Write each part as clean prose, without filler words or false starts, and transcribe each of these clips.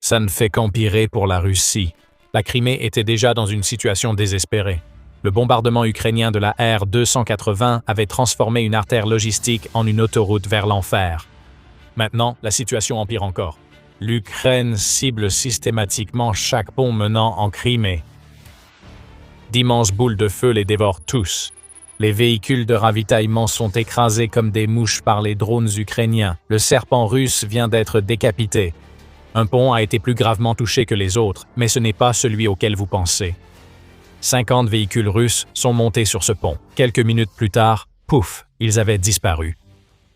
Ça ne fait qu'empirer pour la Russie. La Crimée était déjà dans une situation désespérée. Le bombardement ukrainien de la R-280 avait transformé une artère logistique en une autoroute vers l'enfer. Maintenant, la situation empire encore. L'Ukraine cible systématiquement chaque pont menant en Crimée. D'immenses boules de feu les dévorent tous. Les véhicules de ravitaillement sont écrasés comme des mouches par les drones ukrainiens. Le serpent russe vient d'être décapité. Un pont a été plus gravement touché que les autres, mais ce n'est pas celui auquel vous pensez. 50 véhicules russes sont montés sur ce pont. Quelques minutes plus tard, pouf, ils avaient disparu.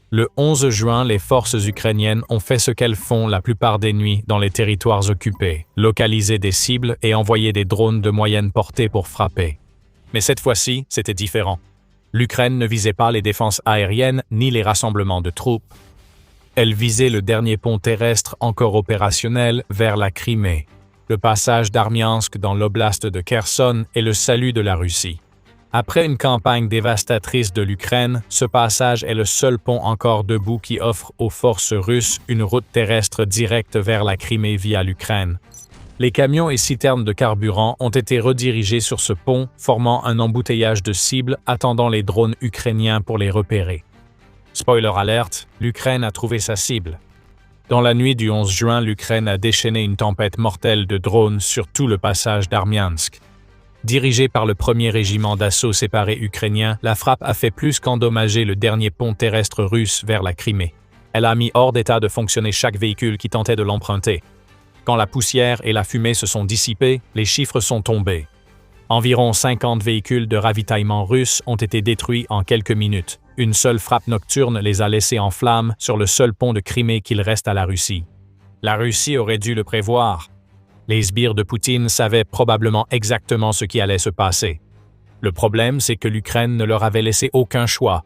Le 11 juin, les forces ukrainiennes ont fait ce qu'elles font la plupart des nuits dans les territoires occupés, localiser des cibles et envoyer des drones de moyenne portée pour frapper. Mais cette fois-ci, c'était différent. L'Ukraine ne visait pas les défenses aériennes ni les rassemblements de troupes. Elle visait le dernier pont terrestre encore opérationnel vers la Crimée, le passage d'Armiansk dans l'oblast de Kherson et le salut de la Russie. Après une campagne dévastatrice de l'Ukraine, ce passage est le seul pont encore debout qui offre aux forces russes une route terrestre directe vers la Crimée via l'Ukraine. Les camions et citernes de carburant ont été redirigés sur ce pont, formant un embouteillage de cibles attendant les drones ukrainiens pour les repérer. Spoiler alert, l'Ukraine a trouvé sa cible. Dans la nuit du 11 juin, l'Ukraine a déchaîné une tempête mortelle de drones sur tout le passage d'Armiansk. Dirigée par le 1er régiment d'assaut séparé ukrainien, la frappe a fait plus qu'endommager le dernier pont terrestre russe vers la Crimée. Elle a mis hors d'état de fonctionner chaque véhicule qui tentait de l'emprunter. Quand la poussière et la fumée se sont dissipées, les chiffres sont tombés. Environ 50 véhicules de ravitaillement russes ont été détruits en quelques minutes. Une seule frappe nocturne les a laissés en flammes sur le seul pont de Crimée qu'il reste à la Russie. La Russie aurait dû le prévoir. Les sbires de Poutine savaient probablement exactement ce qui allait se passer. Le problème, c'est que l'Ukraine ne leur avait laissé aucun choix.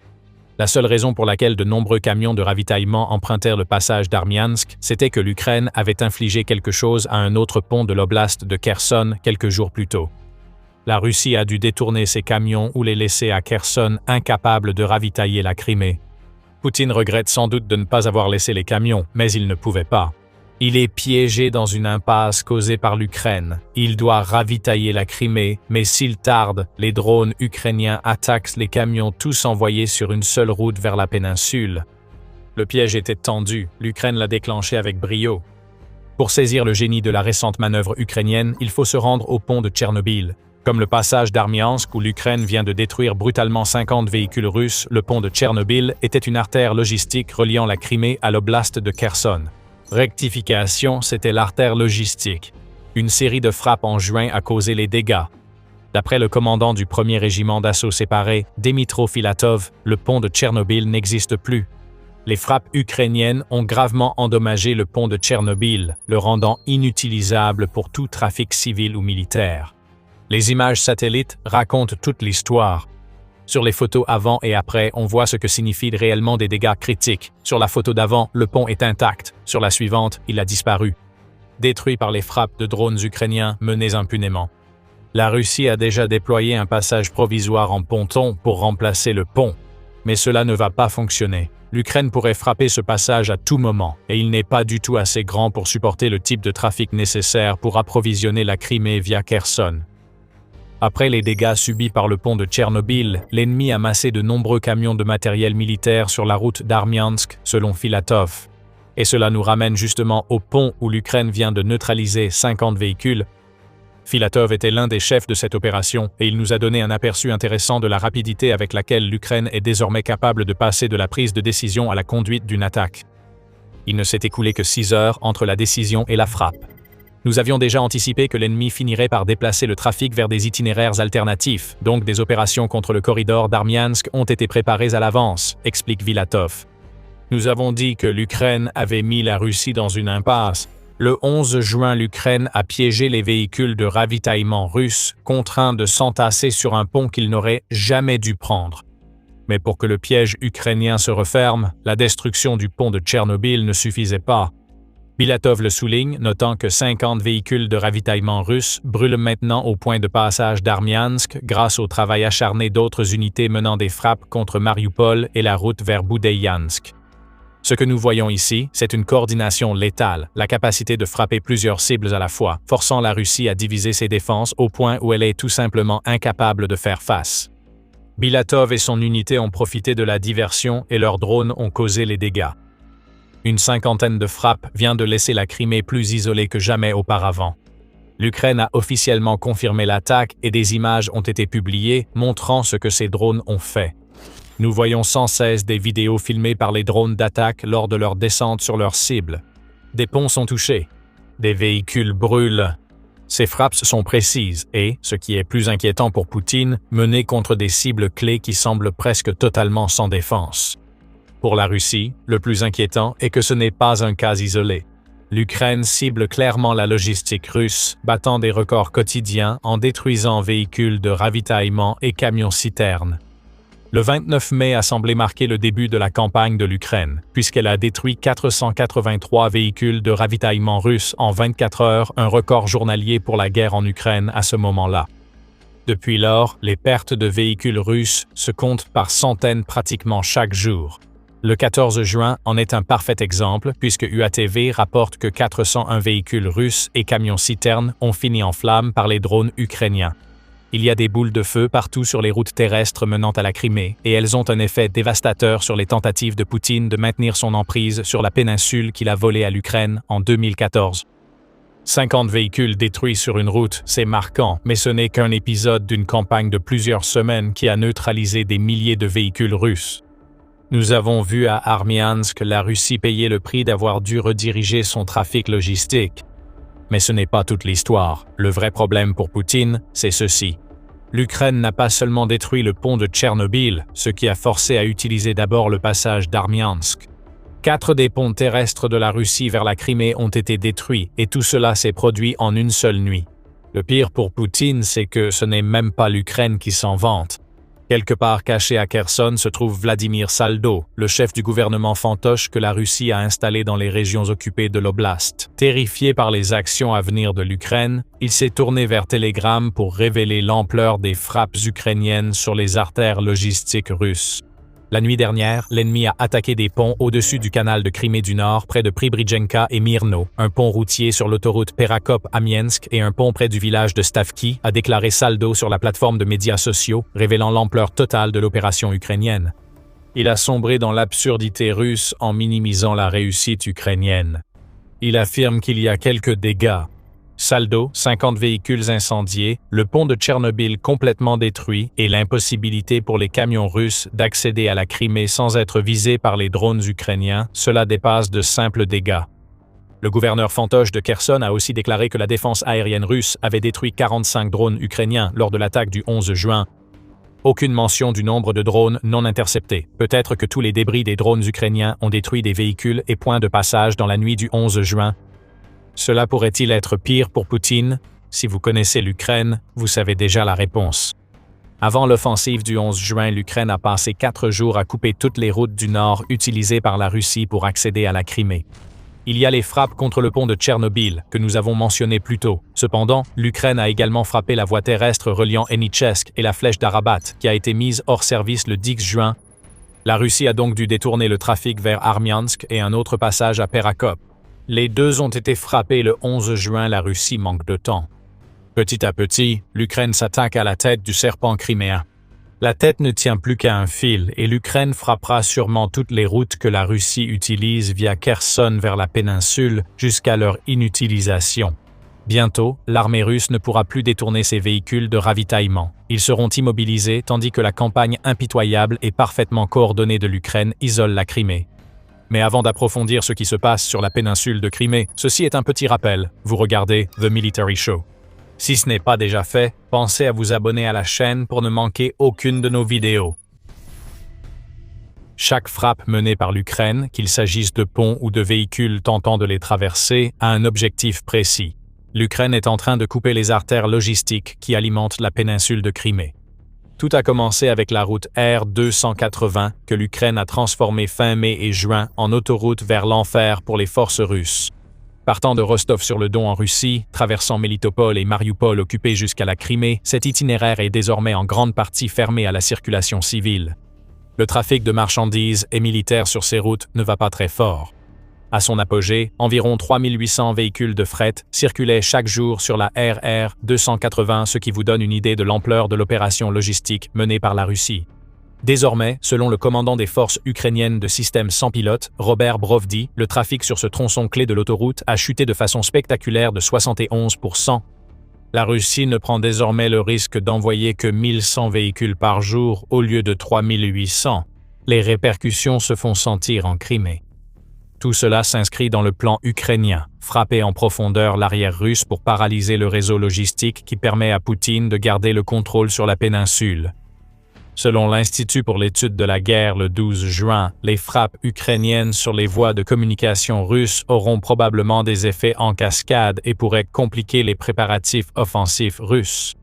La seule raison pour laquelle de nombreux camions de ravitaillement empruntèrent le passage d'Armiansk, c'était que l'Ukraine avait infligé quelque chose à un autre pont de l'oblast de Kherson quelques jours plus tôt. La Russie a dû détourner ses camions ou les laisser à Kherson, incapables de ravitailler la Crimée. Poutine regrette sans doute de ne pas avoir laissé les camions, mais il ne pouvait pas. Il est piégé dans une impasse causée par l'Ukraine. Il doit ravitailler la Crimée, mais s'il tarde, les drones ukrainiens attaquent les camions tous envoyés sur une seule route vers la péninsule. Le piège était tendu, l'Ukraine l'a déclenché avec brio. Pour saisir le génie de la récente manœuvre ukrainienne, il faut se rendre au pont de Tchernobyl. Comme le passage d'Armiansk où l'Ukraine vient de détruire brutalement 50 véhicules russes, le pont de Tchernobyl était une artère logistique reliant la Crimée à l'oblast de Kherson. Rectification, c'était l'artère logistique. Une série de frappes en juin a causé les dégâts. D'après le commandant du 1er régiment d'assaut séparé, Dmytro Filatov, le pont de Tchernobyl n'existe plus. Les frappes ukrainiennes ont gravement endommagé le pont de Tchernobyl, le rendant inutilisable pour tout trafic civil ou militaire. Les images satellites racontent toute l'histoire. Sur les photos avant et après, on voit ce que signifient réellement des dégâts critiques. Sur la photo d'avant, le pont est intact. Sur la suivante, il a disparu. Détruit par les frappes de drones ukrainiens menées impunément. La Russie a déjà déployé un passage provisoire en ponton pour remplacer le pont. Mais cela ne va pas fonctionner. L'Ukraine pourrait frapper ce passage à tout moment, et il n'est pas du tout assez grand pour supporter le type de trafic nécessaire pour approvisionner la Crimée via Kherson. Après les dégâts subis par le pont de Tchernobyl, l'ennemi a massé de nombreux camions de matériel militaire sur la route d'Armiansk, selon Filatov. Et cela nous ramène justement au pont où l'Ukraine vient de neutraliser 50 véhicules. Filatov était l'un des chefs de cette opération et il nous a donné un aperçu intéressant de la rapidité avec laquelle l'Ukraine est désormais capable de passer de la prise de décision à la conduite d'une attaque. Il ne s'est écoulé que 6 heures entre la décision et la frappe. Nous avions déjà anticipé que l'ennemi finirait par déplacer le trafic vers des itinéraires alternatifs, donc des opérations contre le corridor d'Armiansk ont été préparées à l'avance, explique Filatov. Nous avons dit que l'Ukraine avait mis la Russie dans une impasse. Le 11 juin, l'Ukraine a piégé les véhicules de ravitaillement russes, contraints de s'entasser sur un pont qu'ils n'auraient jamais dû prendre. Mais pour que le piège ukrainien se referme, la destruction du pont de Tchernobyl ne suffisait pas. Filatov le souligne, notant que 50 véhicules de ravitaillement russes brûlent maintenant au point de passage d'Armiansk grâce au travail acharné d'autres unités menant des frappes contre Mariupol et la route vers Boudyansk. Ce que nous voyons ici, c'est une coordination létale, la capacité de frapper plusieurs cibles à la fois, forçant la Russie à diviser ses défenses au point où elle est tout simplement incapable de faire face. Bilatov et son unité ont profité de la diversion et leurs drones ont causé les dégâts. Une cinquantaine de frappes vient de laisser la Crimée plus isolée que jamais auparavant. L'Ukraine a officiellement confirmé l'attaque et des images ont été publiées montrant ce que ces drones ont fait. Nous voyons sans cesse des vidéos filmées par les drones d'attaque lors de leur descente sur leurs cibles. Des ponts sont touchés. Des véhicules brûlent. Ces frappes sont précises et, ce qui est plus inquiétant pour Poutine, menées contre des cibles clés qui semblent presque totalement sans défense. Pour la Russie, le plus inquiétant est que ce n'est pas un cas isolé. L'Ukraine cible clairement la logistique russe, battant des records quotidiens en détruisant véhicules de ravitaillement et camions-citernes. Le 29 mai a semblé marquer le début de la campagne de l'Ukraine, puisqu'elle a détruit 483 véhicules de ravitaillement russes en 24 heures, un record journalier pour la guerre en Ukraine à ce moment-là. Depuis lors, les pertes de véhicules russes se comptent par centaines pratiquement chaque jour. Le 14 juin en est un parfait exemple, puisque UATV rapporte que 401 véhicules russes et camions-citernes ont fini en flammes par les drones ukrainiens. Il y a des boules de feu partout sur les routes terrestres menant à la Crimée, et elles ont un effet dévastateur sur les tentatives de Poutine de maintenir son emprise sur la péninsule qu'il a volée à l'Ukraine en 2014. 50 véhicules détruits sur une route, c'est marquant, mais ce n'est qu'un épisode d'une campagne de plusieurs semaines qui a neutralisé des milliers de véhicules russes. Nous avons vu à Armiansk la Russie payer le prix d'avoir dû rediriger son trafic logistique. Mais ce n'est pas toute l'histoire. Le vrai problème pour Poutine, c'est ceci. L'Ukraine n'a pas seulement détruit le pont de Tchernobyl, ce qui a forcé à utiliser d'abord le passage d'Armiansk. 4 des ponts terrestres de la Russie vers la Crimée ont été détruits, et tout cela s'est produit en une seule nuit. Le pire pour Poutine, c'est que ce n'est même pas l'Ukraine qui s'en vante. Quelque part caché à Kherson se trouve Vladimir Saldo, le chef du gouvernement fantoche que la Russie a installé dans les régions occupées de l'oblast. Terrifié par les actions à venir de l'Ukraine, il s'est tourné vers Telegram pour révéler l'ampleur des frappes ukrainiennes sur les artères logistiques russes. La nuit dernière, l'ennemi a attaqué des ponts au-dessus du canal de Crimée du Nord près de Pribridjenka et Mirno, un pont routier sur l'autoroute Perakop-Amiensk et un pont près du village de Stavki, a déclaré Saldo sur la plateforme de médias sociaux, révélant l'ampleur totale de l'opération ukrainienne. Il a sombré dans l'absurdité russe en minimisant la réussite ukrainienne. Il affirme qu'il y a quelques dégâts. Saldo, 50 véhicules incendiés, le pont de Tchernobyl complètement détruit et l'impossibilité pour les camions russes d'accéder à la Crimée sans être visés par les drones ukrainiens, cela dépasse de simples dégâts. Le gouverneur fantoche de Kherson a aussi déclaré que la défense aérienne russe avait détruit 45 drones ukrainiens lors de l'attaque du 11 juin. Aucune mention du nombre de drones non interceptés. Peut-être que tous les débris des drones ukrainiens ont détruit des véhicules et points de passage dans la nuit du 11 juin. Cela pourrait-il être pire pour Poutine? Si vous connaissez l'Ukraine, vous savez déjà la réponse. Avant l'offensive du 11 juin, l'Ukraine a passé 4 jours à couper toutes les routes du Nord utilisées par la Russie pour accéder à la Crimée. Il y a les frappes contre le pont de Tchernobyl, que nous avons mentionné plus tôt. Cependant, l'Ukraine a également frappé la voie terrestre reliant Henichesk et la flèche d'Arabat, qui a été mise hors service le 10 juin. La Russie a donc dû détourner le trafic vers Armiansk et un autre passage à Perakop. Les deux ont été frappés le 11 juin, la Russie manque de temps. Petit à petit, l'Ukraine s'attaque à la tête du serpent criméen. La tête ne tient plus qu'à un fil et l'Ukraine frappera sûrement toutes les routes que la Russie utilise via Kherson vers la péninsule jusqu'à leur inutilisation. Bientôt, l'armée russe ne pourra plus détourner ses véhicules de ravitaillement. Ils seront immobilisés tandis que la campagne impitoyable et parfaitement coordonnée de l'Ukraine isole la Crimée. Mais avant d'approfondir ce qui se passe sur la péninsule de Crimée, ceci est un petit rappel. Vous regardez The Military Show. Si ce n'est pas déjà fait, pensez à vous abonner à la chaîne pour ne manquer aucune de nos vidéos. Chaque frappe menée par l'Ukraine, qu'il s'agisse de ponts ou de véhicules tentant de les traverser, a un objectif précis. L'Ukraine est en train de couper les artères logistiques qui alimentent la péninsule de Crimée. Tout a commencé avec la route R280 que l'Ukraine a transformée fin mai et juin en autoroute vers l'enfer pour les forces russes. Partant de Rostov-sur-le-Don en Russie, traversant Mélitopol et Mariupol occupés jusqu'à la Crimée, cet itinéraire est désormais en grande partie fermé à la circulation civile. Le trafic de marchandises et militaires sur ces routes ne va pas très fort. À son apogée, environ 3800 véhicules de fret circulaient chaque jour sur la RR 280, ce qui vous donne une idée de l'ampleur de l'opération logistique menée par la Russie. Désormais, selon le commandant des forces ukrainiennes de système sans pilote, Robert Brovdi, le trafic sur ce tronçon clé de l'autoroute a chuté de façon spectaculaire de 71%. La Russie ne prend désormais le risque d'envoyer que 1100 véhicules par jour au lieu de 3800. Les répercussions se font sentir en Crimée. Tout cela s'inscrit dans le plan ukrainien, frapper en profondeur l'arrière russe pour paralyser le réseau logistique qui permet à Poutine de garder le contrôle sur la péninsule. Selon l'Institut pour l'étude de la guerre le 12 juin, les frappes ukrainiennes sur les voies de communication russes auront probablement des effets en cascade et pourraient compliquer les préparatifs offensifs russes.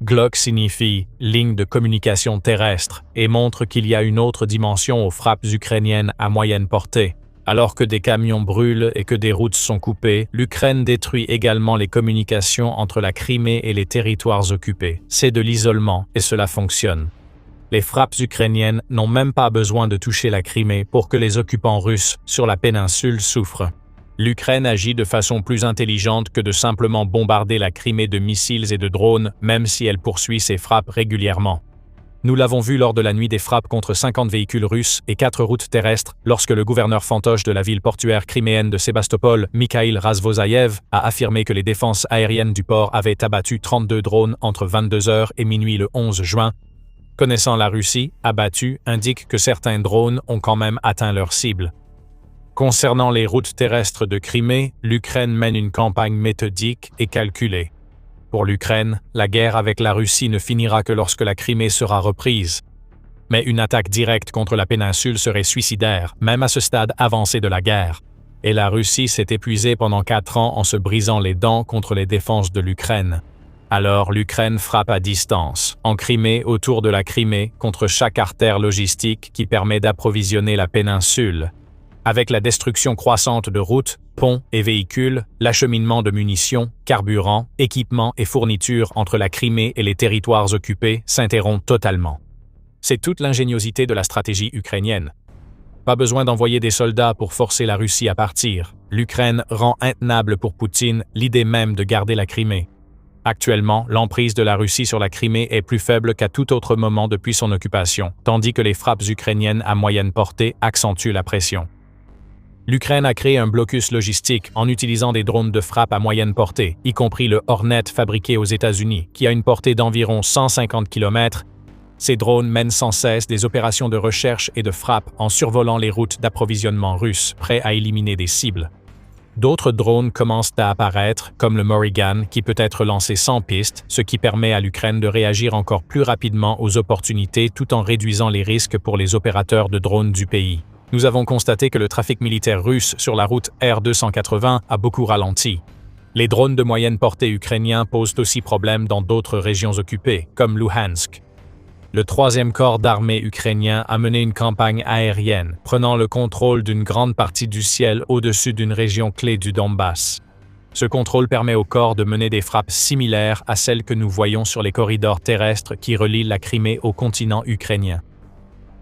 Glock signifie « ligne de communication terrestre » et montre qu'il y a une autre dimension aux frappes ukrainiennes à moyenne portée. Alors que des camions brûlent et que des routes sont coupées, l'Ukraine détruit également les communications entre la Crimée et les territoires occupés. C'est de l'isolement et cela fonctionne. Les frappes ukrainiennes n'ont même pas besoin de toucher la Crimée pour que les occupants russes sur la péninsule souffrent. L'Ukraine agit de façon plus intelligente que de simplement bombarder la Crimée de missiles et de drones, même si elle poursuit ses frappes régulièrement. Nous l'avons vu lors de la nuit des frappes contre 50 véhicules russes et 4 routes terrestres, lorsque le gouverneur fantoche de la ville portuaire criméenne de Sébastopol, Mikhail Razvozaïev, a affirmé que les défenses aériennes du port avaient abattu 32 drones entre 22h et minuit le 11 juin. Connaissant la Russie, abattu indique que certains drones ont quand même atteint leur cible. Concernant les routes terrestres de Crimée, l'Ukraine mène une campagne méthodique et calculée. Pour l'Ukraine, la guerre avec la Russie ne finira que lorsque la Crimée sera reprise. Mais une attaque directe contre la péninsule serait suicidaire, même à ce stade avancé de la guerre. Et la Russie s'est épuisée pendant 4 ans en se brisant les dents contre les défenses de l'Ukraine. Alors l'Ukraine frappe à distance, en Crimée, autour de la Crimée, contre chaque artère logistique qui permet d'approvisionner la péninsule. Avec la destruction croissante de routes, ponts et véhicules, l'acheminement de munitions, carburant, équipements et fournitures entre la Crimée et les territoires occupés s'interrompt totalement. C'est toute l'ingéniosité de la stratégie ukrainienne. Pas besoin d'envoyer des soldats pour forcer la Russie à partir. L'Ukraine rend intenable pour Poutine l'idée même de garder la Crimée. Actuellement, l'emprise de la Russie sur la Crimée est plus faible qu'à tout autre moment depuis son occupation, tandis que les frappes ukrainiennes à moyenne portée accentuent la pression. L'Ukraine a créé un blocus logistique en utilisant des drones de frappe à moyenne portée, y compris le Hornet fabriqué aux États-Unis, qui a une portée d'environ 150 km. Ces drones mènent sans cesse des opérations de recherche et de frappe en survolant les routes d'approvisionnement russes, prêts à éliminer des cibles. D'autres drones commencent à apparaître, comme le Morrigan, qui peut être lancé sans piste, ce qui permet à l'Ukraine de réagir encore plus rapidement aux opportunités tout en réduisant les risques pour les opérateurs de drones du pays. Nous avons constaté que le trafic militaire russe sur la route R280 a beaucoup ralenti. Les drones de moyenne portée ukrainiens posent aussi problème dans d'autres régions occupées, comme Luhansk. Le 3e corps d'armée ukrainien a mené une campagne aérienne, prenant le contrôle d'une grande partie du ciel au-dessus d'une région clé du Donbass. Ce contrôle permet au corps de mener des frappes similaires à celles que nous voyons sur les corridors terrestres qui relient la Crimée au continent ukrainien.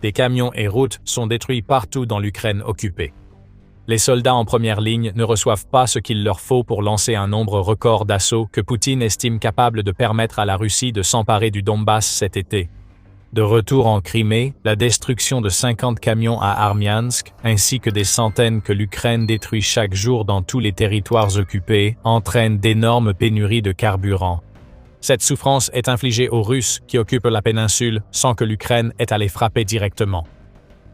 Des camions et routes sont détruits partout dans l'Ukraine occupée. Les soldats en première ligne ne reçoivent pas ce qu'il leur faut pour lancer un nombre record d'assauts que Poutine estime capable de permettre à la Russie de s'emparer du Donbass cet été. De retour en Crimée, la destruction de 50 camions à Armiansk, ainsi que des centaines que l'Ukraine détruit chaque jour dans tous les territoires occupés, entraîne d'énormes pénuries de carburant. Cette souffrance est infligée aux Russes qui occupent la péninsule sans que l'Ukraine ait à les frapper directement.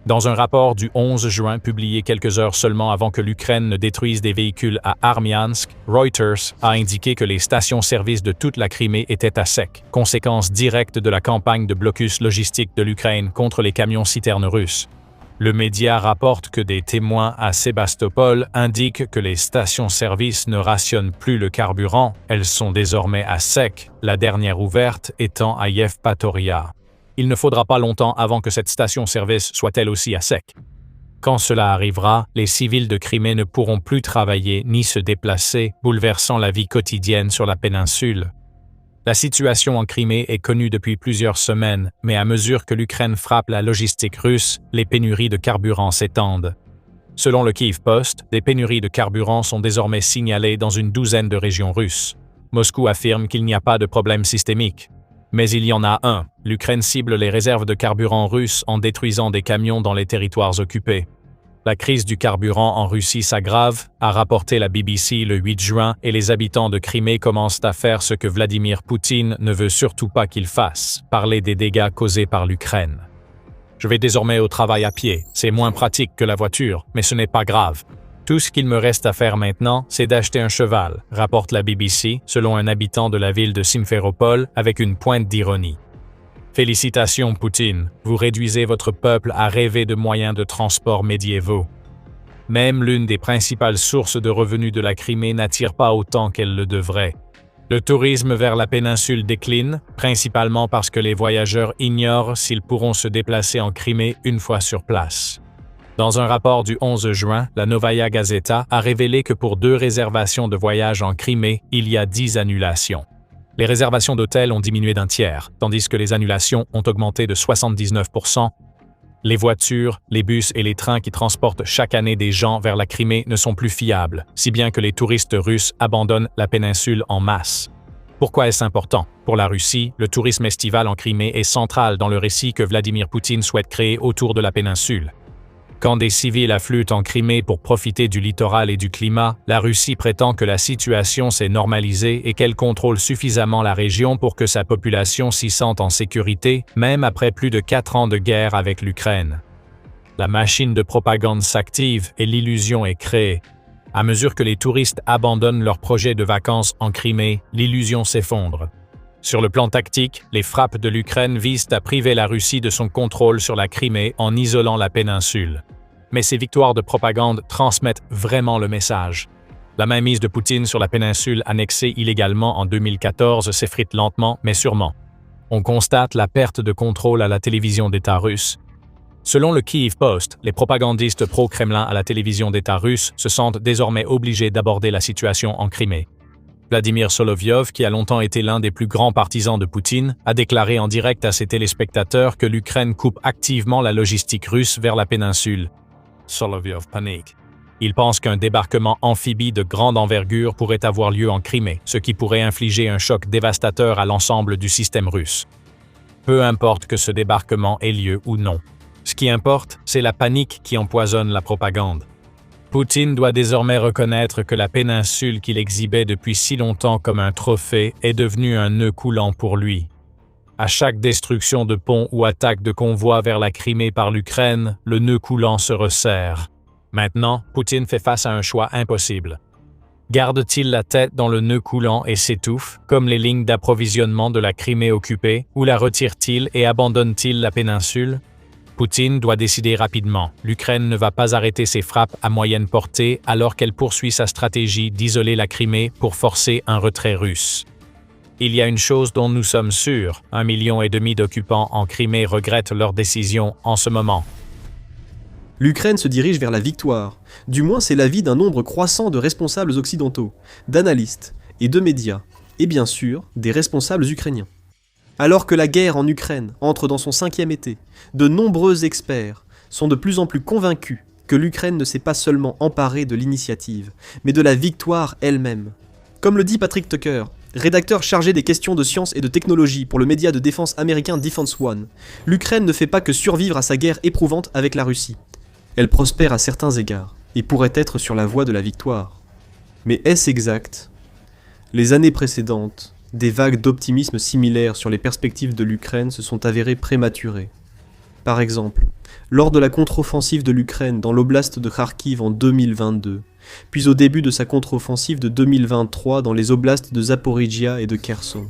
Dans un rapport du 11 juin publié quelques heures seulement avant que l'Ukraine ne détruise des véhicules à Armiansk, Reuters a indiqué que les stations-service de toute la Crimée étaient à sec, conséquence directe de la campagne de blocus logistique de l'Ukraine contre les camions-citernes russes. Le média rapporte que des témoins à Sébastopol indiquent que les stations-service ne rationnent plus le carburant, elles sont désormais à sec, la dernière ouverte étant à Yevpatoria. Il ne faudra pas longtemps avant que cette station-service soit elle aussi à sec. Quand cela arrivera, les civils de Crimée ne pourront plus travailler ni se déplacer, bouleversant la vie quotidienne sur la péninsule. La situation en Crimée est connue depuis plusieurs semaines, mais à mesure que l'Ukraine frappe la logistique russe, les pénuries de carburant s'étendent. Selon le Kyiv Post, des pénuries de carburant sont désormais signalées dans une douzaine de régions russes. Moscou affirme qu'il n'y a pas de problème systémique. Mais il y en a un. L'Ukraine cible les réserves de carburant russes en détruisant des camions dans les territoires occupés. La crise du carburant en Russie s'aggrave, a rapporté la BBC le 8 juin, et les habitants de Crimée commencent à faire ce que Vladimir Poutine ne veut surtout pas qu'ils fassent, parler des dégâts causés par l'Ukraine. Je vais désormais au travail à pied, c'est moins pratique que la voiture, mais ce n'est pas grave. Tout ce qu'il me reste à faire maintenant, c'est d'acheter un cheval, rapporte la BBC, selon un habitant de la ville de Simferopol, avec une pointe d'ironie. Félicitations Poutine, vous réduisez votre peuple à rêver de moyens de transport médiévaux. Même l'une des principales sources de revenus de la Crimée n'attire pas autant qu'elle le devrait. Le tourisme vers la péninsule décline, principalement parce que les voyageurs ignorent s'ils pourront se déplacer en Crimée une fois sur place. Dans un rapport du 11 juin, la Novaya Gazeta a révélé que pour 2 réservations de voyage en Crimée, il y a 10 annulations. Les réservations d'hôtels ont diminué d'un tiers, tandis que les annulations ont augmenté de 79%. Les voitures, les bus et les trains qui transportent chaque année des gens vers la Crimée ne sont plus fiables, si bien que les touristes russes abandonnent la péninsule en masse. Pourquoi est-ce important? Pour la Russie, le tourisme estival en Crimée est central dans le récit que Vladimir Poutine souhaite créer autour de la péninsule. Quand des civils affluent en Crimée pour profiter du littoral et du climat, la Russie prétend que la situation s'est normalisée et qu'elle contrôle suffisamment la région pour que sa population s'y sente en sécurité, même après plus de 4 ans de guerre avec l'Ukraine. La machine de propagande s'active et l'illusion est créée. À mesure que les touristes abandonnent leurs projets de vacances en Crimée, l'illusion s'effondre. Sur le plan tactique, les frappes de l'Ukraine visent à priver la Russie de son contrôle sur la Crimée en isolant la péninsule. Mais ces victoires de propagande transmettent vraiment le message. La mainmise de Poutine sur la péninsule annexée illégalement en 2014 s'effrite lentement mais sûrement. On constate la perte de contrôle à la télévision d'État russe. Selon le Kyiv Post, les propagandistes pro-Kremlin à la télévision d'État russe se sentent désormais obligés d'aborder la situation en Crimée. Vladimir Solovyov, qui a longtemps été l'un des plus grands partisans de Poutine, a déclaré en direct à ses téléspectateurs que l'Ukraine coupe activement la logistique russe vers la péninsule. Solovyov panique. Il pense qu'un débarquement amphibie de grande envergure pourrait avoir lieu en Crimée, ce qui pourrait infliger un choc dévastateur à l'ensemble du système russe. Peu importe que ce débarquement ait lieu ou non. Ce qui importe, c'est la panique qui empoisonne la propagande. Poutine doit désormais reconnaître que la péninsule qu'il exhibait depuis si longtemps comme un trophée est devenue un nœud coulant pour lui. À chaque destruction de pont ou attaque de convoi vers la Crimée par l'Ukraine, le nœud coulant se resserre. Maintenant, Poutine fait face à un choix impossible. Garde-t-il la tête dans le nœud coulant et s'étouffe, comme les lignes d'approvisionnement de la Crimée occupée, ou la retire-t-il et abandonne-t-il la péninsule? Poutine doit décider rapidement. L'Ukraine ne va pas arrêter ses frappes à moyenne portée alors qu'elle poursuit sa stratégie d'isoler la Crimée pour forcer un retrait russe. Il y a une chose dont nous sommes sûrs, 1,5 million d'occupants en Crimée regrettent leur décision en ce moment. L'Ukraine se dirige vers la victoire. Du moins, c'est l'avis d'un nombre croissant de responsables occidentaux, d'analystes et de médias, et bien sûr, des responsables ukrainiens. Alors que la guerre en Ukraine entre dans son 5e été, de nombreux experts sont de plus en plus convaincus que l'Ukraine ne s'est pas seulement emparée de l'initiative, mais de la victoire elle-même. Comme le dit Patrick Tucker, rédacteur chargé des questions de science et de technologie pour le média de défense américain Defense One, l'Ukraine ne fait pas que survivre à sa guerre éprouvante avec la Russie. Elle prospère à certains égards et pourrait être sur la voie de la victoire. Mais est-ce exact? Les années précédentes, des vagues d'optimisme similaires sur les perspectives de l'Ukraine se sont avérées prématurées. Par exemple, lors de la contre-offensive de l'Ukraine dans l'oblast de Kharkiv en 2022, puis au début de sa contre-offensive de 2023 dans les oblasts de Zaporijia et de Kherson.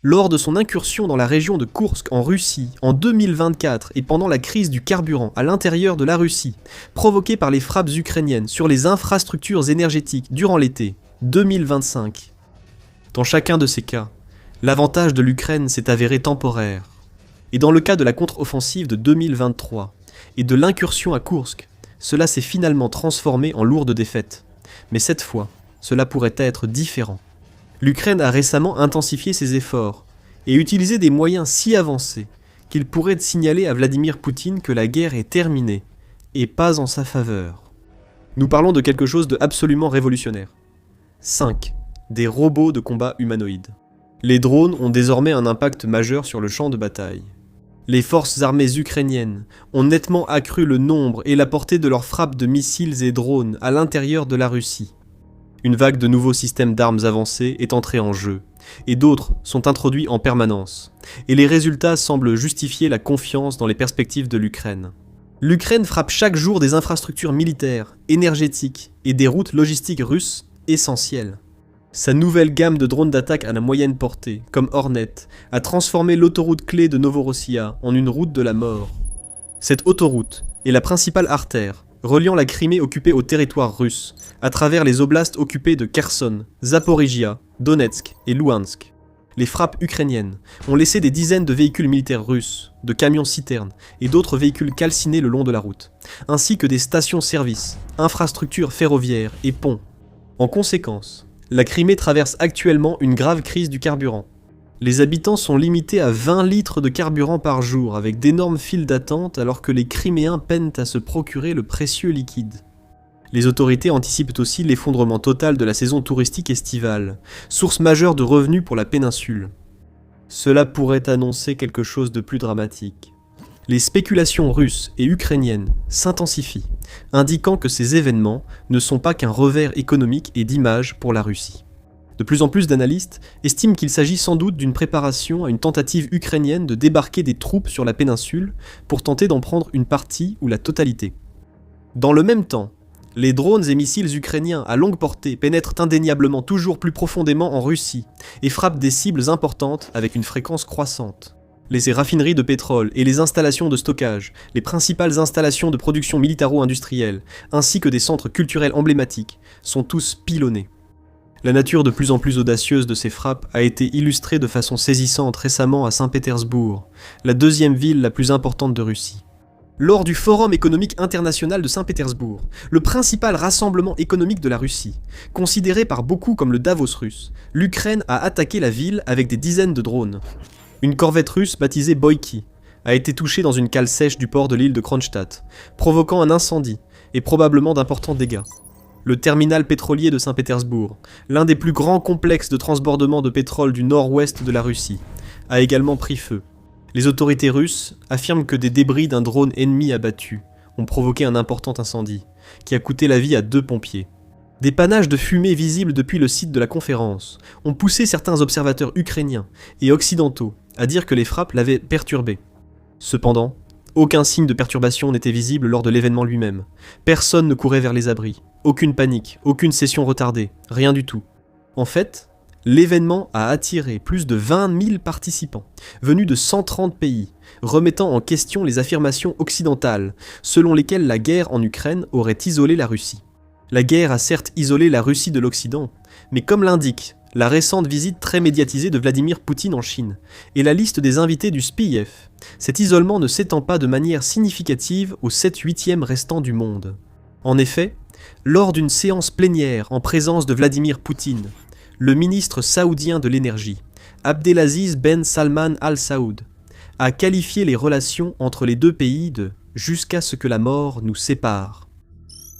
Lors de son incursion dans la région de Koursk en Russie en 2024 et pendant la crise du carburant à l'intérieur de la Russie, provoquée par les frappes ukrainiennes sur les infrastructures énergétiques durant l'été 2025. Dans chacun de ces cas, l'avantage de l'Ukraine s'est avéré temporaire. Et dans le cas de la contre-offensive de 2023 et de l'incursion à Koursk, cela s'est finalement transformé en lourde défaite. Mais cette fois, cela pourrait être différent. L'Ukraine a récemment intensifié ses efforts et utilisé des moyens si avancés qu'il pourrait signaler à Vladimir Poutine que la guerre est terminée et pas en sa faveur. Nous parlons de quelque chose de absolument révolutionnaire. 5. Des robots de combat humanoïdes. Les drones ont désormais un impact majeur sur le champ de bataille. Les forces armées ukrainiennes ont nettement accru le nombre et la portée de leurs frappes de missiles et drones à l'intérieur de la Russie. Une vague de nouveaux systèmes d'armes avancés est entrée en jeu, et d'autres sont introduits en permanence, et les résultats semblent justifier la confiance dans les perspectives de l'Ukraine. L'Ukraine frappe chaque jour des infrastructures militaires, énergétiques et des routes logistiques russes essentielles. Sa nouvelle gamme de drones d'attaque à la moyenne portée, comme Hornet, a transformé l'autoroute clé de Novorossiya en une route de la mort. Cette autoroute est la principale artère, reliant la Crimée occupée au territoire russe, à travers les oblasts occupés de Kherson, Zaporijia, Donetsk et Louhansk. Les frappes ukrainiennes ont laissé des dizaines de véhicules militaires russes, de camions-citernes et d'autres véhicules calcinés le long de la route, ainsi que des stations-service, infrastructures ferroviaires et ponts. En conséquence, la Crimée traverse actuellement une grave crise du carburant. Les habitants sont limités à 20 litres de carburant par jour, avec d'énormes files d'attente alors que les Criméens peinent à se procurer le précieux liquide. Les autorités anticipent aussi l'effondrement total de la saison touristique estivale, source majeure de revenus pour la péninsule. Cela pourrait annoncer quelque chose de plus dramatique. Les spéculations russes et ukrainiennes s'intensifient, indiquant que ces événements ne sont pas qu'un revers économique et d'image pour la Russie. De plus en plus d'analystes estiment qu'il s'agit sans doute d'une préparation à une tentative ukrainienne de débarquer des troupes sur la péninsule pour tenter d'en prendre une partie ou la totalité. Dans le même temps, les drones et missiles ukrainiens à longue portée pénètrent indéniablement toujours plus profondément en Russie et frappent des cibles importantes avec une fréquence croissante. Les raffineries de pétrole et les installations de stockage, les principales installations de production militaro-industrielle, ainsi que des centres culturels emblématiques, sont tous pilonnés. La nature de plus en plus audacieuse de ces frappes a été illustrée de façon saisissante récemment à Saint-Pétersbourg, la deuxième ville la plus importante de Russie. Lors du Forum économique international de Saint-Pétersbourg, le principal rassemblement économique de la Russie, considéré par beaucoup comme le Davos russe, l'Ukraine a attaqué la ville avec des dizaines de drones. Une corvette russe baptisée Boïki a été touchée dans une cale sèche du port de l'île de Kronstadt, provoquant un incendie et probablement d'importants dégâts. Le terminal pétrolier de Saint-Pétersbourg, l'un des plus grands complexes de transbordement de pétrole du nord-ouest de la Russie, a également pris feu. Les autorités russes affirment que des débris d'un drone ennemi abattu ont provoqué un important incendie, qui a coûté la vie à 2 pompiers. Des panaches de fumée visibles depuis le site de la conférence ont poussé certains observateurs ukrainiens et occidentaux à dire que les frappes l'avaient perturbé. Cependant, aucun signe de perturbation n'était visible lors de l'événement lui-même. Personne ne courait vers les abris, aucune panique, aucune session retardée, rien du tout. En fait, l'événement a attiré plus de 20 000 participants, venus de 130 pays, remettant en question les affirmations occidentales, selon lesquelles la guerre en Ukraine aurait isolé la Russie. La guerre a certes isolé la Russie de l'Occident, mais comme l'indique la récente visite très médiatisée de Vladimir Poutine en Chine et la liste des invités du SPIEF, cet isolement ne s'étend pas de manière significative aux 7/8 restants du monde. En effet, lors d'une séance plénière en présence de Vladimir Poutine, le ministre saoudien de l'énergie, Abdelaziz Ben Salman Al Saoud, a qualifié les relations entre les deux pays de « jusqu'à ce que la mort nous sépare ».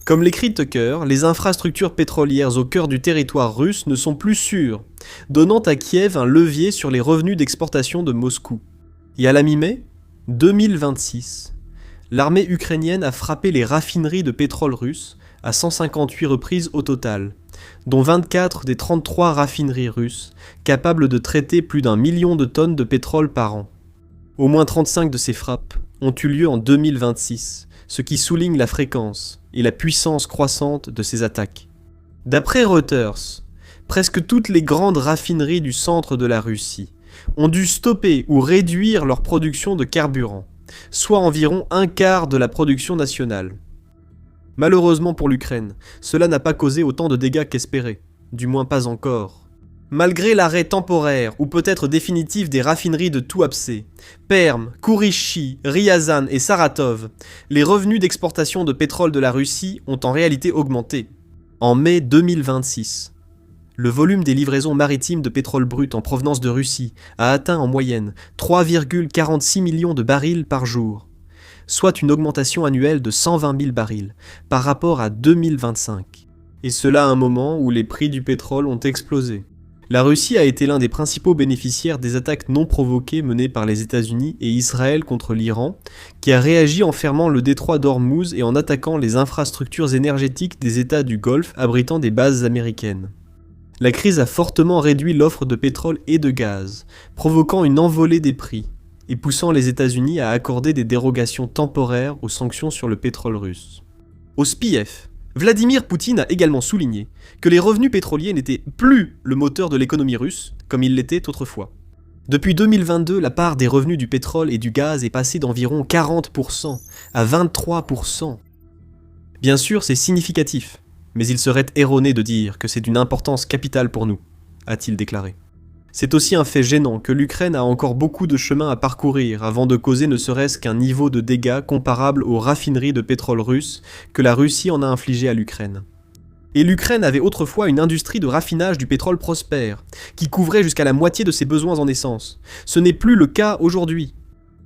Comme l'écrit Tucker, les infrastructures pétrolières au cœur du territoire russe ne sont plus sûres, donnant à Kiev un levier sur les revenus d'exportation de Moscou. Et à la mi-mai 2026, l'armée ukrainienne a frappé les raffineries de pétrole russes à 158 reprises au total, dont 24 des 33 raffineries russes capables de traiter plus d'1 million de tonnes de pétrole par an. Au moins 35 de ces frappes ont eu lieu en 2026, ce qui souligne la fréquence et la puissance croissante de ces attaques. D'après Reuters, presque toutes les grandes raffineries du centre de la Russie ont dû stopper ou réduire leur production de carburant, soit environ un quart de la production nationale. Malheureusement pour l'Ukraine, cela n'a pas causé autant de dégâts qu'espéré, du moins pas encore. Malgré l'arrêt temporaire ou peut-être définitif des raffineries de Tuapse, Perm, Kourichi, Ryazan et Saratov, les revenus d'exportation de pétrole de la Russie ont en réalité augmenté. En mai 2026, Le volume des livraisons maritimes de pétrole brut en provenance de Russie a atteint en moyenne 3,46 millions de barils par jour, soit une augmentation annuelle de 120 000 barils par rapport à 2025. Et cela à un moment où les prix du pétrole ont explosé. La Russie a été l'un des principaux bénéficiaires des attaques non provoquées menées par les États-Unis et Israël contre l'Iran, qui a réagi en fermant le détroit d'Ormuz et en attaquant les infrastructures énergétiques des États du Golfe abritant des bases américaines. La crise a fortement réduit l'offre de pétrole et de gaz, provoquant une envolée des prix et poussant les États-Unis à accorder des dérogations temporaires aux sanctions sur le pétrole russe. Au SPIEF, Vladimir Poutine a également souligné que les revenus pétroliers n'étaient plus le moteur de l'économie russe, comme ils l'étaient autrefois. Depuis 2022, la part des revenus du pétrole et du gaz est passée d'environ 40% à 23%. Bien sûr, c'est significatif, mais il serait erroné de dire que c'est d'une importance capitale pour nous, a-t-il déclaré. C'est aussi un fait gênant que l'Ukraine a encore beaucoup de chemin à parcourir avant de causer ne serait-ce qu'un niveau de dégâts comparable aux raffineries de pétrole russes que la Russie en a infligé à l'Ukraine. Et l'Ukraine avait autrefois une industrie de raffinage du pétrole prospère, qui couvrait jusqu'à la moitié de ses besoins en essence. Ce n'est plus le cas aujourd'hui.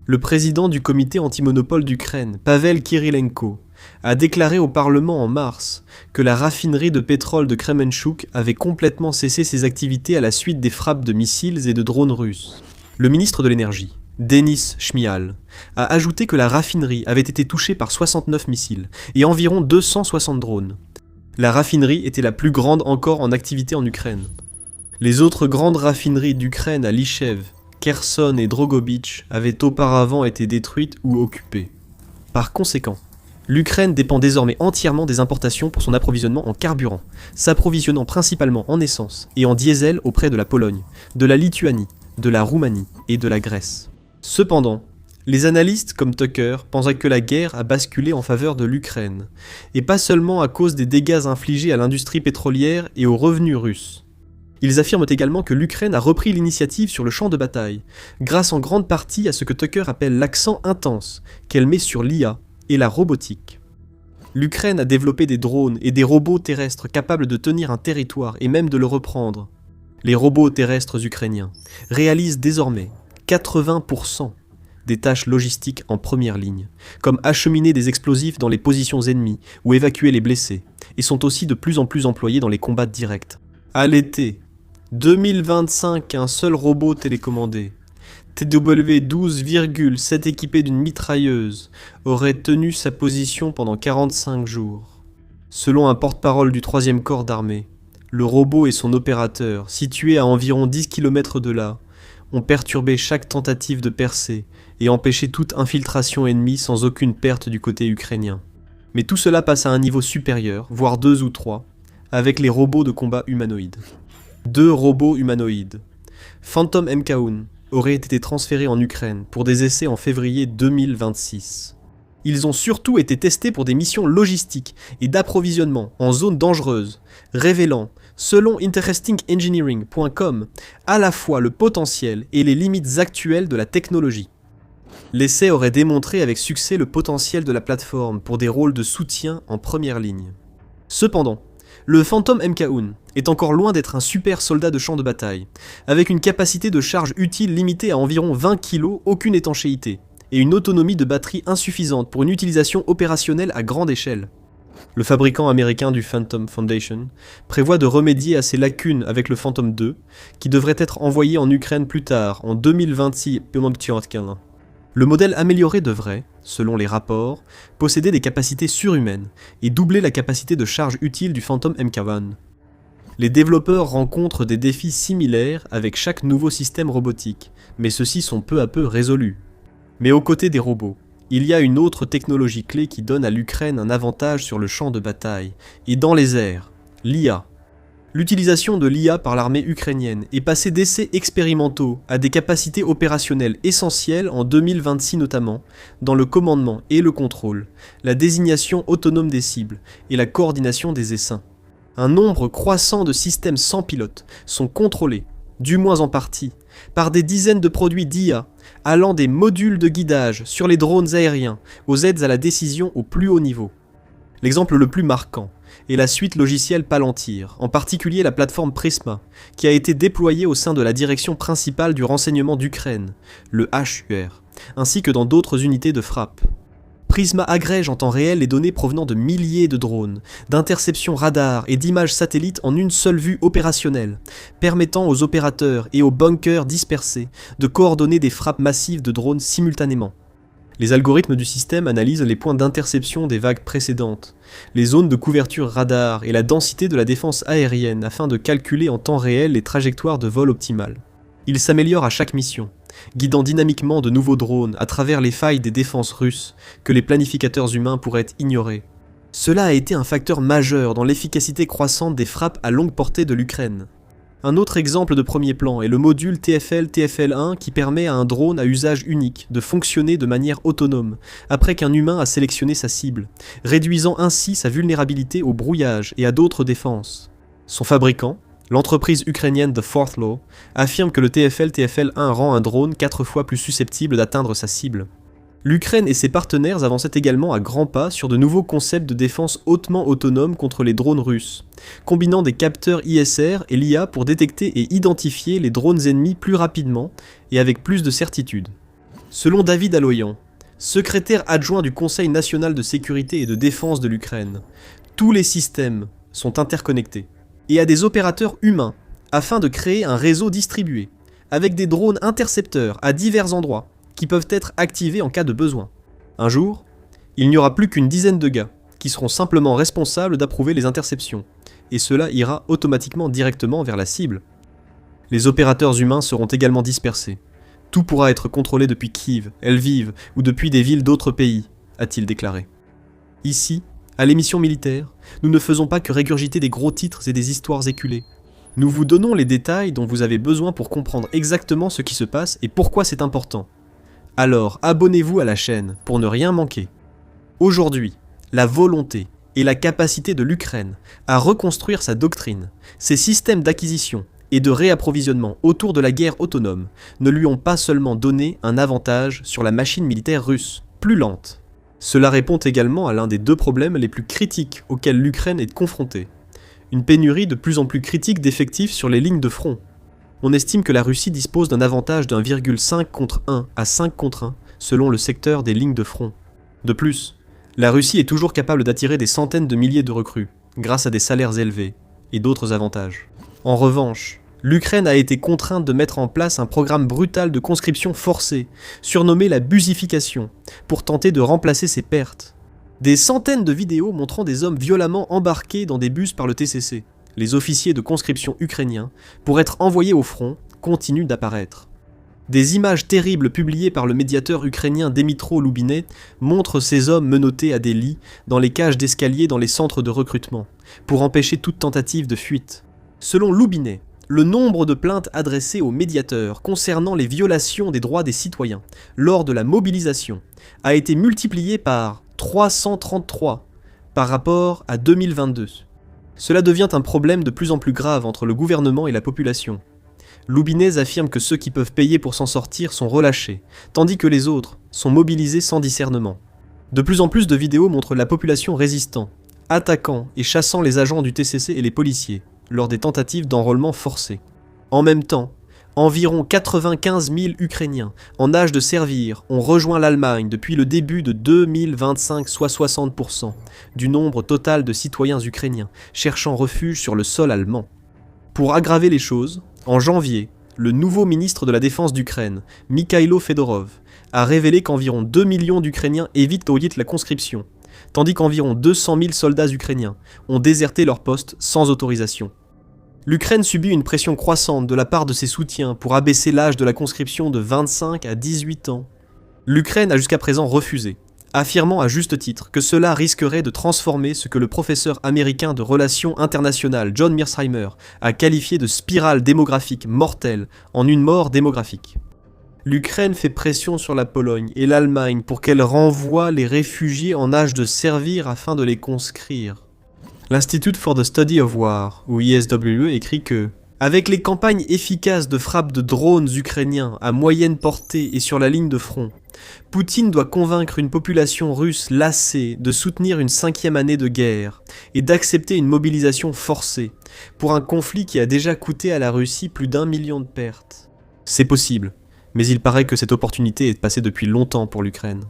Le président du comité antimonopole d'Ukraine, Pavel Kirilenko, a déclaré au Parlement en mars que la raffinerie de pétrole de Kremenchuk avait complètement cessé ses activités à la suite des frappes de missiles et de drones russes. Le ministre de l'Énergie, Denis Shmyhal, a ajouté que la raffinerie avait été touchée par 69 missiles et environ 260 drones. La raffinerie était la plus grande encore en activité en Ukraine. Les autres grandes raffineries d'Ukraine à Lichev, Kherson et Drogobych avaient auparavant été détruites ou occupées. Par conséquent, l'Ukraine dépend désormais entièrement des importations pour son approvisionnement en carburant, s'approvisionnant principalement en essence et en diesel auprès de la Pologne, de la Lituanie, de la Roumanie et de la Grèce. Cependant, les analystes comme Tucker pensaient que la guerre a basculé en faveur de l'Ukraine, et pas seulement à cause des dégâts infligés à l'industrie pétrolière et aux revenus russes. Ils affirment également que l'Ukraine a repris l'initiative sur le champ de bataille, grâce en grande partie à ce que Tucker appelle l'accent intense qu'elle met sur l'IA et la robotique. L'Ukraine a développé des drones et des robots terrestres capables de tenir un territoire et même de le reprendre. Les robots terrestres ukrainiens réalisent désormais 80% des tâches logistiques en première ligne, comme acheminer des explosifs dans les positions ennemies ou évacuer les blessés, et sont aussi de plus en plus employés dans les combats directs. À l'été 2025, un seul robot télécommandé, TW-12,7 équipé d'une mitrailleuse, aurait tenu sa position pendant 45 jours. Selon un porte-parole du 3e corps d'armée, le robot et son opérateur, situés à environ 10 km de là, ont perturbé chaque tentative de percée et empêché toute infiltration ennemie sans aucune perte du côté ukrainien. Mais tout cela passe à un niveau supérieur, voire 2 ou 3, avec les robots de combat humanoïdes. 2 robots humanoïdes, Phantom MK1, auraient été transférés en Ukraine pour des essais en février 2026. Ils ont surtout été testés pour des missions logistiques et d'approvisionnement en zones dangereuses, révélant, selon interestingengineering.com, à la fois le potentiel et les limites actuelles de la technologie. L'essai aurait démontré avec succès le potentiel de la plateforme pour des rôles de soutien en première ligne. Cependant, le Phantom MK1 est encore loin d'être un super soldat de champ de bataille, avec une capacité de charge utile limitée à environ 20 kg, aucune étanchéité, et une autonomie de batterie insuffisante pour une utilisation opérationnelle à grande échelle. Le fabricant américain du Phantom Foundation prévoit de remédier à ces lacunes avec le Phantom 2, qui devrait être envoyé en Ukraine plus tard, en 2026. Le modèle amélioré devrait, selon les rapports, posséder des capacités surhumaines et doubler la capacité de charge utile du Phantom MK1. Les développeurs rencontrent des défis similaires avec chaque nouveau système robotique, mais ceux-ci sont peu à peu résolus. Mais aux côtés des robots, il y a une autre technologie clé qui donne à l'Ukraine un avantage sur le champ de bataille, et dans les airs, l'IA. L'utilisation de l'IA par l'armée ukrainienne est passée d'essais expérimentaux à des capacités opérationnelles essentielles en 2026 notamment, dans le commandement et le contrôle, la désignation autonome des cibles et la coordination des essaims. Un nombre croissant de systèmes sans pilote sont contrôlés, du moins en partie, par des dizaines de produits d'IA, allant des modules de guidage sur les drones aériens aux aides à la décision au plus haut niveau. L'exemple le plus marquant et la suite logicielle Palantir, en particulier la plateforme Prisma, qui a été déployée au sein de la direction principale du renseignement d'Ukraine, le HUR, ainsi que dans d'autres unités de frappe. Prisma agrège en temps réel les données provenant de milliers de drones, d'interceptions radar et d'images satellites en une seule vue opérationnelle, permettant aux opérateurs et aux bunkers dispersés de coordonner des frappes massives de drones simultanément. Les algorithmes du système analysent les points d'interception des vagues précédentes, les zones de couverture radar et la densité de la défense aérienne afin de calculer en temps réel les trajectoires de vol optimales. Ils s'améliorent à chaque mission, guidant dynamiquement de nouveaux drones à travers les failles des défenses russes que les planificateurs humains pourraient ignorer. Cela a été un facteur majeur dans l'efficacité croissante des frappes à longue portée de l'Ukraine. Un autre exemple de premier plan est le module TFL-TFL1 qui permet à un drone à usage unique de fonctionner de manière autonome après qu'un humain a sélectionné sa cible, réduisant ainsi sa vulnérabilité au brouillage et à d'autres défenses. Son fabricant, l'entreprise ukrainienne The Fourth Law, affirme que le TFL-TFL1 rend un drone 4 fois plus susceptible d'atteindre sa cible. L'Ukraine et ses partenaires avançaient également à grands pas sur de nouveaux concepts de défense hautement autonomes contre les drones russes, combinant des capteurs ISR et l'IA pour détecter et identifier les drones ennemis plus rapidement et avec plus de certitude. Selon David Aloyan, secrétaire adjoint du Conseil national de sécurité et de défense de l'Ukraine, tous les systèmes sont interconnectés et à des opérateurs humains afin de créer un réseau distribué, avec des drones intercepteurs à divers endroits qui peuvent être activés en cas de besoin. Un jour, il n'y aura plus qu'une dizaine de gars qui seront simplement responsables d'approuver les interceptions, et cela ira automatiquement directement vers la cible. Les opérateurs humains seront également dispersés. Tout pourra être contrôlé depuis Kiev, Lviv ou depuis des villes d'autres pays, a-t-il déclaré. Ici, à l'émission militaire, nous ne faisons pas que régurgiter des gros titres et des histoires éculées. Nous vous donnons les détails dont vous avez besoin pour comprendre exactement ce qui se passe et pourquoi c'est important. Alors abonnez-vous à la chaîne pour ne rien manquer. Aujourd'hui, la volonté et la capacité de l'Ukraine à reconstruire sa doctrine, ses systèmes d'acquisition et de réapprovisionnement autour de la guerre autonome ne lui ont pas seulement donné un avantage sur la machine militaire russe, plus lente. Cela répond également à l'un des deux problèmes les plus critiques auxquels l'Ukraine est confrontée. Une pénurie de plus en plus critique d'effectifs sur les lignes de front. On estime que la Russie dispose d'un avantage de 1,5 contre 1 à 5 contre 1 selon le secteur des lignes de front. De plus, la Russie est toujours capable d'attirer des centaines de milliers de recrues, grâce à des salaires élevés et d'autres avantages. En revanche, l'Ukraine a été contrainte de mettre en place un programme brutal de conscription forcée, surnommé la busification, pour tenter de remplacer ses pertes. Des centaines de vidéos montrant des hommes violemment embarqués dans des bus par le TCC. Les officiers de conscription ukrainiens, pour être envoyés au front, continuent d'apparaître. Des images terribles publiées par le médiateur ukrainien Dmytro Loubinet montrent ces hommes menottés à des lits dans les cages d'escalier dans les centres de recrutement, pour empêcher toute tentative de fuite. Selon Loubinet, le nombre de plaintes adressées aux médiateurs concernant les violations des droits des citoyens lors de la mobilisation a été multiplié par 333 par rapport à 2022. Cela devient un problème de plus en plus grave entre le gouvernement et la population. Loubinet affirme que ceux qui peuvent payer pour s'en sortir sont relâchés, tandis que les autres sont mobilisés sans discernement. De plus en plus de vidéos montrent la population résistant, attaquant et chassant les agents du TCC et les policiers, lors des tentatives d'enrôlement forcé. En même temps, environ 95 000 Ukrainiens en âge de servir ont rejoint l'Allemagne depuis le début de 2025, soit 60% du nombre total de citoyens ukrainiens cherchant refuge sur le sol allemand. Pour aggraver les choses, en janvier, le nouveau ministre de la Défense d'Ukraine, Mikhailo Fedorov, a révélé qu'environ 2 millions d'Ukrainiens évitent la conscription, tandis qu'environ 200 000 soldats ukrainiens ont déserté leur poste sans autorisation. L'Ukraine subit une pression croissante de la part de ses soutiens pour abaisser l'âge de la conscription de 25 à 18 ans. L'Ukraine a jusqu'à présent refusé, affirmant à juste titre que cela risquerait de transformer ce que le professeur américain de relations internationales John Mearsheimer a qualifié de spirale démographique mortelle en une mort démographique. L'Ukraine fait pression sur la Pologne et l'Allemagne pour qu'elles renvoient les réfugiés en âge de servir afin de les conscrire. L'Institute for the Study of War, ou ISWE, écrit que avec les campagnes efficaces de frappe de drones ukrainiens à moyenne portée et sur la ligne de front, Poutine doit convaincre une population russe lassée de soutenir une 5e année de guerre et d'accepter une mobilisation forcée pour un conflit qui a déjà coûté à la Russie plus d'1 million de pertes. C'est possible, mais il paraît que cette opportunité est passée depuis longtemps pour l'Ukraine.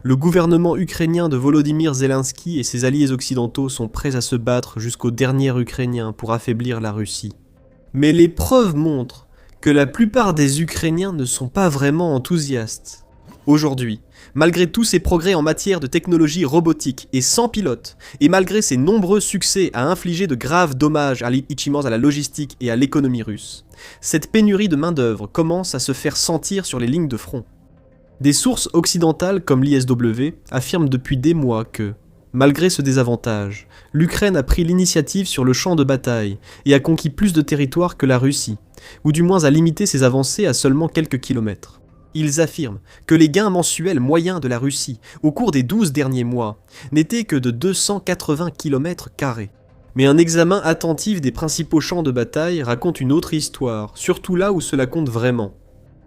Le gouvernement ukrainien de Volodymyr Zelensky et ses alliés occidentaux sont prêts à se battre jusqu'au dernier Ukrainien pour affaiblir la Russie. Mais les preuves montrent que la plupart des Ukrainiens ne sont pas vraiment enthousiastes. Aujourd'hui, malgré tous ces progrès en matière de technologie robotique et sans pilote, et malgré ses nombreux succès à infliger de graves dommages à la logistique et à l'économie russe, cette pénurie de main-d'œuvre commence à se faire sentir sur les lignes de front. Des sources occidentales comme l'ISW affirment depuis des mois que, malgré ce désavantage, l'Ukraine a pris l'initiative sur le champ de bataille et a conquis plus de territoire que la Russie, ou du moins a limité ses avancées à seulement quelques kilomètres. Ils affirment que les gains mensuels moyens de la Russie au cours des 12 derniers mois n'étaient que de 280 km². Mais un examen attentif des principaux champs de bataille raconte une autre histoire, surtout là où cela compte vraiment.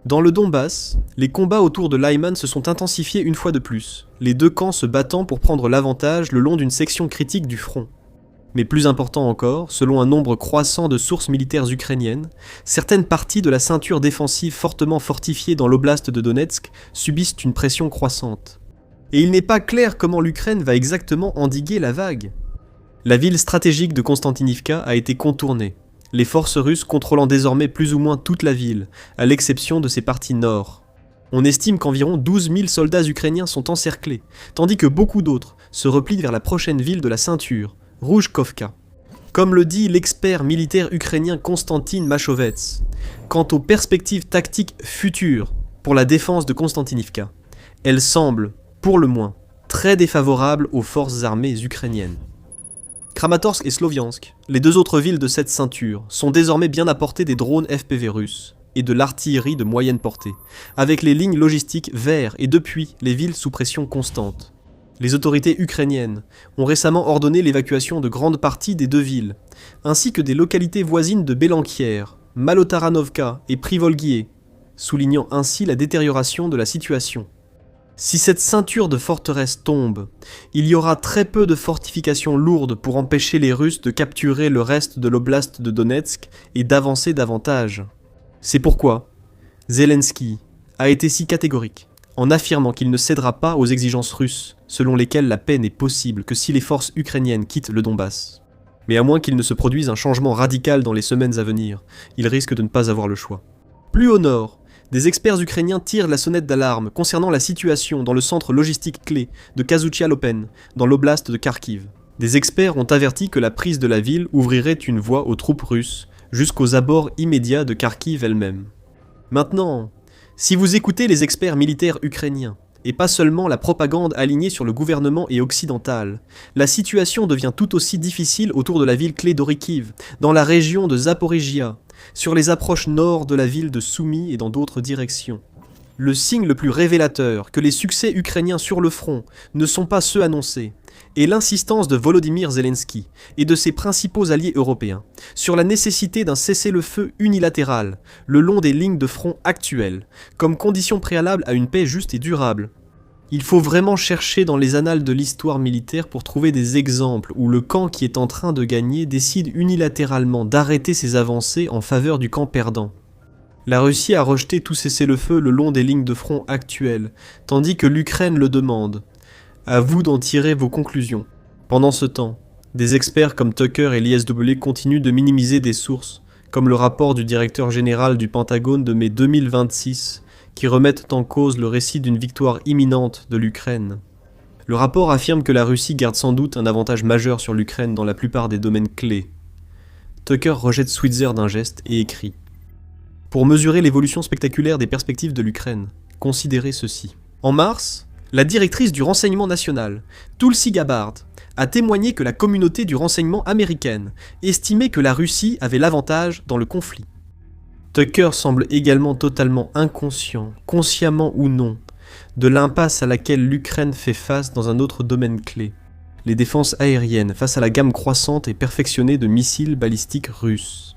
Dans le Donbass, les combats autour de Lyman se sont intensifiés une fois de plus, les deux camps se battant pour prendre l'avantage le long d'une section critique du front. Mais plus important encore, selon un nombre croissant de sources militaires ukrainiennes, certaines parties de la ceinture défensive fortement fortifiée dans l'oblast de Donetsk subissent une pression croissante. Et il n'est pas clair comment l'Ukraine va exactement endiguer la vague. La ville stratégique de Konstantinivka a été contournée, les forces russes contrôlant désormais plus ou moins toute la ville, à l'exception de ses parties nord. On estime qu'environ 12 000 soldats ukrainiens sont encerclés, tandis que beaucoup d'autres se replient vers la prochaine ville de la ceinture, Roujkovka. Comme le dit l'expert militaire ukrainien Konstantin Machovets, quant aux perspectives tactiques futures pour la défense de Konstantinivka, elles semblent, pour le moins, très défavorables aux forces armées ukrainiennes. Kramatorsk et Sloviansk, les deux autres villes de cette ceinture, sont désormais bien à portée des drones FPV russes et de l'artillerie de moyenne portée, avec les lignes logistiques vers et depuis les villes sous pression constante. Les autorités ukrainiennes ont récemment ordonné l'évacuation de grandes parties des deux villes, ainsi que des localités voisines de Belankier, Malotaranovka et Privolguié, soulignant ainsi la détérioration de la situation. Si cette ceinture de forteresses tombe, il y aura très peu de fortifications lourdes pour empêcher les Russes de capturer le reste de l'oblast de Donetsk et d'avancer davantage. C'est pourquoi Zelensky a été si catégorique, en affirmant qu'il ne cédera pas aux exigences russes, selon lesquelles la paix n'est possible que si les forces ukrainiennes quittent le Donbass. Mais à moins qu'il ne se produise un changement radical dans les semaines à venir, il risque de ne pas avoir le choix. Plus au nord, des experts ukrainiens tirent la sonnette d'alarme concernant la situation dans le centre logistique clé de Kazuchia-Lopen, dans l'oblast de Kharkiv. Des experts ont averti que la prise de la ville ouvrirait une voie aux troupes russes, jusqu'aux abords immédiats de Kharkiv elle-même. Maintenant, si vous écoutez les experts militaires ukrainiens, et pas seulement la propagande alignée sur le gouvernement et occidental, la situation devient tout aussi difficile autour de la ville clé d'Orikiv, dans la région de Zaporijia, sur les approches nord de la ville de Soumy et dans d'autres directions. Le signe le plus révélateur que les succès ukrainiens sur le front ne sont pas ceux annoncés est l'insistance de Volodymyr Zelensky et de ses principaux alliés européens sur la nécessité d'un cessez-le-feu unilatéral le long des lignes de front actuelles, comme condition préalable à une paix juste et durable. Il faut vraiment chercher dans les annales de l'histoire militaire pour trouver des exemples où le camp qui est en train de gagner décide unilatéralement d'arrêter ses avancées en faveur du camp perdant. La Russie a rejeté tout cessez-le-feu le long des lignes de front actuelles, tandis que l'Ukraine le demande. À vous d'en tirer vos conclusions. Pendant ce temps, des experts comme Tucker et l'ISW continuent de minimiser des sources, comme le rapport du directeur général du Pentagone de mai 2026, qui remettent en cause le récit d'une victoire imminente de l'Ukraine. Le rapport affirme que la Russie garde sans doute un avantage majeur sur l'Ukraine dans la plupart des domaines clés. Tucker rejette Switzer d'un geste et écrit « Pour mesurer l'évolution spectaculaire des perspectives de l'Ukraine, considérez ceci. En mars, la directrice du renseignement national, Tulsi Gabbard, a témoigné que la communauté du renseignement américaine estimait que la Russie avait l'avantage dans le conflit. Tucker semble également totalement inconscient, consciemment ou non, de l'impasse à laquelle l'Ukraine fait face dans un autre domaine clé, les défenses aériennes face à la gamme croissante et perfectionnée de missiles balistiques russes.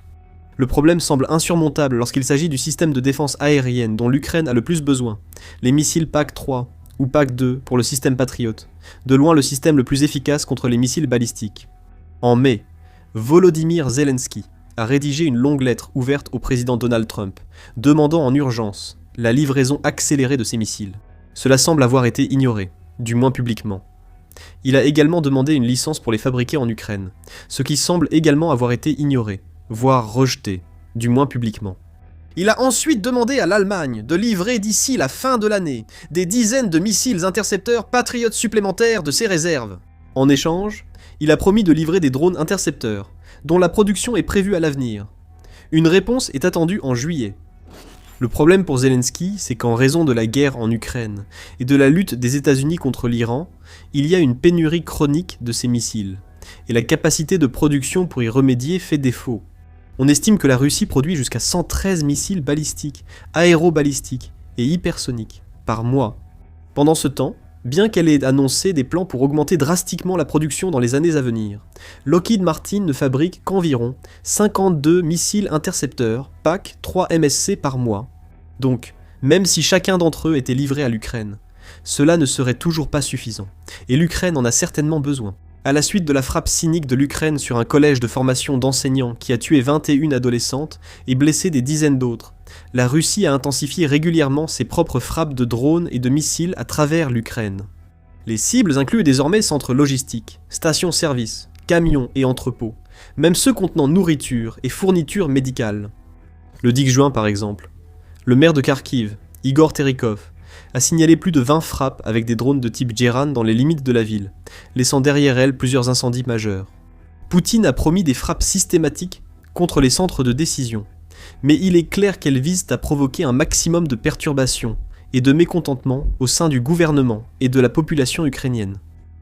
Le problème semble insurmontable lorsqu'il s'agit du système de défense aérienne dont l'Ukraine a le plus besoin, les missiles PAC-3 ou PAC-2 pour le système Patriot, de loin le système le plus efficace contre les missiles balistiques. En mai, Volodymyr Zelensky a rédigé une longue lettre ouverte au président Donald Trump, demandant en urgence la livraison accélérée de ces missiles. Cela semble avoir été ignoré, du moins publiquement. Il a également demandé une licence pour les fabriquer en Ukraine, ce qui semble également avoir été ignoré, voire rejeté, du moins publiquement. Il a ensuite demandé à l'Allemagne de livrer d'ici la fin de l'année des dizaines de missiles intercepteurs Patriot supplémentaires de ses réserves. En échange, il a promis de livrer des drones intercepteurs, dont la production est prévue à l'avenir. Une réponse est attendue en juillet. Le problème pour Zelensky, c'est qu'en raison de la guerre en Ukraine et de la lutte des États-Unis contre l'Iran, il y a une pénurie chronique de ces missiles, et la capacité de production pour y remédier fait défaut. On estime que la Russie produit jusqu'à 113 missiles balistiques, aérobalistiques et hypersoniques par mois. Pendant ce temps, bien qu'elle ait annoncé des plans pour augmenter drastiquement la production dans les années à venir, Lockheed Martin ne fabrique qu'environ 52 missiles intercepteurs PAC-3 MSC par mois. Donc, même si chacun d'entre eux était livré à l'Ukraine, cela ne serait toujours pas suffisant, et l'Ukraine en a certainement besoin. À la suite de la frappe cynique de l'Ukraine sur un collège de formation d'enseignants qui a tué 21 adolescentes et blessé des dizaines d'autres, la Russie a intensifié régulièrement ses propres frappes de drones et de missiles à travers l'Ukraine. Les cibles incluent désormais centres logistiques, stations-service, camions et entrepôts, même ceux contenant nourriture et fournitures médicales. Le 10 juin par exemple, le maire de Kharkiv, Igor Terikov, a signalé plus de 20 frappes avec des drones de type Geran dans les limites de la ville, laissant derrière elles plusieurs incendies majeurs. Poutine a promis des frappes systématiques contre les centres de décision, mais il est clair qu'elles visent à provoquer un maximum de perturbations et de mécontentement au sein du gouvernement et de la population ukrainienne.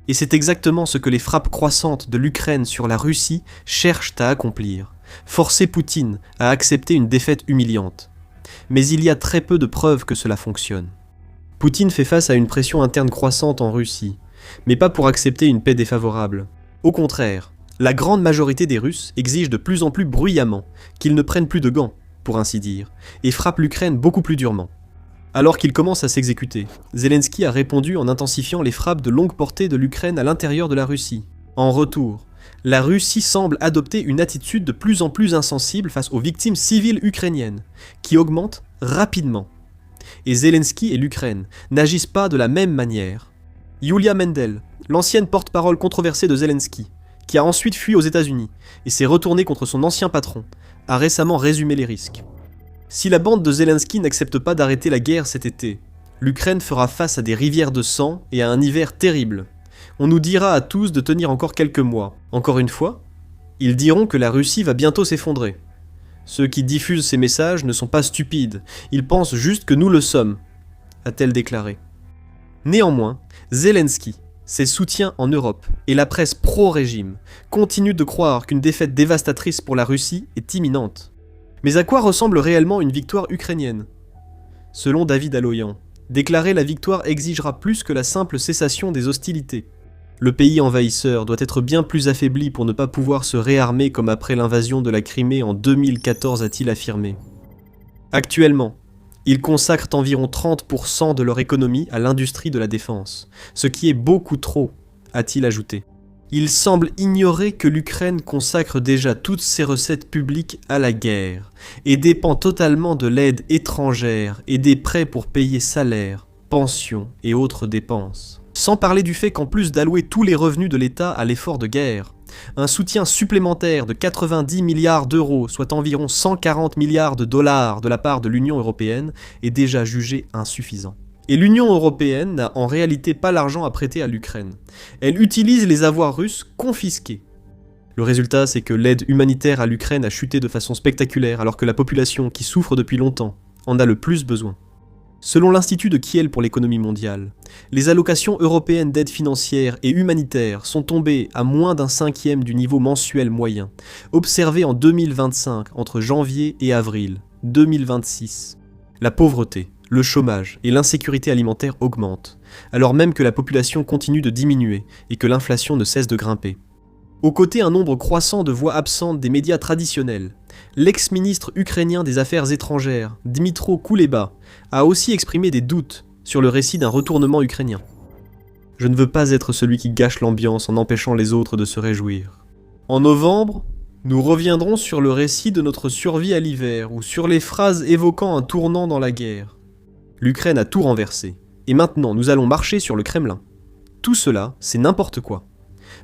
Et c'est exactement ce que les frappes croissantes de l'Ukraine sur la Russie cherchent à accomplir, forcer Poutine à accepter une défaite humiliante. Mais il y a très peu de preuves que cela fonctionne. Poutine fait face à une pression interne croissante en Russie, mais pas pour accepter une paix défavorable. Au contraire, la grande majorité des Russes exigent de plus en plus bruyamment qu'ils ne prennent plus de gants, pour ainsi dire, et frappent l'Ukraine beaucoup plus durement. Alors qu'il commence à s'exécuter, Zelensky a répondu en intensifiant les frappes de longue portée de l'Ukraine à l'intérieur de la Russie. En retour, la Russie semble adopter une attitude de plus en plus insensible face aux victimes civiles ukrainiennes, qui augmente rapidement. Et Zelensky et l'Ukraine n'agissent pas de la même manière. Yulia Mendel, l'ancienne porte-parole controversée de Zelensky, qui a ensuite fui aux États-Unis et s'est retournée contre son ancien patron, a récemment résumé les risques. Si la bande de Zelensky n'accepte pas d'arrêter la guerre cet été, l'Ukraine fera face à des rivières de sang et à un hiver terrible. On nous dira à tous de tenir encore quelques mois. Encore une fois, ils diront que la Russie va bientôt s'effondrer. Ceux qui diffusent ces messages ne sont pas stupides, ils pensent juste que nous le sommes, a-t-elle déclaré. Néanmoins, Zelensky, ses soutiens en Europe et la presse pro-régime continuent de croire qu'une défaite dévastatrice pour la Russie est imminente. Mais à quoi ressemble réellement une victoire ukrainienne ? Selon David Aloyan, déclarer la victoire exigera plus que la simple cessation des hostilités. Le pays envahisseur doit être bien plus affaibli pour ne pas pouvoir se réarmer comme après l'invasion de la Crimée en 2014, a-t-il affirmé. Actuellement, ils consacrent environ 30% de leur économie à l'industrie de la défense, ce qui est beaucoup trop, a-t-il ajouté. Il semble ignorer que l'Ukraine consacre déjà toutes ses recettes publiques à la guerre et dépend totalement de l'aide étrangère et des prêts pour payer salaires, pensions et autres dépenses. Sans parler du fait qu'en plus d'allouer tous les revenus de l'État à l'effort de guerre, un soutien supplémentaire de 90 milliards d'euros, soit environ 140 milliards de dollars de la part de l'Union européenne, est déjà jugé insuffisant. Et l'Union européenne n'a en réalité pas l'argent à prêter à l'Ukraine. Elle utilise les avoirs russes confisqués. Le résultat, c'est que l'aide humanitaire à l'Ukraine a chuté de façon spectaculaire alors que la population, qui souffre depuis longtemps, en a le plus besoin. Selon l'Institut de Kiel pour l'économie mondiale, les allocations européennes d'aide financière et humanitaire sont tombées à moins d'un cinquième du niveau mensuel moyen, observé en 2025 entre janvier et avril 2026. La pauvreté, le chômage et l'insécurité alimentaire augmentent, alors même que la population continue de diminuer et que l'inflation ne cesse de grimper. Aux côtés un nombre croissant de voix absentes des médias traditionnels, L'ex-ministre ukrainien des Affaires étrangères, Dmytro Kuleba, a aussi exprimé des doutes sur le récit d'un retournement ukrainien. Je ne veux pas être celui qui gâche l'ambiance en empêchant les autres de se réjouir. En novembre, nous reviendrons sur le récit de notre survie à l'hiver ou sur les phrases évoquant un tournant dans la guerre. L'Ukraine a tout renversé, et maintenant nous allons marcher sur le Kremlin. Tout cela, c'est n'importe quoi.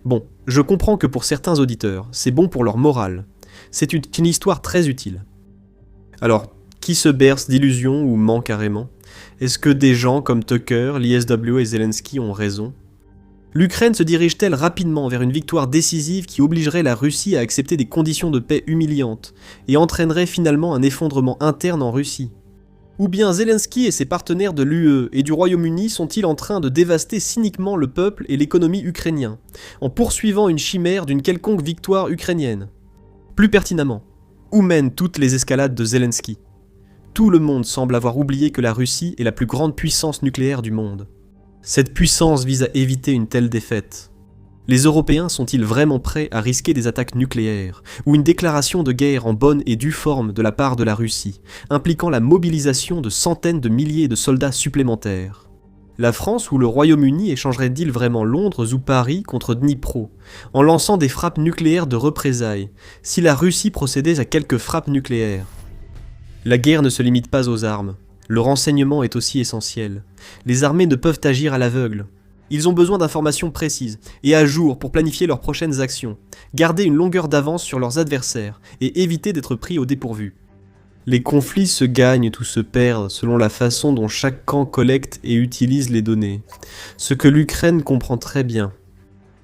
Bon, je comprends que pour certains auditeurs, c'est bon pour leur morale. C'est une histoire très utile. Alors, qui se berce d'illusions ou ment carrément ? Est-ce que des gens comme Tucker, l'ISW et Zelensky ont raison ? L'Ukraine se dirige-t-elle rapidement vers une victoire décisive qui obligerait la Russie à accepter des conditions de paix humiliantes et entraînerait finalement un effondrement interne en Russie ? Ou bien Zelensky et ses partenaires de l'UE et du Royaume-Uni sont-ils en train de dévaster cyniquement le peuple et l'économie ukrainien, en poursuivant une chimère d'une quelconque victoire ukrainienne ? Plus pertinemment, où mènent toutes les escalades de Zelensky ? Tout le monde semble avoir oublié que la Russie est la plus grande puissance nucléaire du monde. Cette puissance vise à éviter une telle défaite. Les Européens sont-ils vraiment prêts à risquer des attaques nucléaires, ou une déclaration de guerre en bonne et due forme de la part de la Russie, impliquant la mobilisation de centaines de milliers de soldats supplémentaires ? La France ou le Royaume-Uni échangeraient-ils vraiment Londres ou Paris contre Dnipro, en lançant des frappes nucléaires de représailles, si la Russie procédait à quelques frappes nucléaires ? La guerre ne se limite pas aux armes. Le renseignement est aussi essentiel. Les armées ne peuvent agir à l'aveugle. Ils ont besoin d'informations précises et à jour pour planifier leurs prochaines actions, garder une longueur d'avance sur leurs adversaires et éviter d'être pris au dépourvu. Les conflits se gagnent ou se perdent selon la façon dont chaque camp collecte et utilise les données, ce que l'Ukraine comprend très bien.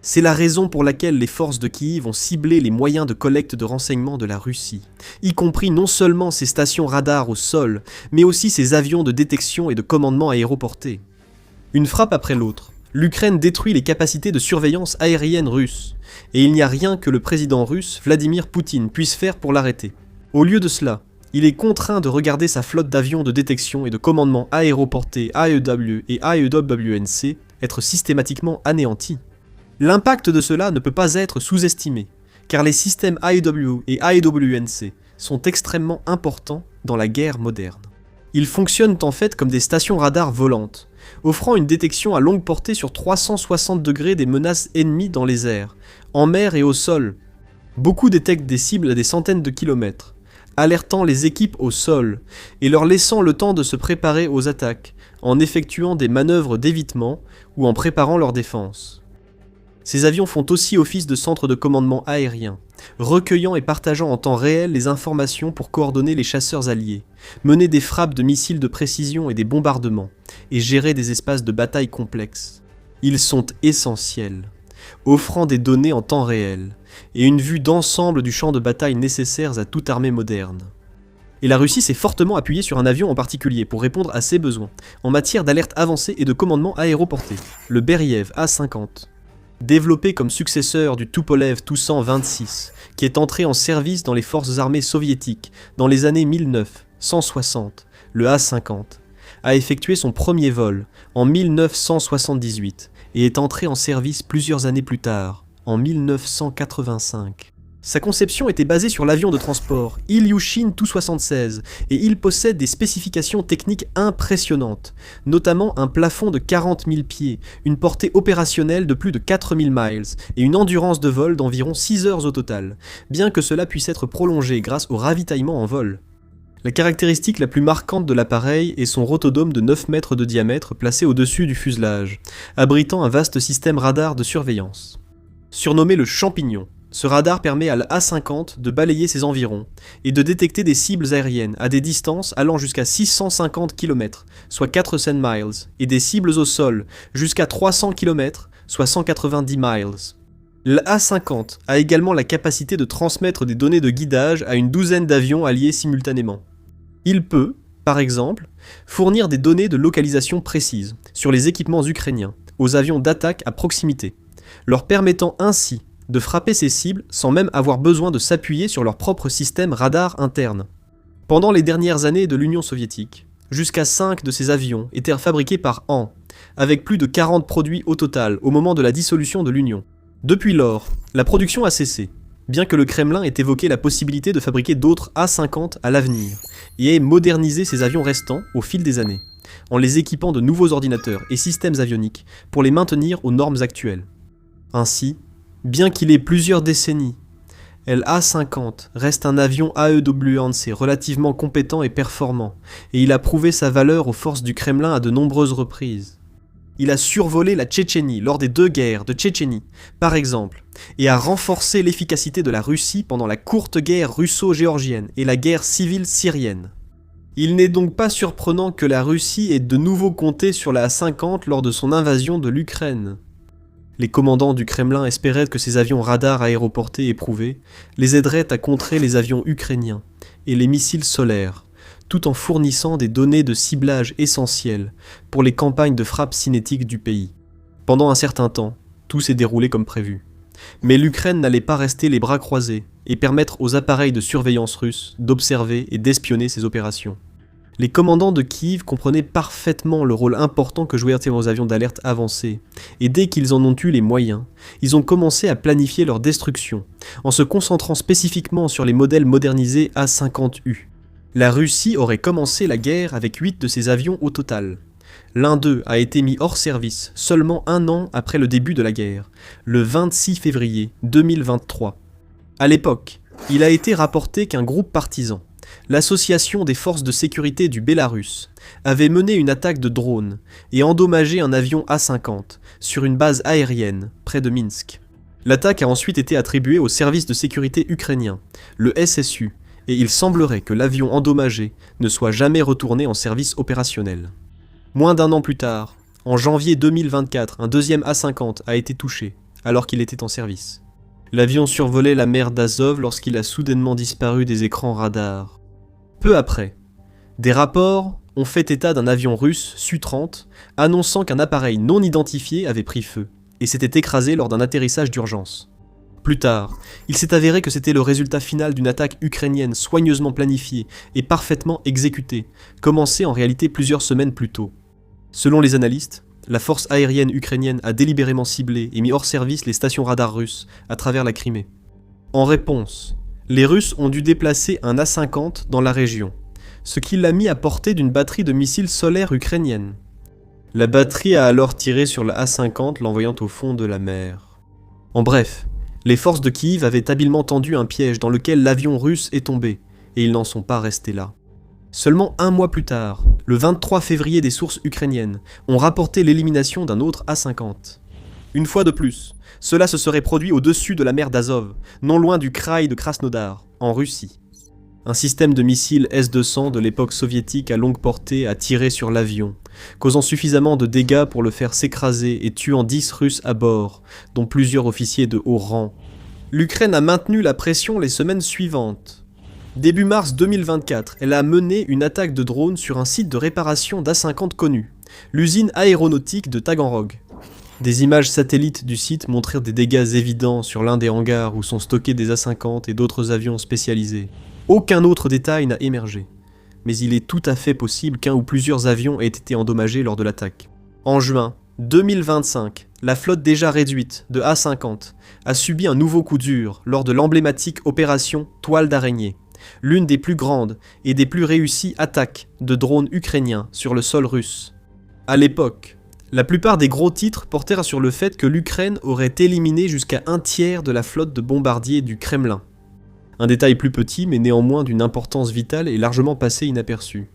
C'est la raison pour laquelle les forces de Kiev ont ciblé les moyens de collecte de renseignements de la Russie, y compris non seulement ses stations radars au sol, mais aussi ses avions de détection et de commandement aéroportés. Une frappe après l'autre, l'Ukraine détruit les capacités de surveillance aérienne russes, et il n'y a rien que le président russe, Vladimir Poutine, puisse faire pour l'arrêter. Au lieu de cela, il est contraint de regarder sa flotte d'avions de détection et de commandement aéroportés AEW et AEWNC être systématiquement anéantis. L'impact de cela ne peut pas être sous-estimé, car les systèmes AEW et AEWNC sont extrêmement importants dans la guerre moderne. Ils fonctionnent en fait comme des stations radars volantes, offrant une détection à longue portée sur 360 degrés des menaces ennemies dans les airs, en mer et au sol. Beaucoup détectent des cibles à des centaines de kilomètres, alertant les équipes au sol et leur laissant le temps de se préparer aux attaques, en effectuant des manœuvres d'évitement ou en préparant leur défense. Ces avions font aussi office de centre de commandement aérien, recueillant et partageant en temps réel les informations pour coordonner les chasseurs alliés, mener des frappes de missiles de précision et des bombardements, et gérer des espaces de bataille complexes. Ils sont essentiels, offrant des données en temps réel, et une vue d'ensemble du champ de bataille nécessaires à toute armée moderne. Et la Russie s'est fortement appuyée sur un avion en particulier pour répondre à ses besoins, en matière d'alerte avancée et de commandement aéroporté, le Beriev A-50. Développé comme successeur du Tupolev Tu-126, qui est entré en service dans les forces armées soviétiques dans les années 1960, le A-50 a effectué son premier vol en 1978 et est entré en service plusieurs années plus tard, en 1985. Sa conception était basée sur l'avion de transport Ilyushin Tu-76 et il possède des spécifications techniques impressionnantes, notamment un plafond de 40 000 pieds, une portée opérationnelle de plus de 4 000 miles et une endurance de vol d'environ 6 heures au total, bien que cela puisse être prolongé grâce au ravitaillement en vol. La caractéristique la plus marquante de l'appareil est son rotodome de 9 mètres de diamètre placé au-dessus du fuselage, abritant un vaste système radar de surveillance. Surnommé le champignon, ce radar permet à l'A-50 de balayer ses environs et de détecter des cibles aériennes à des distances allant jusqu'à 650 km, soit 400 miles, et des cibles au sol jusqu'à 300 km, soit 190 miles. L'A-50 a également la capacité de transmettre des données de guidage à une douzaine d'avions alliés simultanément. Il peut, par exemple, fournir des données de localisation précises sur les équipements ukrainiens aux avions d'attaque à proximité, leur permettant ainsi de frapper ces cibles sans même avoir besoin de s'appuyer sur leur propre système radar interne. Pendant les dernières années de l'Union soviétique, jusqu'à 5 de ces avions étaient fabriqués par an, avec plus de 40 produits au total au moment de la dissolution de l'Union. Depuis lors, la production a cessé, bien que le Kremlin ait évoqué la possibilité de fabriquer d'autres A-50 à l'avenir, et ait modernisé ses avions restants au fil des années, en les équipant de nouveaux ordinateurs et systèmes avioniques pour les maintenir aux normes actuelles. Ainsi, bien qu'il ait plusieurs décennies, l'A-50 reste un avion AEW1C relativement compétent et performant, et il a prouvé sa valeur aux forces du Kremlin à de nombreuses reprises. Il a survolé la Tchétchénie lors des 2 guerres de Tchétchénie, par exemple, et a renforcé l'efficacité de la Russie pendant la courte guerre russo-géorgienne et la guerre civile syrienne. Il n'est donc pas surprenant que la Russie ait de nouveau compté sur la A-50 lors de son invasion de l'Ukraine. Les commandants du Kremlin espéraient que ces avions radars aéroportés éprouvés les aideraient à contrer les avions ukrainiens et les missiles solaires, tout en fournissant des données de ciblage essentielles pour les campagnes de frappe cinétique du pays. Pendant un certain temps, tout s'est déroulé comme prévu. Mais l'Ukraine n'allait pas rester les bras croisés et permettre aux appareils de surveillance russes d'observer et d'espionner ces opérations. Les commandants de Kiev comprenaient parfaitement le rôle important que jouaient leurs avions d'alerte avancés, et dès qu'ils en ont eu les moyens, ils ont commencé à planifier leur destruction, en se concentrant spécifiquement sur les modèles modernisés A-50U. La Russie aurait commencé la guerre avec 8 de ces avions au total. L'un d'eux a été mis hors service seulement 1 an après le début de la guerre, le 26 février 2023. À l'époque, il a été rapporté qu'un groupe partisan, l'Association des forces de sécurité du Bélarus, avait mené une attaque de drone et endommagé un avion A-50 sur une base aérienne près de Minsk. L'attaque a ensuite été attribuée au service de sécurité ukrainien, le SSU, et il semblerait que l'avion endommagé ne soit jamais retourné en service opérationnel. Moins d'1 an plus tard, en janvier 2024, un deuxième A-50 a été touché, alors qu'il était en service. L'avion survolait la mer d'Azov lorsqu'il a soudainement disparu des écrans radars. Peu après, des rapports ont fait état d'un avion russe Su-30 annonçant qu'un appareil non identifié avait pris feu et s'était écrasé lors d'un atterrissage d'urgence. Plus tard, il s'est avéré que c'était le résultat final d'une attaque ukrainienne soigneusement planifiée et parfaitement exécutée, commencée en réalité plusieurs semaines plus tôt. Selon les analystes, la force aérienne ukrainienne a délibérément ciblé et mis hors service les stations radars russes à travers la Crimée. En réponse, les Russes ont dû déplacer un A-50 dans la région, ce qui l'a mis à portée d'une batterie de missiles solaires ukrainienne. La batterie a alors tiré sur la A-50, l'envoyant au fond de la mer. En bref, les forces de Kiev avaient habilement tendu un piège dans lequel l'avion russe est tombé, et ils n'en sont pas restés là. Seulement 1 mois plus tard, le 23 février, des sources ukrainiennes ont rapporté l'élimination d'un autre A-50. Une fois de plus, cela se serait produit au-dessus de la mer d'Azov, non loin du kraï de Krasnodar, en Russie. Un système de missiles S-200 de l'époque soviétique à longue portée a tiré sur l'avion, causant suffisamment de dégâts pour le faire s'écraser et tuant 10 Russes à bord, dont plusieurs officiers de haut rang. L'Ukraine a maintenu la pression les semaines suivantes. Début mars 2024, elle a mené une attaque de drone sur un site de réparation d'A-50 connu, l'usine aéronautique de Taganrog. Des images satellites du site montrèrent des dégâts évidents sur l'un des hangars où sont stockés des A-50 et d'autres avions spécialisés. Aucun autre détail n'a émergé, mais il est tout à fait possible qu'un ou plusieurs avions aient été endommagés lors de l'attaque. En juin 2025, la flotte déjà réduite de A-50 a subi un nouveau coup dur lors de l'emblématique opération Toile d'araignée, l'une des plus grandes et des plus réussies attaques de drones ukrainiens sur le sol russe. À l'époque, la plupart des gros titres portèrent sur le fait que l'Ukraine aurait éliminé jusqu'à 1/3 de la flotte de bombardiers du Kremlin. Un détail plus petit mais néanmoins d'une importance vitale et largement passé inaperçu.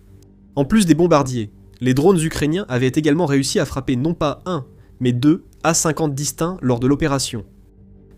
En plus des bombardiers, les drones ukrainiens avaient également réussi à frapper non pas 1, mais 2 A-50 distincts lors de l'opération.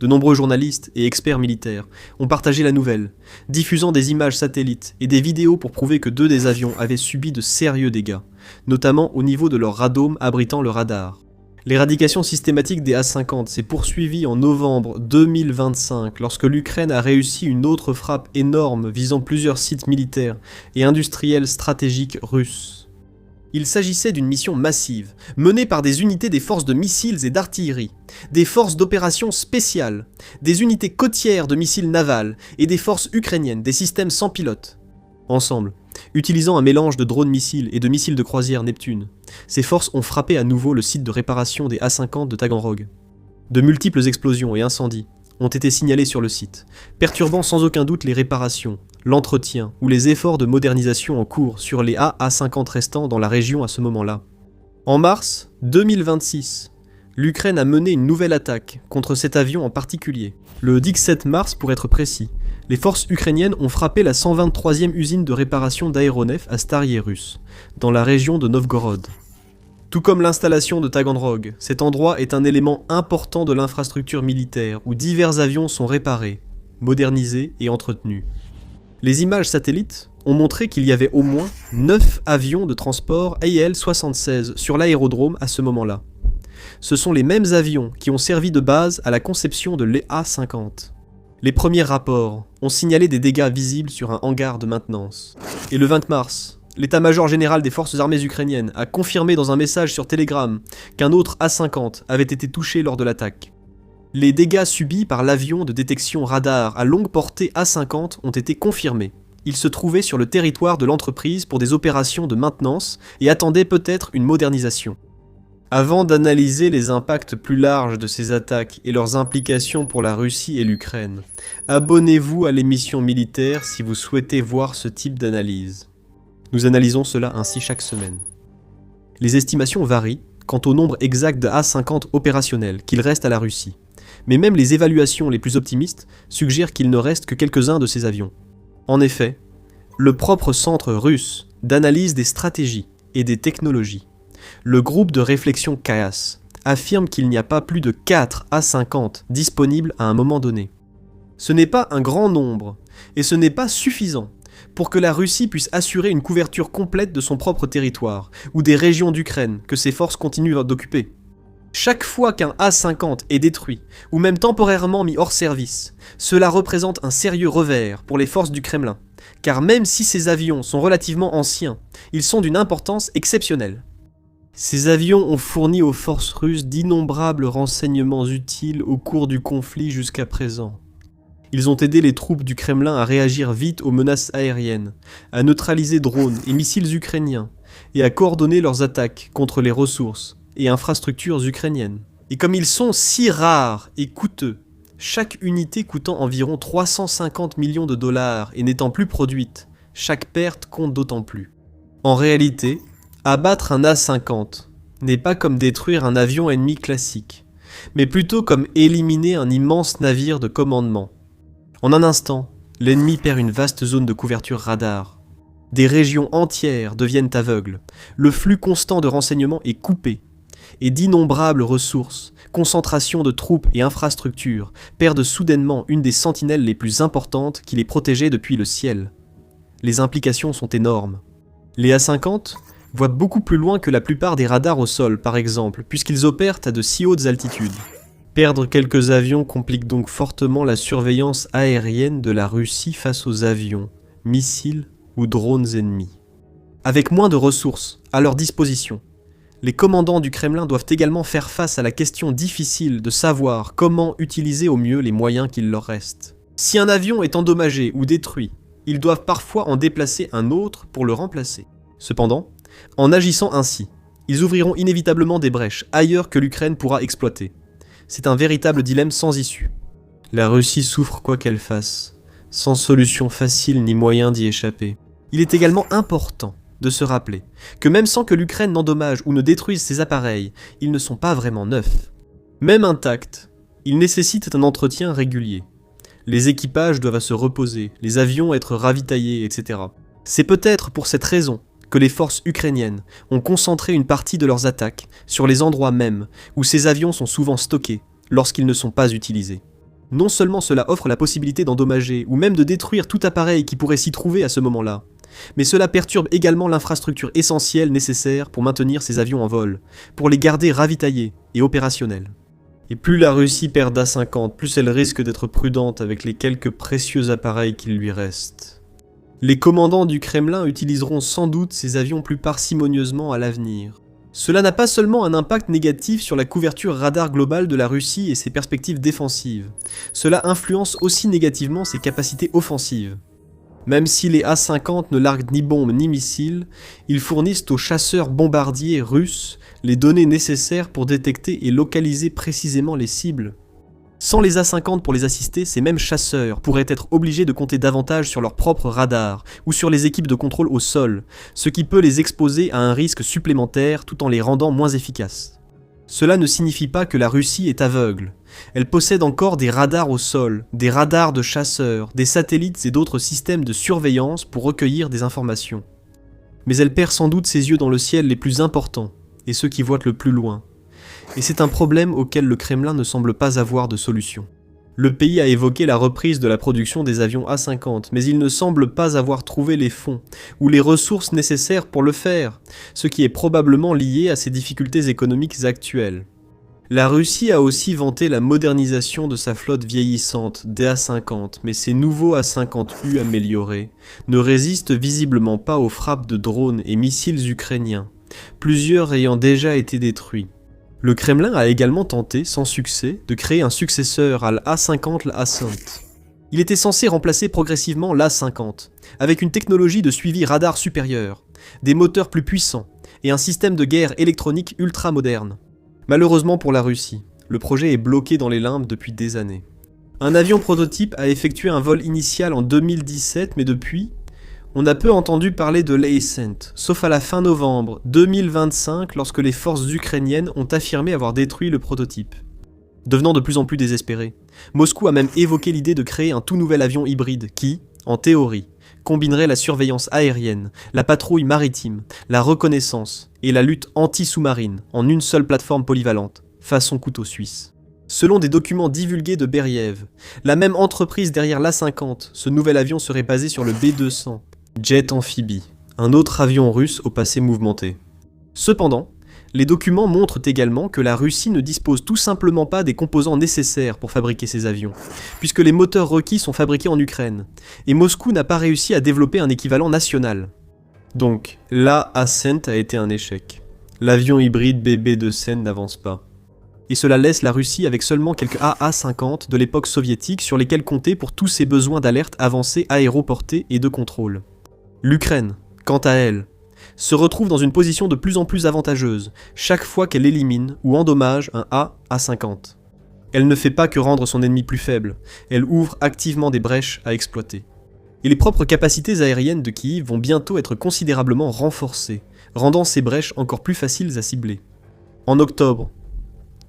De nombreux journalistes et experts militaires ont partagé la nouvelle, diffusant des images satellites et des vidéos pour prouver que 2 des avions avaient subi de sérieux dégâts, notamment au niveau de leur radome abritant le radar. L'éradication systématique des A-50 s'est poursuivie en novembre 2025 lorsque l'Ukraine a réussi une autre frappe énorme visant plusieurs sites militaires et industriels stratégiques russes. Il s'agissait d'une mission massive, menée par des unités des forces de missiles et d'artillerie, des forces d'opération spéciales, des unités côtières de missiles navals et des forces ukrainiennes des systèmes sans pilote. Ensemble, utilisant un mélange de drones missiles et de missiles de croisière Neptune, ces forces ont frappé à nouveau le site de réparation des A-50 de Taganrog. De multiples explosions et incendies ont été signalés sur le site, perturbant sans aucun doute les réparations, l'entretien ou les efforts de modernisation en cours sur les A-50 restants dans la région à ce moment-là. En mars 2026, l'Ukraine a mené une nouvelle attaque contre cet avion en particulier. Le 17 mars pour être précis, les forces ukrainiennes ont frappé la 123e usine de réparation d'aéronefs à Staryé russe, dans la région de Novgorod. Tout comme l'installation de Taganrog, cet endroit est un élément important de l'infrastructure militaire où divers avions sont réparés, modernisés et entretenus. Les images satellites ont montré qu'il y avait au moins 9 avions de transport AL-76 sur l'aérodrome à ce moment-là. Ce sont les mêmes avions qui ont servi de base à la conception de l'EA-50. Les premiers rapports ont signalé des dégâts visibles sur un hangar de maintenance. Et le 20 mars, l'état-major général des forces armées ukrainiennes a confirmé dans un message sur Telegram qu'un autre A-50 avait été touché lors de l'attaque. Les dégâts subis par l'avion de détection radar à longue portée A-50 ont été confirmés. Il se trouvait sur le territoire de l'entreprise pour des opérations de maintenance et attendait peut-être une modernisation. Avant d'analyser les impacts plus larges de ces attaques et leurs implications pour la Russie et l'Ukraine, abonnez-vous à l'émission militaire si vous souhaitez voir ce type d'analyse. Nous analysons cela ainsi chaque semaine. Les estimations varient quant au nombre exact de A-50 opérationnels qu'il reste à la Russie, mais même les évaluations les plus optimistes suggèrent qu'il ne reste que quelques-uns de ces avions. En effet, le propre centre russe d'analyse des stratégies et des technologies, le groupe de réflexion CAIAS, affirme qu'il n'y a pas plus de 4 A-50 disponibles à un moment donné. Ce n'est pas un grand nombre, et ce n'est pas suffisant pour que la Russie puisse assurer une couverture complète de son propre territoire, ou des régions d'Ukraine que ses forces continuent d'occuper. Chaque fois qu'un A-50 est détruit, ou même temporairement mis hors service, cela représente un sérieux revers pour les forces du Kremlin, car même si ces avions sont relativement anciens, ils sont d'une importance exceptionnelle. Ces avions ont fourni aux forces russes d'innombrables renseignements utiles au cours du conflit jusqu'à présent. Ils ont aidé les troupes du Kremlin à réagir vite aux menaces aériennes, à neutraliser drones et missiles ukrainiens, et à coordonner leurs attaques contre les ressources et infrastructures ukrainiennes. Et comme ils sont si rares et coûteux, chaque unité coûtant environ 350 millions de dollars et n'étant plus produite, chaque perte compte d'autant plus. En réalité, abattre un A-50 n'est pas comme détruire un avion ennemi classique, mais plutôt comme éliminer un immense navire de commandement. En un instant, l'ennemi perd une vaste zone de couverture radar. Des régions entières deviennent aveugles, le flux constant de renseignements est coupé, et d'innombrables ressources, concentrations de troupes et infrastructures perdent soudainement une des sentinelles les plus importantes qui les protégeait depuis le ciel. Les implications sont énormes. Les A-50 voient beaucoup plus loin que la plupart des radars au sol, par exemple, puisqu'ils opèrent à de si hautes altitudes. Perdre quelques avions complique donc fortement la surveillance aérienne de la Russie face aux avions, missiles ou drones ennemis. Avec moins de ressources à leur disposition, les commandants du Kremlin doivent également faire face à la question difficile de savoir comment utiliser au mieux les moyens qu'il leur reste. Si un avion est endommagé ou détruit, ils doivent parfois en déplacer un autre pour le remplacer. Cependant, en agissant ainsi, ils ouvriront inévitablement des brèches ailleurs que l'Ukraine pourra exploiter. C'est un véritable dilemme sans issue. La Russie souffre quoi qu'elle fasse, sans solution facile ni moyen d'y échapper. Il est également important de se rappeler que même sans que l'Ukraine n'endommage ou ne détruise ses appareils, ils ne sont pas vraiment neufs. Même intacts, ils nécessitent un entretien régulier. Les équipages doivent se reposer, les avions être ravitaillés, etc. C'est peut-être pour cette raison que les forces ukrainiennes ont concentré une partie de leurs attaques sur les endroits mêmes où ces avions sont souvent stockés lorsqu'ils ne sont pas utilisés. Non seulement cela offre la possibilité d'endommager ou même de détruire tout appareil qui pourrait s'y trouver à ce moment-là, mais cela perturbe également l'infrastructure essentielle nécessaire pour maintenir ces avions en vol, pour les garder ravitaillés et opérationnels. Et plus la Russie perd d'A-50, plus elle risque d'être prudente avec les quelques précieux appareils qu'il lui reste. Les commandants du Kremlin utiliseront sans doute ces avions plus parcimonieusement à l'avenir. Cela n'a pas seulement un impact négatif sur la couverture radar globale de la Russie et ses perspectives défensives, cela influence aussi négativement ses capacités offensives. Même si les A-50 ne larguent ni bombes ni missiles, ils fournissent aux chasseurs bombardiers russes les données nécessaires pour détecter et localiser précisément les cibles. Sans les A-50 pour les assister, ces mêmes chasseurs pourraient être obligés de compter davantage sur leurs propres radars ou sur les équipes de contrôle au sol, ce qui peut les exposer à un risque supplémentaire tout en les rendant moins efficaces. Cela ne signifie pas que la Russie est aveugle. Elle possède encore des radars au sol, des radars de chasseurs, des satellites et d'autres systèmes de surveillance pour recueillir des informations. Mais elle perd sans doute ses yeux dans le ciel les plus importants, et ceux qui voient le plus loin. Et c'est un problème auquel le Kremlin ne semble pas avoir de solution. Le pays a évoqué la reprise de la production des avions A-50, mais il ne semble pas avoir trouvé les fonds ou les ressources nécessaires pour le faire, ce qui est probablement lié à ses difficultés économiques actuelles. La Russie a aussi vanté la modernisation de sa flotte vieillissante des A-50, mais ces nouveaux A-50U améliorés ne résistent visiblement pas aux frappes de drones et missiles ukrainiens, plusieurs ayant déjà été détruits. Le Kremlin a également tenté, sans succès, de créer un successeur à l'A-50, l'Assault. Il était censé remplacer progressivement l'A-50, avec une technologie de suivi radar supérieure, des moteurs plus puissants et un système de guerre électronique ultra moderne. Malheureusement pour la Russie, le projet est bloqué dans les limbes depuis des années. Un avion prototype a effectué un vol initial en 2017, mais depuis, on a peu entendu parler de l'Ascent, sauf à la fin novembre 2025 lorsque les forces ukrainiennes ont affirmé avoir détruit le prototype. Devenant de plus en plus désespéré, Moscou a même évoqué l'idée de créer un tout nouvel avion hybride qui, en théorie, combinerait la surveillance aérienne, la patrouille maritime, la reconnaissance et la lutte anti-sous-marine en une seule plateforme polyvalente, façon couteau suisse. Selon des documents divulgués de Beriev, la même entreprise derrière l'A-50, ce nouvel avion serait basé sur le B-200, jet amphibie, un autre avion russe au passé mouvementé. Cependant, les documents montrent également que la Russie ne dispose tout simplement pas des composants nécessaires pour fabriquer ces avions, puisque les moteurs requis sont fabriqués en Ukraine, et Moscou n'a pas réussi à développer un équivalent national. Donc, l'A-Ascent a été un échec. L'avion hybride BB-200 n'avance pas. Et cela laisse la Russie avec seulement quelques AA-50 de l'époque soviétique sur lesquels compter pour tous ses besoins d'alerte avancée aéroportée et de contrôle. L'Ukraine, quant à elle, se retrouve dans une position de plus en plus avantageuse chaque fois qu'elle élimine ou endommage un AA-50. Elle ne fait pas que rendre son ennemi plus faible, elle ouvre activement des brèches à exploiter. Et les propres capacités aériennes de Kiev vont bientôt être considérablement renforcées, rendant ces brèches encore plus faciles à cibler. En octobre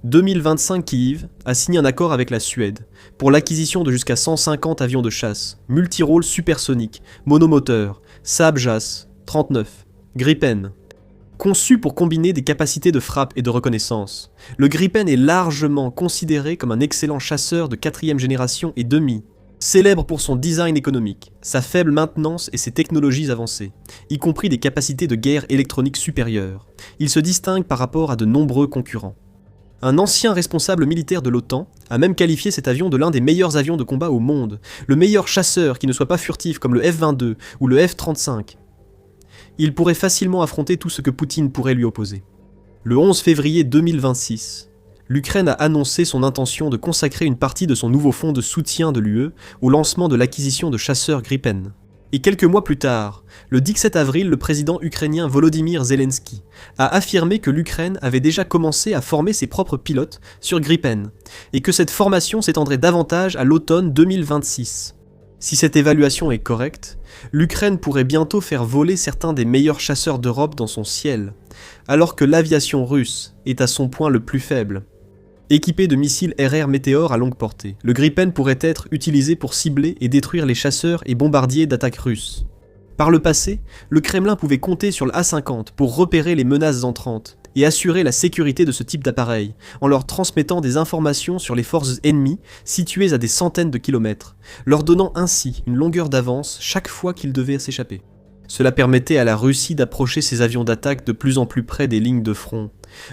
2025, Kiev a signé un accord avec la Suède pour l'acquisition de jusqu'à 150 avions de chasse, multirôles supersoniques, monomoteurs, Saab JAS 39, Gripen. Conçu pour combiner des capacités de frappe et de reconnaissance, le Gripen est largement considéré comme un excellent chasseur de 4e génération et demi, célèbre pour son design économique, sa faible maintenance et ses technologies avancées, y compris des capacités de guerre électronique supérieures. Il se distingue par rapport à de nombreux concurrents. Un ancien responsable militaire de l'OTAN a même qualifié cet avion de l'un des meilleurs avions de combat au monde, le meilleur chasseur qui ne soit pas furtif comme le F-22 ou le F-35. Il pourrait facilement affronter tout ce que Poutine pourrait lui opposer. Le 11 février 2026, l'Ukraine a annoncé son intention de consacrer une partie de son nouveau fonds de soutien de l'UE au lancement de l'acquisition de chasseurs Gripen. Et quelques mois plus tard, le 17 avril, le président ukrainien Volodymyr Zelensky a affirmé que l'Ukraine avait déjà commencé à former ses propres pilotes sur Gripen, et que cette formation s'étendrait davantage à l'automne 2026. Si cette évaluation est correcte, l'Ukraine pourrait bientôt faire voler certains des meilleurs chasseurs d'Europe dans son ciel, alors que l'aviation russe est à son point le plus faible. Équipé de missiles RR Météor à longue portée, le Gripen pourrait être utilisé pour cibler et détruire les chasseurs et bombardiers d'attaque russes. Par le passé, le Kremlin pouvait compter sur l'A-50 pour repérer les menaces entrantes et assurer la sécurité de ce type d'appareil, en leur transmettant des informations sur les forces ennemies situées à des centaines de kilomètres, leur donnant ainsi une longueur d'avance chaque fois qu'ils devaient s'échapper. Cela permettait à la Russie d'approcher ses avions d'attaque de plus en plus près des lignes de front,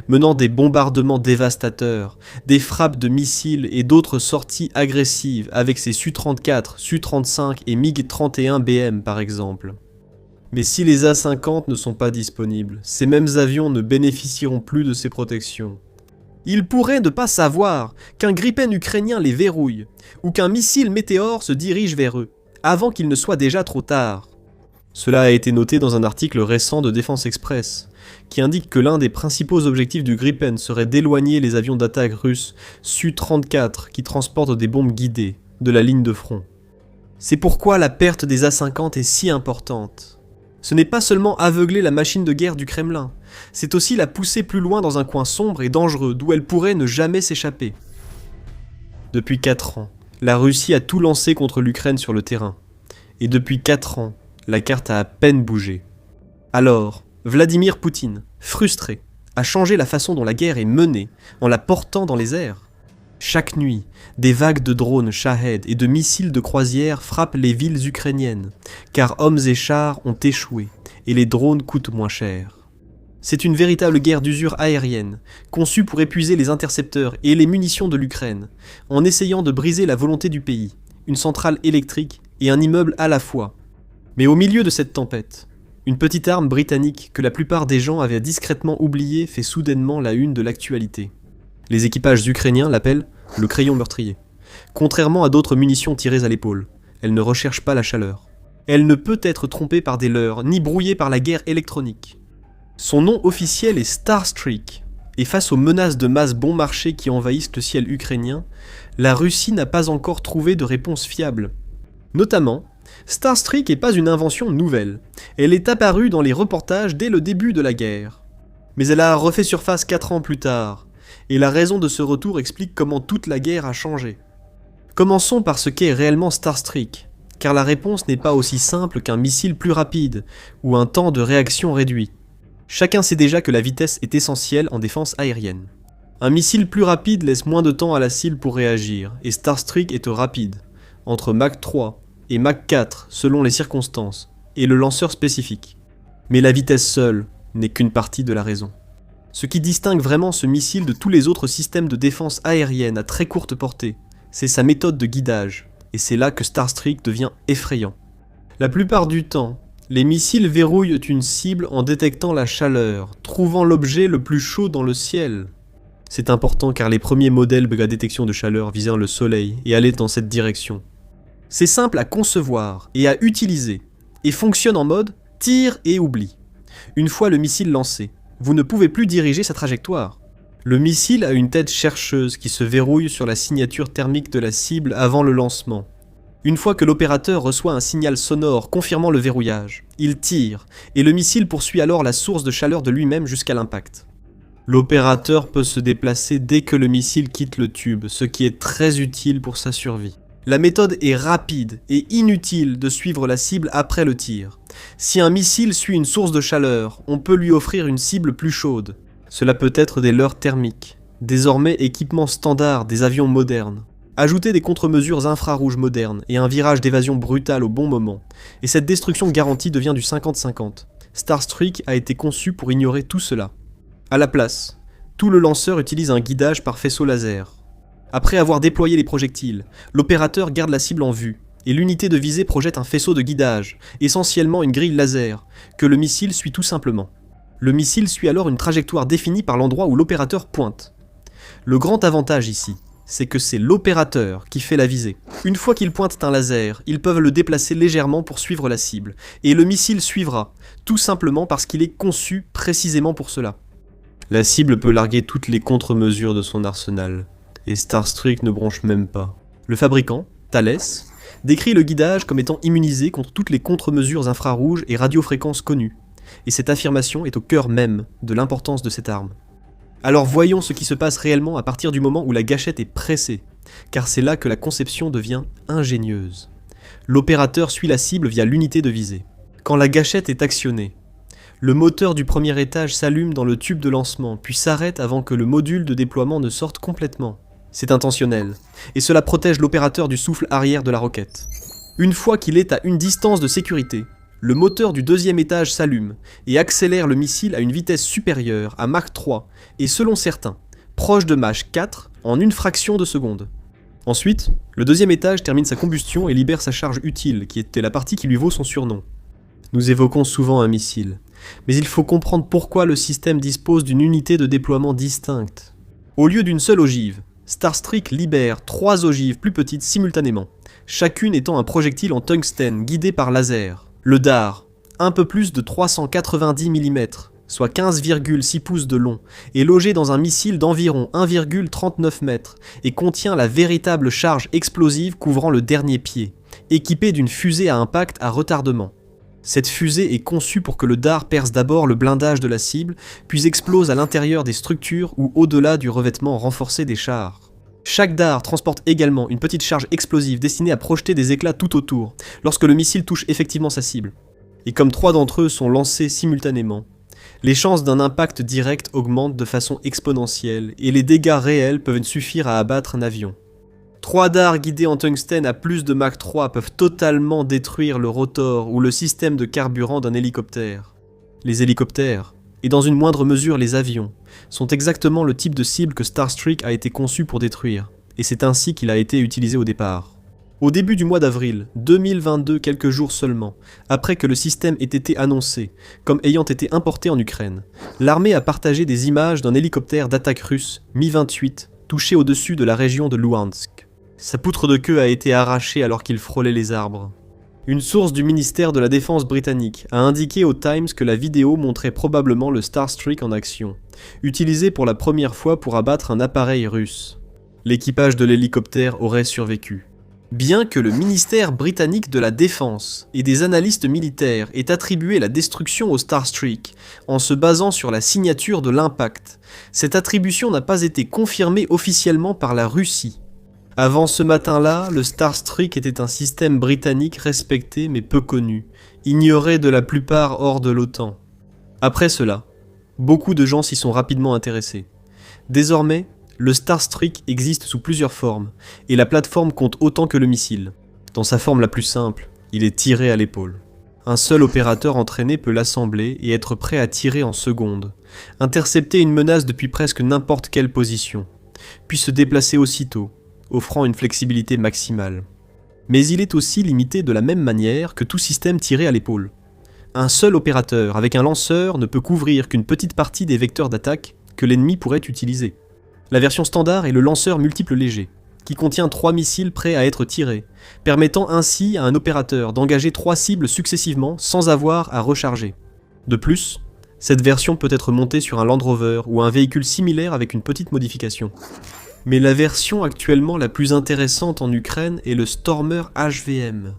menant des bombardements dévastateurs, des frappes de missiles et d'autres sorties agressives avec ses Su-34, Su-35 et MiG-31BM par exemple. Mais si les A-50 ne sont pas disponibles, ces mêmes avions ne bénéficieront plus de ces protections. Ils pourraient ne pas savoir qu'un Gripen ukrainien les verrouille, ou qu'un missile Météor se dirige vers eux, avant qu'il ne soit déjà trop tard. Cela a été noté dans un article récent de Défense Express, qui indique que l'un des principaux objectifs du Gripen serait d'éloigner les avions d'attaque russes Su-34 qui transportent des bombes guidées de la ligne de front. C'est pourquoi la perte des A-50 est si importante. Ce n'est pas seulement aveugler la machine de guerre du Kremlin, c'est aussi la pousser plus loin dans un coin sombre et dangereux d'où elle pourrait ne jamais s'échapper. Depuis 4 ans, la Russie a tout lancé contre l'Ukraine sur le terrain. Et depuis 4 ans, la carte a à peine bougé. Alors, Vladimir Poutine, frustré, a changé la façon dont la guerre est menée en la portant dans les airs. Chaque nuit, des vagues de drones Shahed et de missiles de croisière frappent les villes ukrainiennes, car hommes et chars ont échoué et les drones coûtent moins cher. C'est une véritable guerre d'usure aérienne, conçue pour épuiser les intercepteurs et les munitions de l'Ukraine, en essayant de briser la volonté du pays, une centrale électrique et un immeuble à la fois. Mais au milieu de cette tempête, une petite arme britannique que la plupart des gens avaient discrètement oubliée fait soudainement la une de l'actualité. Les équipages ukrainiens l'appellent le crayon meurtrier. Contrairement à d'autres munitions tirées à l'épaule, elle ne recherche pas la chaleur. Elle ne peut être trompée par des leurres, ni brouillée par la guerre électronique. Son nom officiel est Starstreak, et face aux menaces de masse bon marché qui envahissent le ciel ukrainien, la Russie n'a pas encore trouvé de réponse fiable. Notamment, Starstreak n'est pas une invention nouvelle. Elle est apparue dans les reportages dès le début de la guerre. Mais elle a refait surface 4 ans plus tard, et la raison de ce retour explique comment toute la guerre a changé. Commençons par ce qu'est réellement Starstreak, car la réponse n'est pas aussi simple qu'un missile plus rapide, ou un temps de réaction réduit. Chacun sait déjà que la vitesse est essentielle en défense aérienne. Un missile plus rapide laisse moins de temps à la cible pour réagir, et Starstreak est rapide, entre Mach 3 et Mach 4 selon les circonstances, et le lanceur spécifique. Mais la vitesse seule n'est qu'une partie de la raison. Ce qui distingue vraiment ce missile de tous les autres systèmes de défense aérienne à très courte portée, c'est sa méthode de guidage, et c'est là que Starstreak devient effrayant. La plupart du temps, les missiles verrouillent une cible en détectant la chaleur, trouvant l'objet le plus chaud dans le ciel. C'est important car les premiers modèles de la détection de chaleur visaient le soleil et allaient dans cette direction. C'est simple à concevoir et à utiliser, et fonctionne en mode tire et oublie. Une fois le missile lancé, vous ne pouvez plus diriger sa trajectoire. Le missile a une tête chercheuse qui se verrouille sur la signature thermique de la cible avant le lancement. Une fois que l'opérateur reçoit un signal sonore confirmant le verrouillage, il tire, et le missile poursuit alors la source de chaleur de lui-même jusqu'à l'impact. L'opérateur peut se déplacer dès que le missile quitte le tube, ce qui est très utile pour sa survie. La méthode est rapide et inutile de suivre la cible après le tir. Si un missile suit une source de chaleur, on peut lui offrir une cible plus chaude. Cela peut être des leurres thermiques, désormais équipement standard des avions modernes. Ajouter des contre-mesures infrarouges modernes et un virage d'évasion brutal au bon moment, et cette destruction garantie devient du 50-50. Starstreak a été conçu pour ignorer tout cela. À la place, tout le lanceur utilise un guidage par faisceau laser. Après avoir déployé les projectiles, l'opérateur garde la cible en vue, et l'unité de visée projette un faisceau de guidage, essentiellement une grille laser, que le missile suit tout simplement. Le missile suit alors une trajectoire définie par l'endroit où l'opérateur pointe. Le grand avantage ici, c'est que c'est l'opérateur qui fait la visée. Une fois qu'ils pointent un laser, ils peuvent le déplacer légèrement pour suivre la cible, et le missile suivra, tout simplement parce qu'il est conçu précisément pour cela. La cible peut larguer toutes les contre-mesures de son arsenal, et Starstreak ne bronche même pas. Le fabricant, Thales, décrit le guidage comme étant immunisé contre toutes les contre-mesures infrarouges et radiofréquences connues, et cette affirmation est au cœur même de l'importance de cette arme. Alors voyons ce qui se passe réellement à partir du moment où la gâchette est pressée, car c'est là que la conception devient ingénieuse. L'opérateur suit la cible via l'unité de visée. Quand la gâchette est actionnée, le moteur du premier étage s'allume dans le tube de lancement, puis s'arrête avant que le module de déploiement ne sorte complètement. C'est intentionnel, et cela protège l'opérateur du souffle arrière de la roquette. Une fois qu'il est à une distance de sécurité, le moteur du deuxième étage s'allume et accélère le missile à une vitesse supérieure à Mach 3 et selon certains, proche de Mach 4 en une fraction de seconde. Ensuite, le deuxième étage termine sa combustion et libère sa charge utile, qui était la partie qui lui vaut son surnom. Nous évoquons souvent un missile, mais il faut comprendre pourquoi le système dispose d'une unité de déploiement distincte. Au lieu d'une seule ogive, Starstreak libère 3 ogives plus petites simultanément, chacune étant un projectile en tungstène guidé par laser. Le DAR, un peu plus de 390 mm, soit 15,6 pouces de long, est logé dans un missile d'environ 1,39 m et contient la véritable charge explosive couvrant le dernier pied, équipé d'une fusée à impact à retardement. Cette fusée est conçue pour que le dard perce d'abord le blindage de la cible, puis explose à l'intérieur des structures ou au-delà du revêtement renforcé des chars. Chaque dard transporte également une petite charge explosive destinée à projeter des éclats tout autour, lorsque le missile touche effectivement sa cible. Et comme 3 d'entre eux sont lancés simultanément, les chances d'un impact direct augmentent de façon exponentielle, et les dégâts réels peuvent suffire à abattre un avion. 3 dards guidés en tungstène à plus de Mach 3 peuvent totalement détruire le rotor ou le système de carburant d'un hélicoptère. Les hélicoptères, et dans une moindre mesure les avions, sont exactement le type de cible que Starstreak a été conçu pour détruire, et c'est ainsi qu'il a été utilisé au départ. Au début du mois d'avril 2022, quelques jours seulement, après que le système ait été annoncé comme ayant été importé en Ukraine, l'armée a partagé des images d'un hélicoptère d'attaque russe Mi-28 touché au-dessus de la région de Luhansk. Sa poutre de queue a été arrachée alors qu'il frôlait les arbres. Une source du ministère de la Défense britannique a indiqué au Times que la vidéo montrait probablement le Starstreak en action, utilisé pour la première fois pour abattre un appareil russe. L'équipage de l'hélicoptère aurait survécu. Bien que le ministère britannique de la Défense et des analystes militaires aient attribué la destruction au Starstreak en se basant sur la signature de l'impact, cette attribution n'a pas été confirmée officiellement par la Russie. Avant ce matin-là, le Starstreak était un système britannique respecté mais peu connu, ignoré de la plupart hors de l'OTAN. Après cela, beaucoup de gens s'y sont rapidement intéressés. Désormais, le Starstreak existe sous plusieurs formes, et la plateforme compte autant que le missile. Dans sa forme la plus simple, il est tiré à l'épaule. Un seul opérateur entraîné peut l'assembler et être prêt à tirer en secondes, intercepter une menace depuis presque n'importe quelle position, puis se déplacer aussitôt, offrant une flexibilité maximale. Mais il est aussi limité de la même manière que tout système tiré à l'épaule. Un seul opérateur avec un lanceur ne peut couvrir qu'une petite partie des vecteurs d'attaque que l'ennemi pourrait utiliser. La version standard est le lanceur multiple léger, qui contient 3 missiles prêts à être tirés, permettant ainsi à un opérateur d'engager 3 cibles successivement sans avoir à recharger. De plus, cette version peut être montée sur un Land Rover ou un véhicule similaire avec une petite modification. Mais la version actuellement la plus intéressante en Ukraine est le Stormer HVM.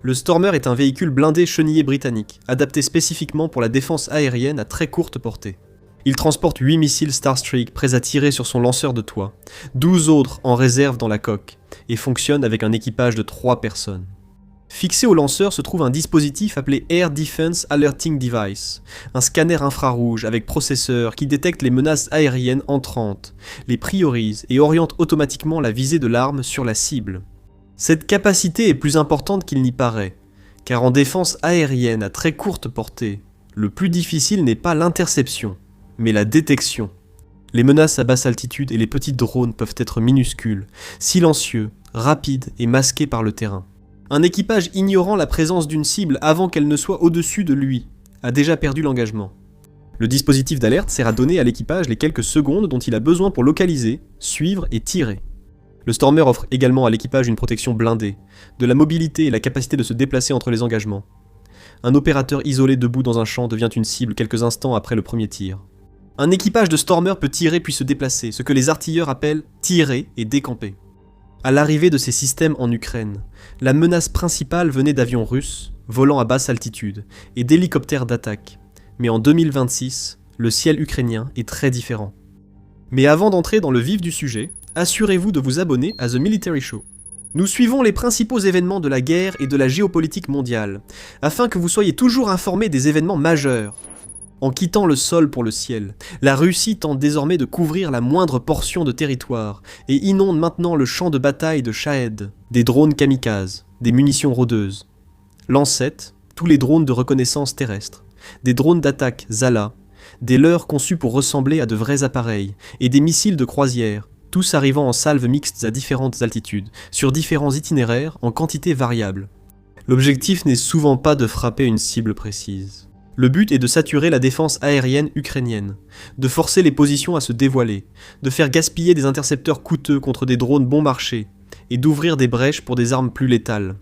Le Stormer est un véhicule blindé chenillé britannique, adapté spécifiquement pour la défense aérienne à très courte portée. Il transporte 8 missiles Starstreak prêts à tirer sur son lanceur de toit, 12 autres en réserve dans la coque, et fonctionne avec un équipage de 3 personnes. Fixé au lanceur se trouve un dispositif appelé Air Defense Alerting Device, un scanner infrarouge avec processeur qui détecte les menaces aériennes entrantes, les priorise et oriente automatiquement la visée de l'arme sur la cible. Cette capacité est plus importante qu'il n'y paraît, car en défense aérienne à très courte portée, le plus difficile n'est pas l'interception, mais la détection. Les menaces à basse altitude et les petits drones peuvent être minuscules, silencieux, rapides et masqués par le terrain. Un équipage ignorant la présence d'une cible avant qu'elle ne soit au-dessus de lui a déjà perdu l'engagement. Le dispositif d'alerte sert à donner à l'équipage les quelques secondes dont il a besoin pour localiser, suivre et tirer. Le Stormer offre également à l'équipage une protection blindée, de la mobilité et la capacité de se déplacer entre les engagements. Un opérateur isolé debout dans un champ devient une cible quelques instants après le premier tir. Un équipage de Stormer peut tirer puis se déplacer, ce que les artilleurs appellent tirer et décamper. À l'arrivée de ces systèmes en Ukraine, la menace principale venait d'avions russes, volant à basse altitude, et d'hélicoptères d'attaque. Mais en 2026, le ciel ukrainien est très différent. Mais avant d'entrer dans le vif du sujet, assurez-vous de vous abonner à The Military Show. Nous suivons les principaux événements de la guerre et de la géopolitique mondiale, afin que vous soyez toujours informés des événements majeurs. En quittant le sol pour le ciel, la Russie tente désormais de couvrir la moindre portion de territoire et inonde maintenant le champ de bataille de Shahed, des drones kamikazes, des munitions rôdeuses. Lancet, tous les drones de reconnaissance terrestre, des drones d'attaque Zala, des leurres conçus pour ressembler à de vrais appareils, et des missiles de croisière, tous arrivant en salves mixtes à différentes altitudes, sur différents itinéraires en quantité variable. L'objectif n'est souvent pas de frapper une cible précise. Le but est de saturer la défense aérienne ukrainienne, de forcer les positions à se dévoiler, de faire gaspiller des intercepteurs coûteux contre des drones bon marché, et d'ouvrir des brèches pour des armes plus létales.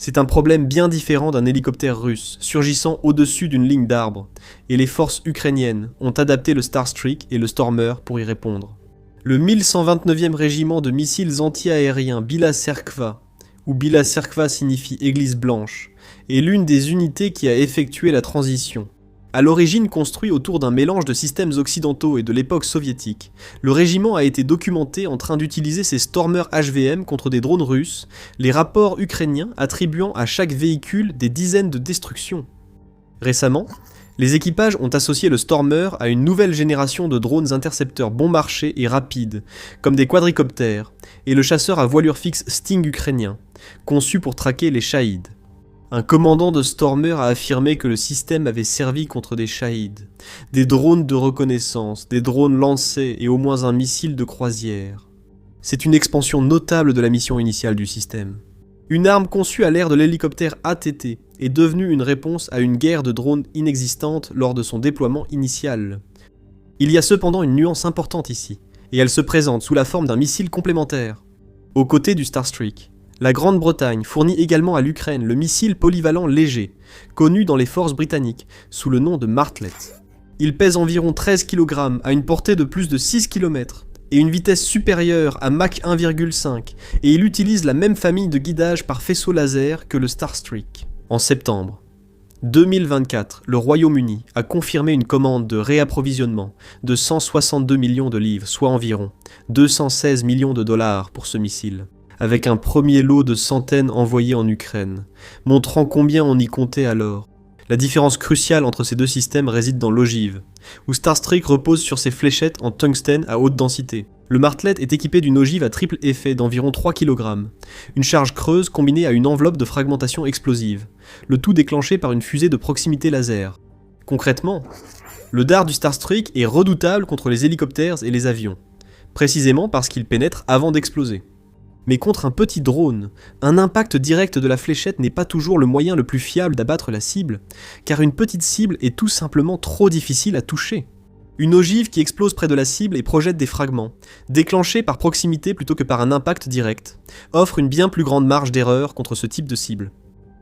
C'est un problème bien différent d'un hélicoptère russe, surgissant au-dessus d'une ligne d'arbres, et les forces ukrainiennes ont adapté le Starstreak et le Stormer pour y répondre. Le 1129e régiment de missiles anti-aériens Bila Tserkva, où Bila Tserkva signifie Église blanche, est l'une des unités qui a effectué la transition. À l'origine construit autour d'un mélange de systèmes occidentaux et de l'époque soviétique, le régiment a été documenté en train d'utiliser ses Stormer HVM contre des drones russes, les rapports ukrainiens attribuant à chaque véhicule des dizaines de destructions. Récemment, les équipages ont associé le Stormer à une nouvelle génération de drones intercepteurs bon marché et rapides, comme des quadricoptères, et le chasseur à voilure fixe Sting ukrainien, conçu pour traquer les Shahed. Un commandant de Stormer a affirmé que le système avait servi contre des Shahed, des drones de reconnaissance, des drones lancés et au moins un missile de croisière. C'est une expansion notable de la mission initiale du système. Une arme conçue à l'ère de l'hélicoptère ATT est devenue une réponse à une guerre de drones inexistante lors de son déploiement initial. Il y a cependant une nuance importante ici, et elle se présente sous la forme d'un missile complémentaire. Aux côtés du Starstreak, la Grande-Bretagne fournit également à l'Ukraine le missile polyvalent léger, connu dans les forces britanniques sous le nom de Martlet. Il pèse environ 13 kg, à une portée de plus de 6 km, et une vitesse supérieure à Mach 1,5, et il utilise la même famille de guidage par faisceau laser que le Starstreak. En septembre 2024, le Royaume-Uni a confirmé une commande de réapprovisionnement de 162 millions de livres, soit environ 216 millions de dollars pour ce missile, avec un premier lot de centaines envoyés en Ukraine, montrant combien on y comptait alors. La différence cruciale entre ces deux systèmes réside dans l'ogive, où Starstreak repose sur ses fléchettes en tungstène à haute densité. Le Martlet est équipé d'une ogive à triple effet d'environ 3 kg, une charge creuse combinée à une enveloppe de fragmentation explosive, le tout déclenché par une fusée de proximité laser. Concrètement, le dard du Starstreak est redoutable contre les hélicoptères et les avions, précisément parce qu'il pénètre avant d'exploser. Mais contre un petit drone, un impact direct de la fléchette n'est pas toujours le moyen le plus fiable d'abattre la cible, car une petite cible est tout simplement trop difficile à toucher. Une ogive qui explose près de la cible et projette des fragments, déclenchés par proximité plutôt que par un impact direct, offre une bien plus grande marge d'erreur contre ce type de cible.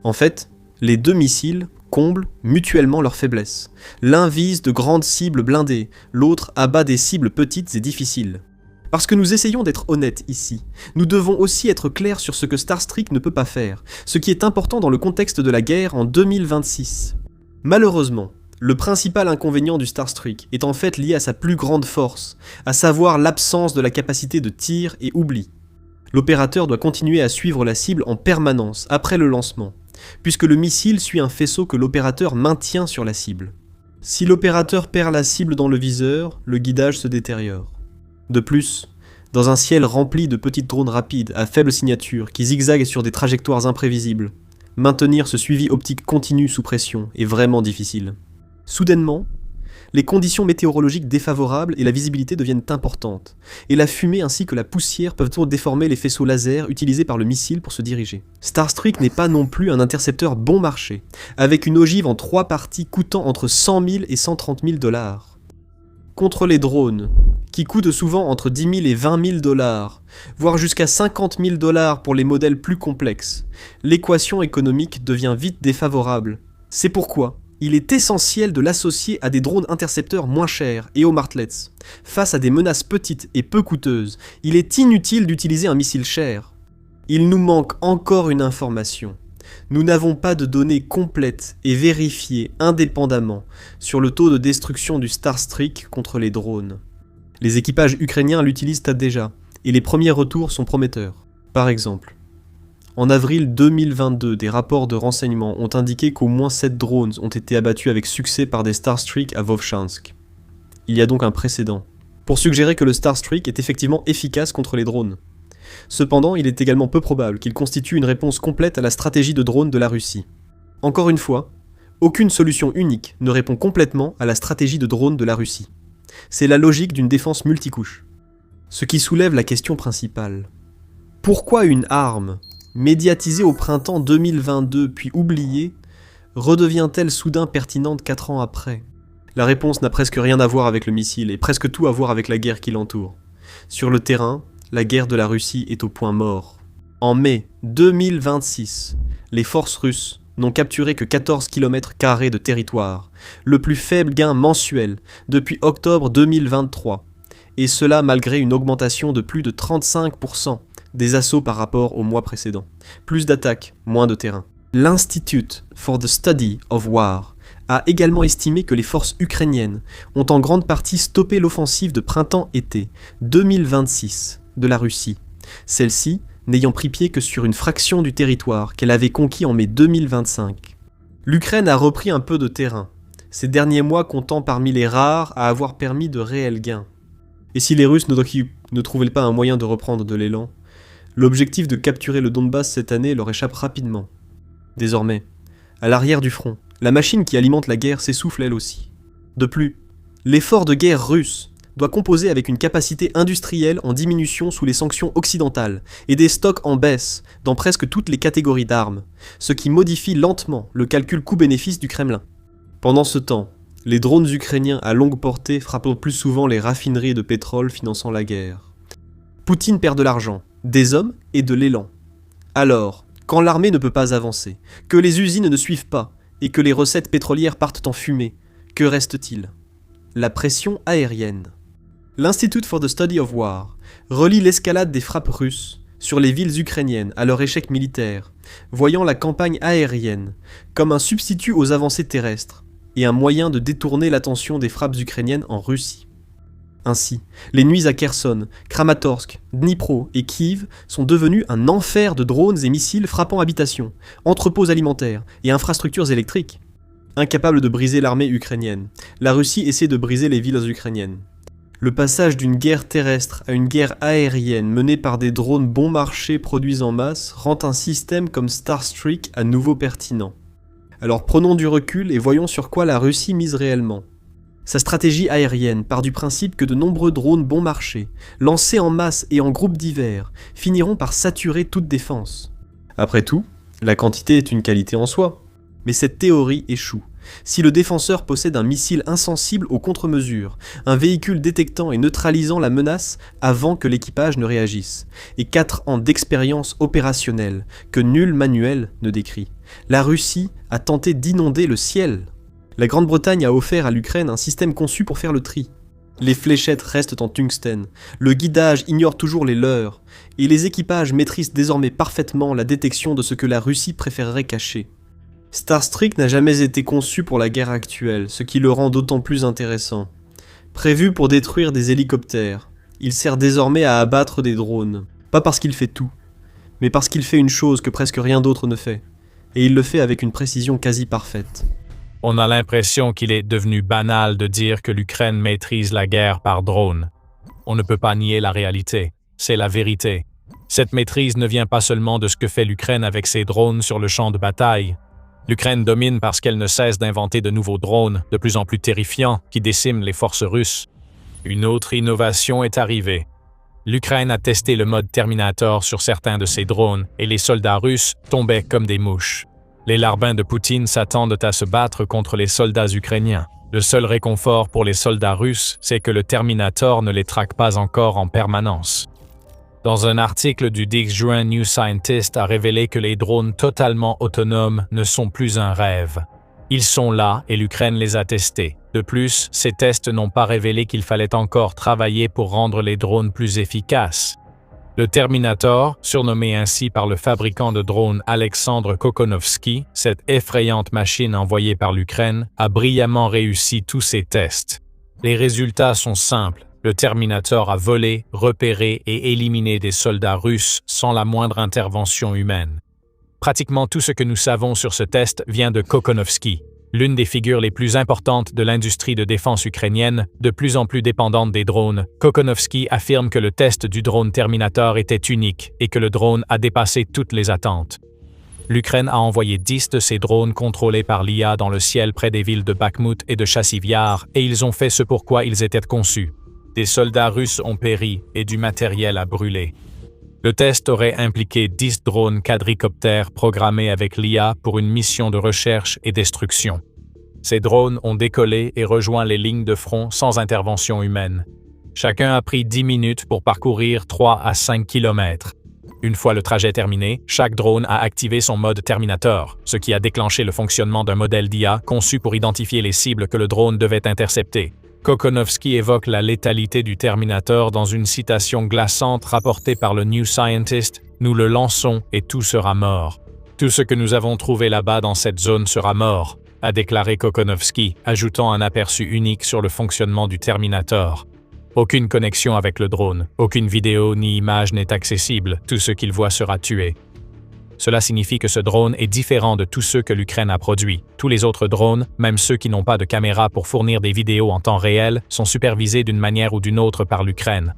En fait, les deux missiles comblent mutuellement leurs faiblesses. L'un vise de grandes cibles blindées, l'autre abat des cibles petites et difficiles. Parce que nous essayons d'être honnêtes ici, nous devons aussi être clairs sur ce que Starstreak ne peut pas faire, ce qui est important dans le contexte de la guerre en 2026. Malheureusement, le principal inconvénient du Starstreak est en fait lié à sa plus grande force, à savoir l'absence de la capacité de tir et oubli. L'opérateur doit continuer à suivre la cible en permanence après le lancement, puisque le missile suit un faisceau que l'opérateur maintient sur la cible. Si l'opérateur perd la cible dans le viseur, le guidage se détériore. De plus, dans un ciel rempli de petites drones rapides à faible signature qui zigzaguent sur des trajectoires imprévisibles, maintenir ce suivi optique continu sous pression est vraiment difficile. Soudainement, les conditions météorologiques défavorables et la visibilité deviennent importantes, et la fumée ainsi que la poussière peuvent déformer les faisceaux laser utilisés par le missile pour se diriger. Starstreak n'est pas non plus un intercepteur bon marché, avec une ogive en 3 parties coûtant entre 100 000 et 130 000 $. Contre les drones, qui coûtent souvent entre 10 000 et 20 000 $, voire jusqu'à 50 000 $ pour les modèles plus complexes, l'équation économique devient vite défavorable. C'est pourquoi il est essentiel de l'associer à des drones intercepteurs moins chers et aux Martlets. Face à des menaces petites et peu coûteuses, il est inutile d'utiliser un missile cher. Il nous manque encore une information. Nous n'avons pas de données complètes et vérifiées indépendamment sur le taux de destruction du Starstreak contre les drones. Les équipages ukrainiens l'utilisent déjà, et les premiers retours sont prometteurs. Par exemple, en avril 2022, des rapports de renseignement ont indiqué qu'au moins 7 drones ont été abattus avec succès par des Starstreak à Vovchansk. Il y a donc un précédent, pour suggérer que le Starstreak est effectivement efficace contre les drones. Cependant, il est également peu probable qu'il constitue une réponse complète à la stratégie de drone de la Russie. Encore une fois, aucune solution unique ne répond complètement à la stratégie de drone de la Russie. C'est la logique d'une défense multicouche. Ce qui soulève la question principale. Pourquoi une arme, médiatisée au printemps 2022 puis oubliée, redevient-elle soudain pertinente 4 ans après ? La réponse n'a presque rien à voir avec le missile et presque tout à voir avec la guerre qui l'entoure. Sur le terrain, la guerre de la Russie est au point mort. En mai 2026, les forces russes n'ont capturé que 14 km² de territoire, le plus faible gain mensuel depuis octobre 2023, et cela malgré une augmentation de plus de 35% des assauts par rapport au mois précédent. Plus d'attaques, moins de terrain. L'Institute for the Study of War a également estimé que les forces ukrainiennes ont en grande partie stoppé l'offensive de printemps-été 2026 de la Russie, celle-ci n'ayant pris pied que sur une fraction du territoire qu'elle avait conquis en mai 2025. L'Ukraine a repris un peu de terrain, ces derniers mois comptant parmi les rares à avoir permis de réels gains. Et si les Russes ne trouvaient pas un moyen de reprendre de l'élan, l'objectif de capturer le Donbass cette année leur échappe rapidement. Désormais, à l'arrière du front, la machine qui alimente la guerre s'essouffle elle aussi. De plus, l'effort de guerre russe doit composer avec une capacité industrielle en diminution sous les sanctions occidentales et des stocks en baisse dans presque toutes les catégories d'armes, ce qui modifie lentement le calcul coût-bénéfice du Kremlin. Pendant ce temps, les drones ukrainiens à longue portée frappent plus souvent les raffineries de pétrole finançant la guerre. Poutine perd de l'argent, des hommes et de l'élan. Alors, quand l'armée ne peut pas avancer, que les usines ne suivent pas et que les recettes pétrolières partent en fumée, que reste-t-il ? La pression aérienne. L'Institute for the Study of War relie l'escalade des frappes russes sur les villes ukrainiennes à leur échec militaire, voyant la campagne aérienne comme un substitut aux avancées terrestres et un moyen de détourner l'attention des frappes ukrainiennes en Russie. Ainsi, les nuits à Kherson, Kramatorsk, Dnipro et Kiev sont devenues un enfer de drones et missiles frappant habitations, entrepôts alimentaires et infrastructures électriques. Incapable de briser l'armée ukrainienne, la Russie essaie de briser les villes ukrainiennes. Le passage d'une guerre terrestre à une guerre aérienne menée par des drones bon marché produits en masse rend un système comme Starstreak à nouveau pertinent. Alors prenons du recul et voyons sur quoi la Russie mise réellement. Sa stratégie aérienne part du principe que de nombreux drones bon marché, lancés en masse et en groupes divers, finiront par saturer toute défense. Après tout, la quantité est une qualité en soi. Mais cette théorie échoue. Si le défenseur possède un missile insensible aux contre-mesures, un véhicule détectant et neutralisant la menace avant que l'équipage ne réagisse, et 4 ans d'expérience opérationnelle que nul manuel ne décrit, la Russie a tenté d'inonder le ciel. La Grande-Bretagne a offert à l'Ukraine un système conçu pour faire le tri. Les fléchettes restent en tungstène, le guidage ignore toujours les leurs, et les équipages maîtrisent désormais parfaitement la détection de ce que la Russie préférerait cacher. Starstreak n'a jamais été conçu pour la guerre actuelle, ce qui le rend d'autant plus intéressant. Prévu pour détruire des hélicoptères, il sert désormais à abattre des drones. Pas parce qu'il fait tout, mais parce qu'il fait une chose que presque rien d'autre ne fait. Et il le fait avec une précision quasi parfaite. On a l'impression qu'il est devenu banal de dire que l'Ukraine maîtrise la guerre par drone. On ne peut pas nier la réalité, c'est la vérité. Cette maîtrise ne vient pas seulement de ce que fait l'Ukraine avec ses drones sur le champ de bataille. L'Ukraine domine parce qu'elle ne cesse d'inventer de nouveaux drones, de plus en plus terrifiants, qui déciment les forces russes. Une autre innovation est arrivée. L'Ukraine a testé le mode Terminator sur certains de ses drones et les soldats russes tombaient comme des mouches. Les larbins de Poutine s'attendent à se battre contre les soldats ukrainiens. Le seul réconfort pour les soldats russes, c'est que le Terminator ne les traque pas encore en permanence. Dans un article du 10 juin, New Scientist a révélé que les drones totalement autonomes ne sont plus un rêve. Ils sont là et l'Ukraine les a testés. De plus, ces tests n'ont pas révélé qu'il fallait encore travailler pour rendre les drones plus efficaces. Le Terminator, surnommé ainsi par le fabricant de drones Alexandre Kokonovsky, cette effrayante machine envoyée par l'Ukraine, a brillamment réussi tous ses tests. Les résultats sont simples. Le Terminator a volé, repéré et éliminé des soldats russes sans la moindre intervention humaine. Pratiquement tout ce que nous savons sur ce test vient de Kokonovsky, l'une des figures les plus importantes de l'industrie de défense ukrainienne, de plus en plus dépendante des drones. Kokonovsky affirme que le test du drone Terminator était unique et que le drone a dépassé toutes les attentes. L'Ukraine a envoyé 10 de ces drones contrôlés par l'IA dans le ciel près des villes de Bakhmut et de Chassivyar et ils ont fait ce pourquoi ils étaient conçus. Des soldats russes ont péri et du matériel a brûlé. Le test aurait impliqué 10 drones quadricoptères programmés avec l'IA pour une mission de recherche et destruction. Ces drones ont décollé et rejoint les lignes de front sans intervention humaine. Chacun a pris 10 minutes pour parcourir 3 à 5 kilomètres. Une fois le trajet terminé, chaque drone a activé son mode Terminator, ce qui a déclenché le fonctionnement d'un modèle d'IA conçu pour identifier les cibles que le drone devait intercepter. Kokonovsky évoque la létalité du Terminator dans une citation glaçante rapportée par le New Scientist « Nous le lançons et tout sera mort. Tout ce que nous avons trouvé là-bas dans cette zone sera mort », a déclaré Kokonovsky, ajoutant un aperçu unique sur le fonctionnement du Terminator. Aucune connexion avec le drone, aucune vidéo ni image n'est accessible, tout ce qu'il voit sera tué. Cela signifie que ce drone est différent de tous ceux que l'Ukraine a produits. Tous les autres drones, même ceux qui n'ont pas de caméra pour fournir des vidéos en temps réel, sont supervisés d'une manière ou d'une autre par l'Ukraine.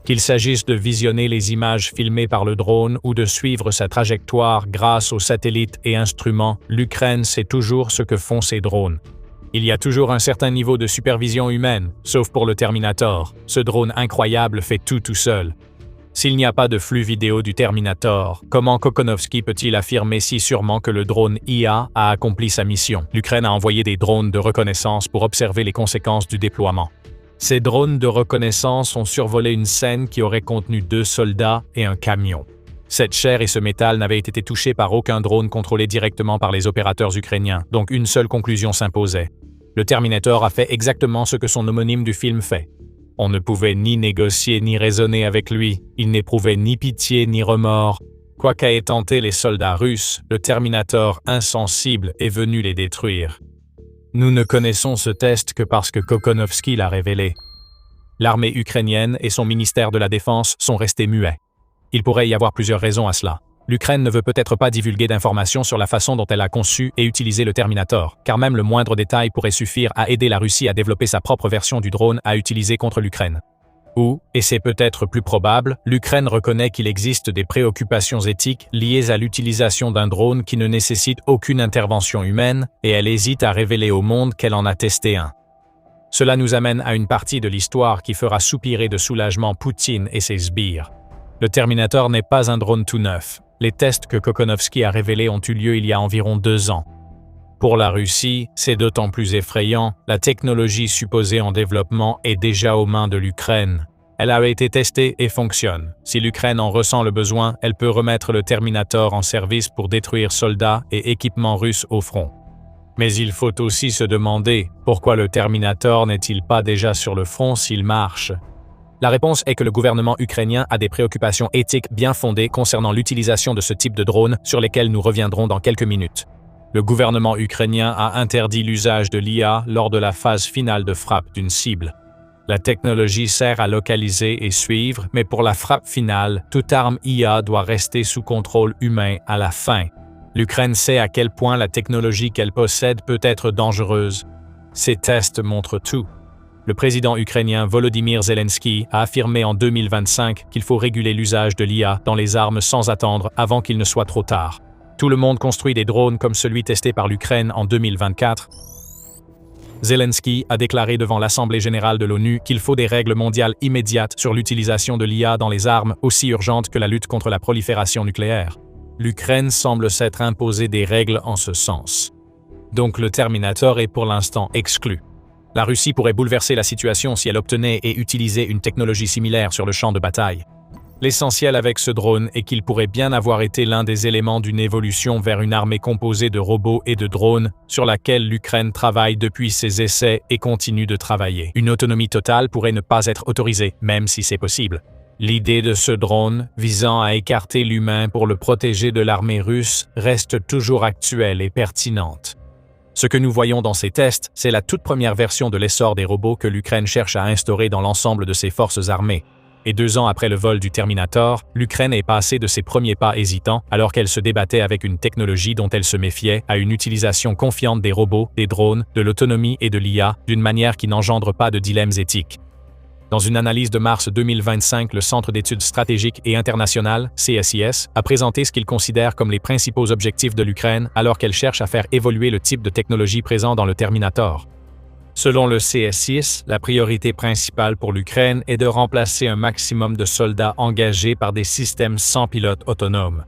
Qu'il s'agisse de visionner les images filmées par le drone ou de suivre sa trajectoire grâce aux satellites et instruments, l'Ukraine sait toujours ce que font ces drones. Il y a toujours un certain niveau de supervision humaine, sauf pour le Terminator. Ce drone incroyable fait tout seul. S'il n'y a pas de flux vidéo du Terminator, comment Kokonovsky peut-il affirmer si sûrement que le drone IA a accompli sa mission? L'Ukraine a envoyé des drones de reconnaissance pour observer les conséquences du déploiement. Ces drones de reconnaissance ont survolé une scène qui aurait contenu 2 soldats et un camion. Cette chair et ce métal n'avaient été touchés par aucun drone contrôlé directement par les opérateurs ukrainiens, donc une seule conclusion s'imposait. Le Terminator a fait exactement ce que son homonyme du film fait. On ne pouvait ni négocier ni raisonner avec lui, il n'éprouvait ni pitié ni remords. Quoi qu'aient tenté les soldats russes, le Terminator insensible est venu les détruire. Nous ne connaissons ce test que parce que Kokonovsky l'a révélé. L'armée ukrainienne et son ministère de la Défense sont restés muets. Il pourrait y avoir plusieurs raisons à cela. L'Ukraine ne veut peut-être pas divulguer d'informations sur la façon dont elle a conçu et utilisé le Terminator, car même le moindre détail pourrait suffire à aider la Russie à développer sa propre version du drone à utiliser contre l'Ukraine. Ou, et c'est peut-être plus probable, l'Ukraine reconnaît qu'il existe des préoccupations éthiques liées à l'utilisation d'un drone qui ne nécessite aucune intervention humaine, et elle hésite à révéler au monde qu'elle en a testé un. Cela nous amène à une partie de l'histoire qui fera soupirer de soulagement Poutine et ses sbires. Le Terminator n'est pas un drone tout neuf. Les tests que Kokonovsky a révélés ont eu lieu il y a environ 2 ans. Pour la Russie, c'est d'autant plus effrayant, la technologie supposée en développement est déjà aux mains de l'Ukraine. Elle a été testée et fonctionne. Si l'Ukraine en ressent le besoin, elle peut remettre le Terminator en service pour détruire soldats et équipements russes au front. Mais il faut aussi se demander, pourquoi le Terminator n'est-il pas déjà sur le front s'il marche? La réponse est que le gouvernement ukrainien a des préoccupations éthiques bien fondées concernant l'utilisation de ce type de drone sur lesquels nous reviendrons dans quelques minutes. Le gouvernement ukrainien a interdit l'usage de l'IA lors de la phase finale de frappe d'une cible. La technologie sert à localiser et suivre, mais pour la frappe finale, toute arme IA doit rester sous contrôle humain à la fin. L'Ukraine sait à quel point la technologie qu'elle possède peut être dangereuse. Ces tests montrent tout. Le président ukrainien Volodymyr Zelensky a affirmé en 2025 qu'il faut réguler l'usage de l'IA dans les armes sans attendre avant qu'il ne soit trop tard. Tout le monde construit des drones comme celui testé par l'Ukraine en 2024. Zelensky a déclaré devant l'Assemblée générale de l'ONU qu'il faut des règles mondiales immédiates sur l'utilisation de l'IA dans les armes aussi urgentes que la lutte contre la prolifération nucléaire. L'Ukraine semble s'être imposé des règles en ce sens. Donc le Terminator est pour l'instant exclu. La Russie pourrait bouleverser la situation si elle obtenait et utilisait une technologie similaire sur le champ de bataille. L'essentiel avec ce drone est qu'il pourrait bien avoir été l'un des éléments d'une évolution vers une armée composée de robots et de drones sur laquelle l'Ukraine travaille depuis ses essais et continue de travailler. Une autonomie totale pourrait ne pas être autorisée, même si c'est possible. L'idée de ce drone, visant à écarter l'humain pour le protéger de l'armée russe, reste toujours actuelle et pertinente. Ce que nous voyons dans ces tests, c'est la toute première version de l'essor des robots que l'Ukraine cherche à instaurer dans l'ensemble de ses forces armées. Et 2 ans après le vol du Terminator, l'Ukraine est passée de ses premiers pas hésitants, alors qu'elle se débattait avec une technologie dont elle se méfiait, à une utilisation confiante des robots, des drones, de l'autonomie et de l'IA, d'une manière qui n'engendre pas de dilemmes éthiques. Dans une analyse de mars 2025, le Centre d'études stratégiques et internationales, CSIS, a présenté ce qu'il considère comme les principaux objectifs de l'Ukraine alors qu'elle cherche à faire évoluer le type de technologie présent dans le Terminator. Selon le CSIS, la priorité principale pour l'Ukraine est de remplacer un maximum de soldats engagés par des systèmes sans pilote autonomes.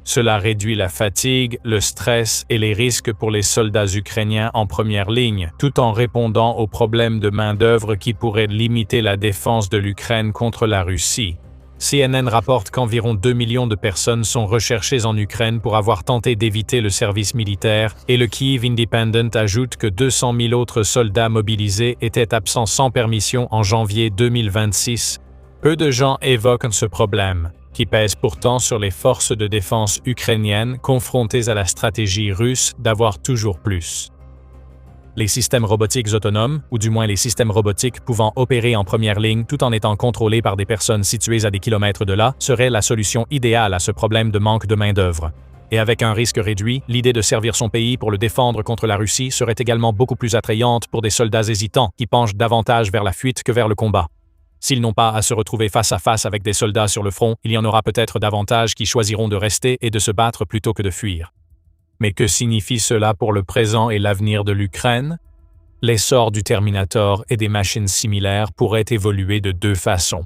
Cela réduit la fatigue, le stress et les risques pour les soldats ukrainiens en première ligne, tout en répondant aux problèmes de main-d'œuvre qui pourraient limiter la défense de l'Ukraine contre la Russie. CNN rapporte qu'environ 2 millions de personnes sont recherchées en Ukraine pour avoir tenté d'éviter le service militaire, et le Kyiv Independent ajoute que 200 000 autres soldats mobilisés étaient absents sans permission en janvier 2026. Peu de gens évoquent ce problème, qui pèse pourtant sur les forces de défense ukrainiennes confrontées à la stratégie russe d'avoir toujours plus. Les systèmes robotiques autonomes, ou du moins les systèmes robotiques pouvant opérer en première ligne tout en étant contrôlés par des personnes situées à des kilomètres de là, seraient la solution idéale à ce problème de manque de main-d'œuvre. Et avec un risque réduit, l'idée de servir son pays pour le défendre contre la Russie serait également beaucoup plus attrayante pour des soldats hésitants qui penchent davantage vers la fuite que vers le combat. S'ils n'ont pas à se retrouver face à face avec des soldats sur le front, il y en aura peut-être davantage qui choisiront de rester et de se battre plutôt que de fuir. Mais que signifie cela pour le présent et l'avenir de l'Ukraine? L'essor du Terminator et des machines similaires pourrait évoluer de deux façons.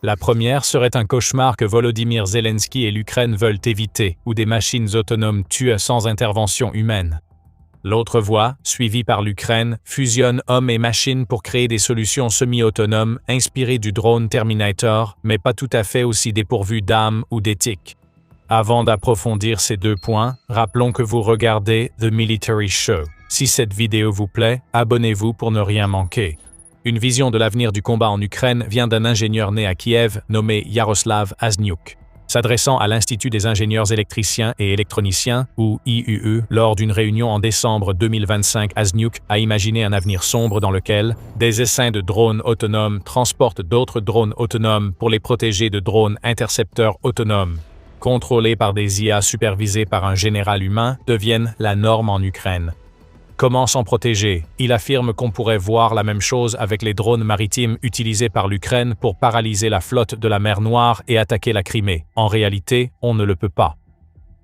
La première serait un cauchemar que Volodymyr Zelensky et l'Ukraine veulent éviter, où des machines autonomes tuent sans intervention humaine. L'autre voie, suivie par l'Ukraine, fusionne hommes et machines pour créer des solutions semi-autonomes inspirées du drone Terminator, mais pas tout à fait aussi dépourvues d'âme ou d'éthique. Avant d'approfondir ces deux points, rappelons que vous regardez The Military Show. Si cette vidéo vous plaît, abonnez-vous pour ne rien manquer. Une vision de l'avenir du combat en Ukraine vient d'un ingénieur né à Kiev nommé Yaroslav Azniuk. S'adressant à l'Institut des ingénieurs électriciens et électroniciens, ou IUE, lors d'une réunion en décembre 2025, Azniuk a imaginé un avenir sombre dans lequel des essaims de drones autonomes transportent d'autres drones autonomes pour les protéger de drones intercepteurs autonomes, contrôlés par des IA supervisés par un général humain, deviennent la norme en Ukraine. Comment s'en protéger? Il affirme qu'on pourrait voir la même chose avec les drones maritimes utilisés par l'Ukraine pour paralyser la flotte de la mer Noire et attaquer la Crimée. En réalité, on ne le peut pas.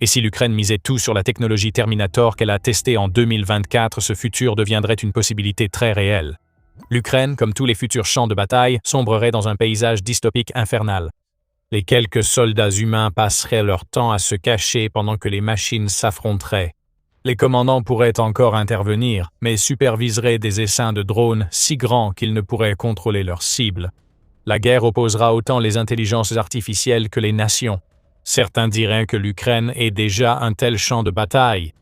Et si l'Ukraine misait tout sur la technologie Terminator qu'elle a testée en 2024, ce futur deviendrait une possibilité très réelle. L'Ukraine, comme tous les futurs champs de bataille, sombrerait dans un paysage dystopique infernal. Les quelques soldats humains passeraient leur temps à se cacher pendant que les machines s'affronteraient. Les commandants pourraient encore intervenir, mais superviseraient des essaims de drones si grands qu'ils ne pourraient contrôler leurs cibles. La guerre opposera autant les intelligences artificielles que les nations. Certains diraient que l'Ukraine est déjà un tel champ de bataille.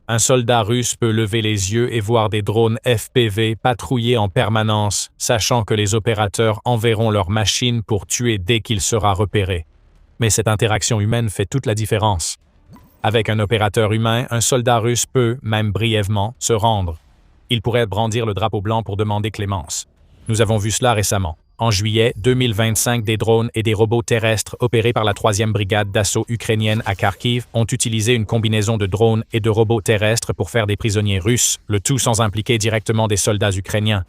Un soldat russe peut lever les yeux et voir des drones FPV patrouiller en permanence, sachant que les opérateurs enverront leurs machines pour tuer dès qu'il sera repéré. Mais cette interaction humaine fait toute la différence. Avec un opérateur humain, un soldat russe peut, même brièvement, se rendre. Il pourrait brandir le drapeau blanc pour demander clémence. Nous avons vu cela récemment. En juillet 2025, des drones et des robots terrestres opérés par la 3e brigade d'assaut ukrainienne à Kharkiv ont utilisé une combinaison de drones et de robots terrestres pour faire des prisonniers russes, le tout sans impliquer directement des soldats ukrainiens.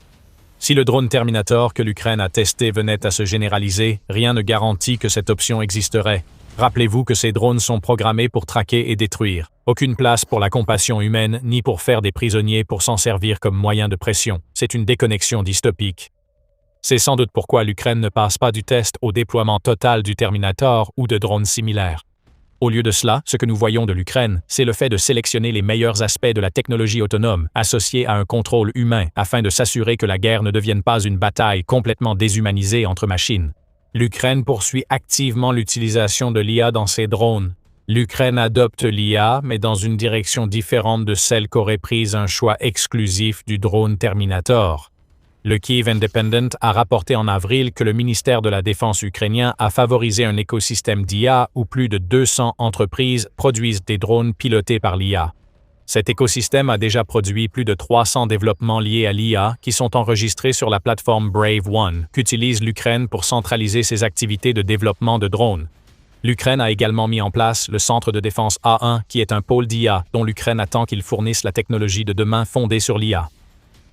Si le drone Terminator que l'Ukraine a testé venait à se généraliser, rien ne garantit que cette option existerait. Rappelez-vous que ces drones sont programmés pour traquer et détruire. Aucune place pour la compassion humaine, ni pour faire des prisonniers pour s'en servir comme moyen de pression. C'est une déconnexion dystopique. C'est sans doute pourquoi l'Ukraine ne passe pas du test au déploiement total du Terminator ou de drones similaires. Au lieu de cela, ce que nous voyons de l'Ukraine, c'est le fait de sélectionner les meilleurs aspects de la technologie autonome, associés à un contrôle humain, afin de s'assurer que la guerre ne devienne pas une bataille complètement déshumanisée entre machines. L'Ukraine poursuit activement l'utilisation de l'IA dans ses drones. L'Ukraine adopte l'IA, mais dans une direction différente de celle qu'aurait prise un choix exclusif du drone Terminator. Le Kyiv Independent a rapporté en avril que le ministère de la Défense ukrainien a favorisé un écosystème d'IA où plus de 200 entreprises produisent des drones pilotés par l'IA. Cet écosystème a déjà produit plus de 300 développements liés à l'IA qui sont enregistrés sur la plateforme Brave One, qu'utilise l'Ukraine pour centraliser ses activités de développement de drones. L'Ukraine a également mis en place le Centre de défense A1, qui est un pôle d'IA dont l'Ukraine attend qu'il fournisse la technologie de demain fondée sur l'IA.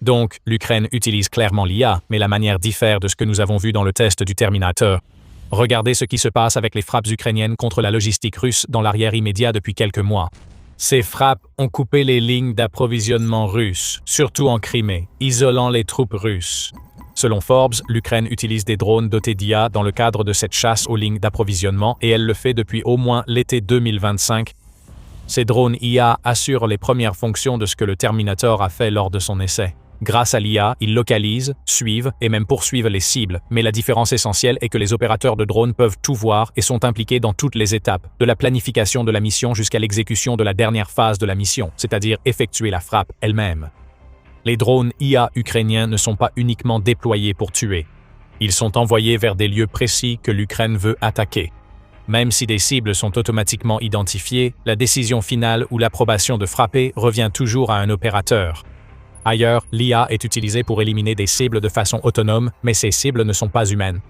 Donc, l'Ukraine utilise clairement l'IA, mais la manière diffère de ce que nous avons vu dans le test du Terminator. Regardez ce qui se passe avec les frappes ukrainiennes contre la logistique russe dans l'arrière immédiat depuis quelques mois. Ces frappes ont coupé les lignes d'approvisionnement russes, surtout en Crimée, isolant les troupes russes. Selon Forbes, l'Ukraine utilise des drones dotés d'IA dans le cadre de cette chasse aux lignes d'approvisionnement et elle le fait depuis au moins l'été 2025. Ces drones IA assurent les premières fonctions de ce que le Terminator a fait lors de son essai. Grâce à l'IA, ils localisent, suivent et même poursuivent les cibles, mais la différence essentielle est que les opérateurs de drones peuvent tout voir et sont impliqués dans toutes les étapes, de la planification de la mission jusqu'à l'exécution de la dernière phase de la mission, c'est-à-dire effectuer la frappe elle-même. Les drones IA ukrainiens ne sont pas uniquement déployés pour tuer. Ils sont envoyés vers des lieux précis que l'Ukraine veut attaquer. Même si des cibles sont automatiquement identifiées, la décision finale ou l'approbation de frapper revient toujours à un opérateur. Ailleurs, l'IA est utilisée pour éliminer des cibles de façon autonome, mais ces cibles ne sont pas humaines.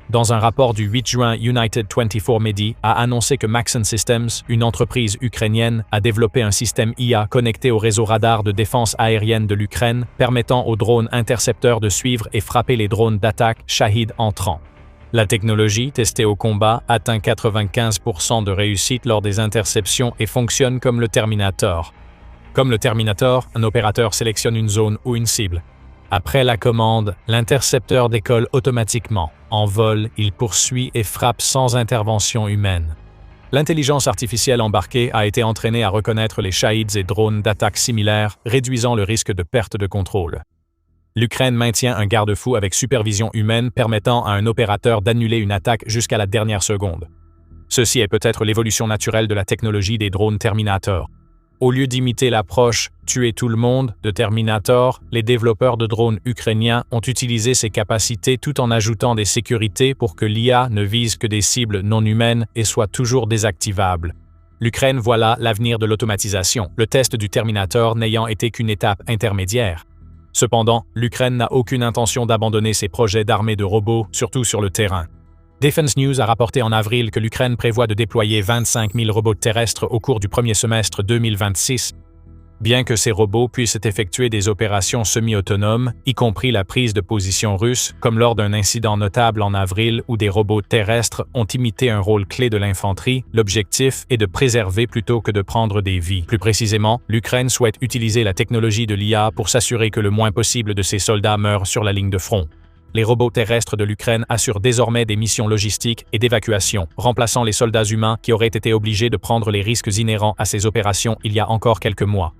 Dans un rapport du 8 juin, United 24 Medi a annoncé que Maxon Systems, une entreprise ukrainienne, a développé un système IA connecté au réseau radar de défense aérienne de l'Ukraine, permettant aux drones intercepteurs de suivre et frapper les drones d'attaque Shahid entrants. La technologie, testée au combat, atteint 95% de réussite lors des interceptions et fonctionne comme le Terminator. Comme le Terminator, un opérateur sélectionne une zone ou une cible. Après la commande, l'intercepteur décolle automatiquement. En vol, il poursuit et frappe sans intervention humaine. L'intelligence artificielle embarquée a été entraînée à reconnaître les Shahids et drones d'attaque similaires, réduisant le risque de perte de contrôle. L'Ukraine maintient un garde-fou avec supervision humaine permettant à un opérateur d'annuler une attaque jusqu'à la dernière seconde. Ceci est peut-être l'évolution naturelle de la technologie des drones Terminator. Au lieu d'imiter l'approche « tuer tout le monde » de Terminator, les développeurs de drones ukrainiens ont utilisé ces capacités tout en ajoutant des sécurités pour que l'IA ne vise que des cibles non humaines et soit toujours désactivable. L'Ukraine voit là l'avenir de l'automatisation, le test du Terminator n'ayant été qu'une étape intermédiaire. Cependant, l'Ukraine n'a aucune intention d'abandonner ses projets d'armée de robots, surtout sur le terrain. Defense News a rapporté en avril que l'Ukraine prévoit de déployer 25 000 robots terrestres au cours du premier semestre 2026, bien que ces robots puissent effectuer des opérations semi-autonomes, y compris la prise de position russe, comme lors d'un incident notable en avril où des robots terrestres ont imité un rôle clé de l'infanterie. L'objectif est de préserver plutôt que de prendre des vies. Plus précisément, l'Ukraine souhaite utiliser la technologie de l'IA pour s'assurer que le moins possible de ses soldats meurent sur la ligne de front. Les robots terrestres de l'Ukraine assurent désormais des missions logistiques et d'évacuation, remplaçant les soldats humains qui auraient été obligés de prendre les risques inhérents à ces opérations il y a encore quelques mois.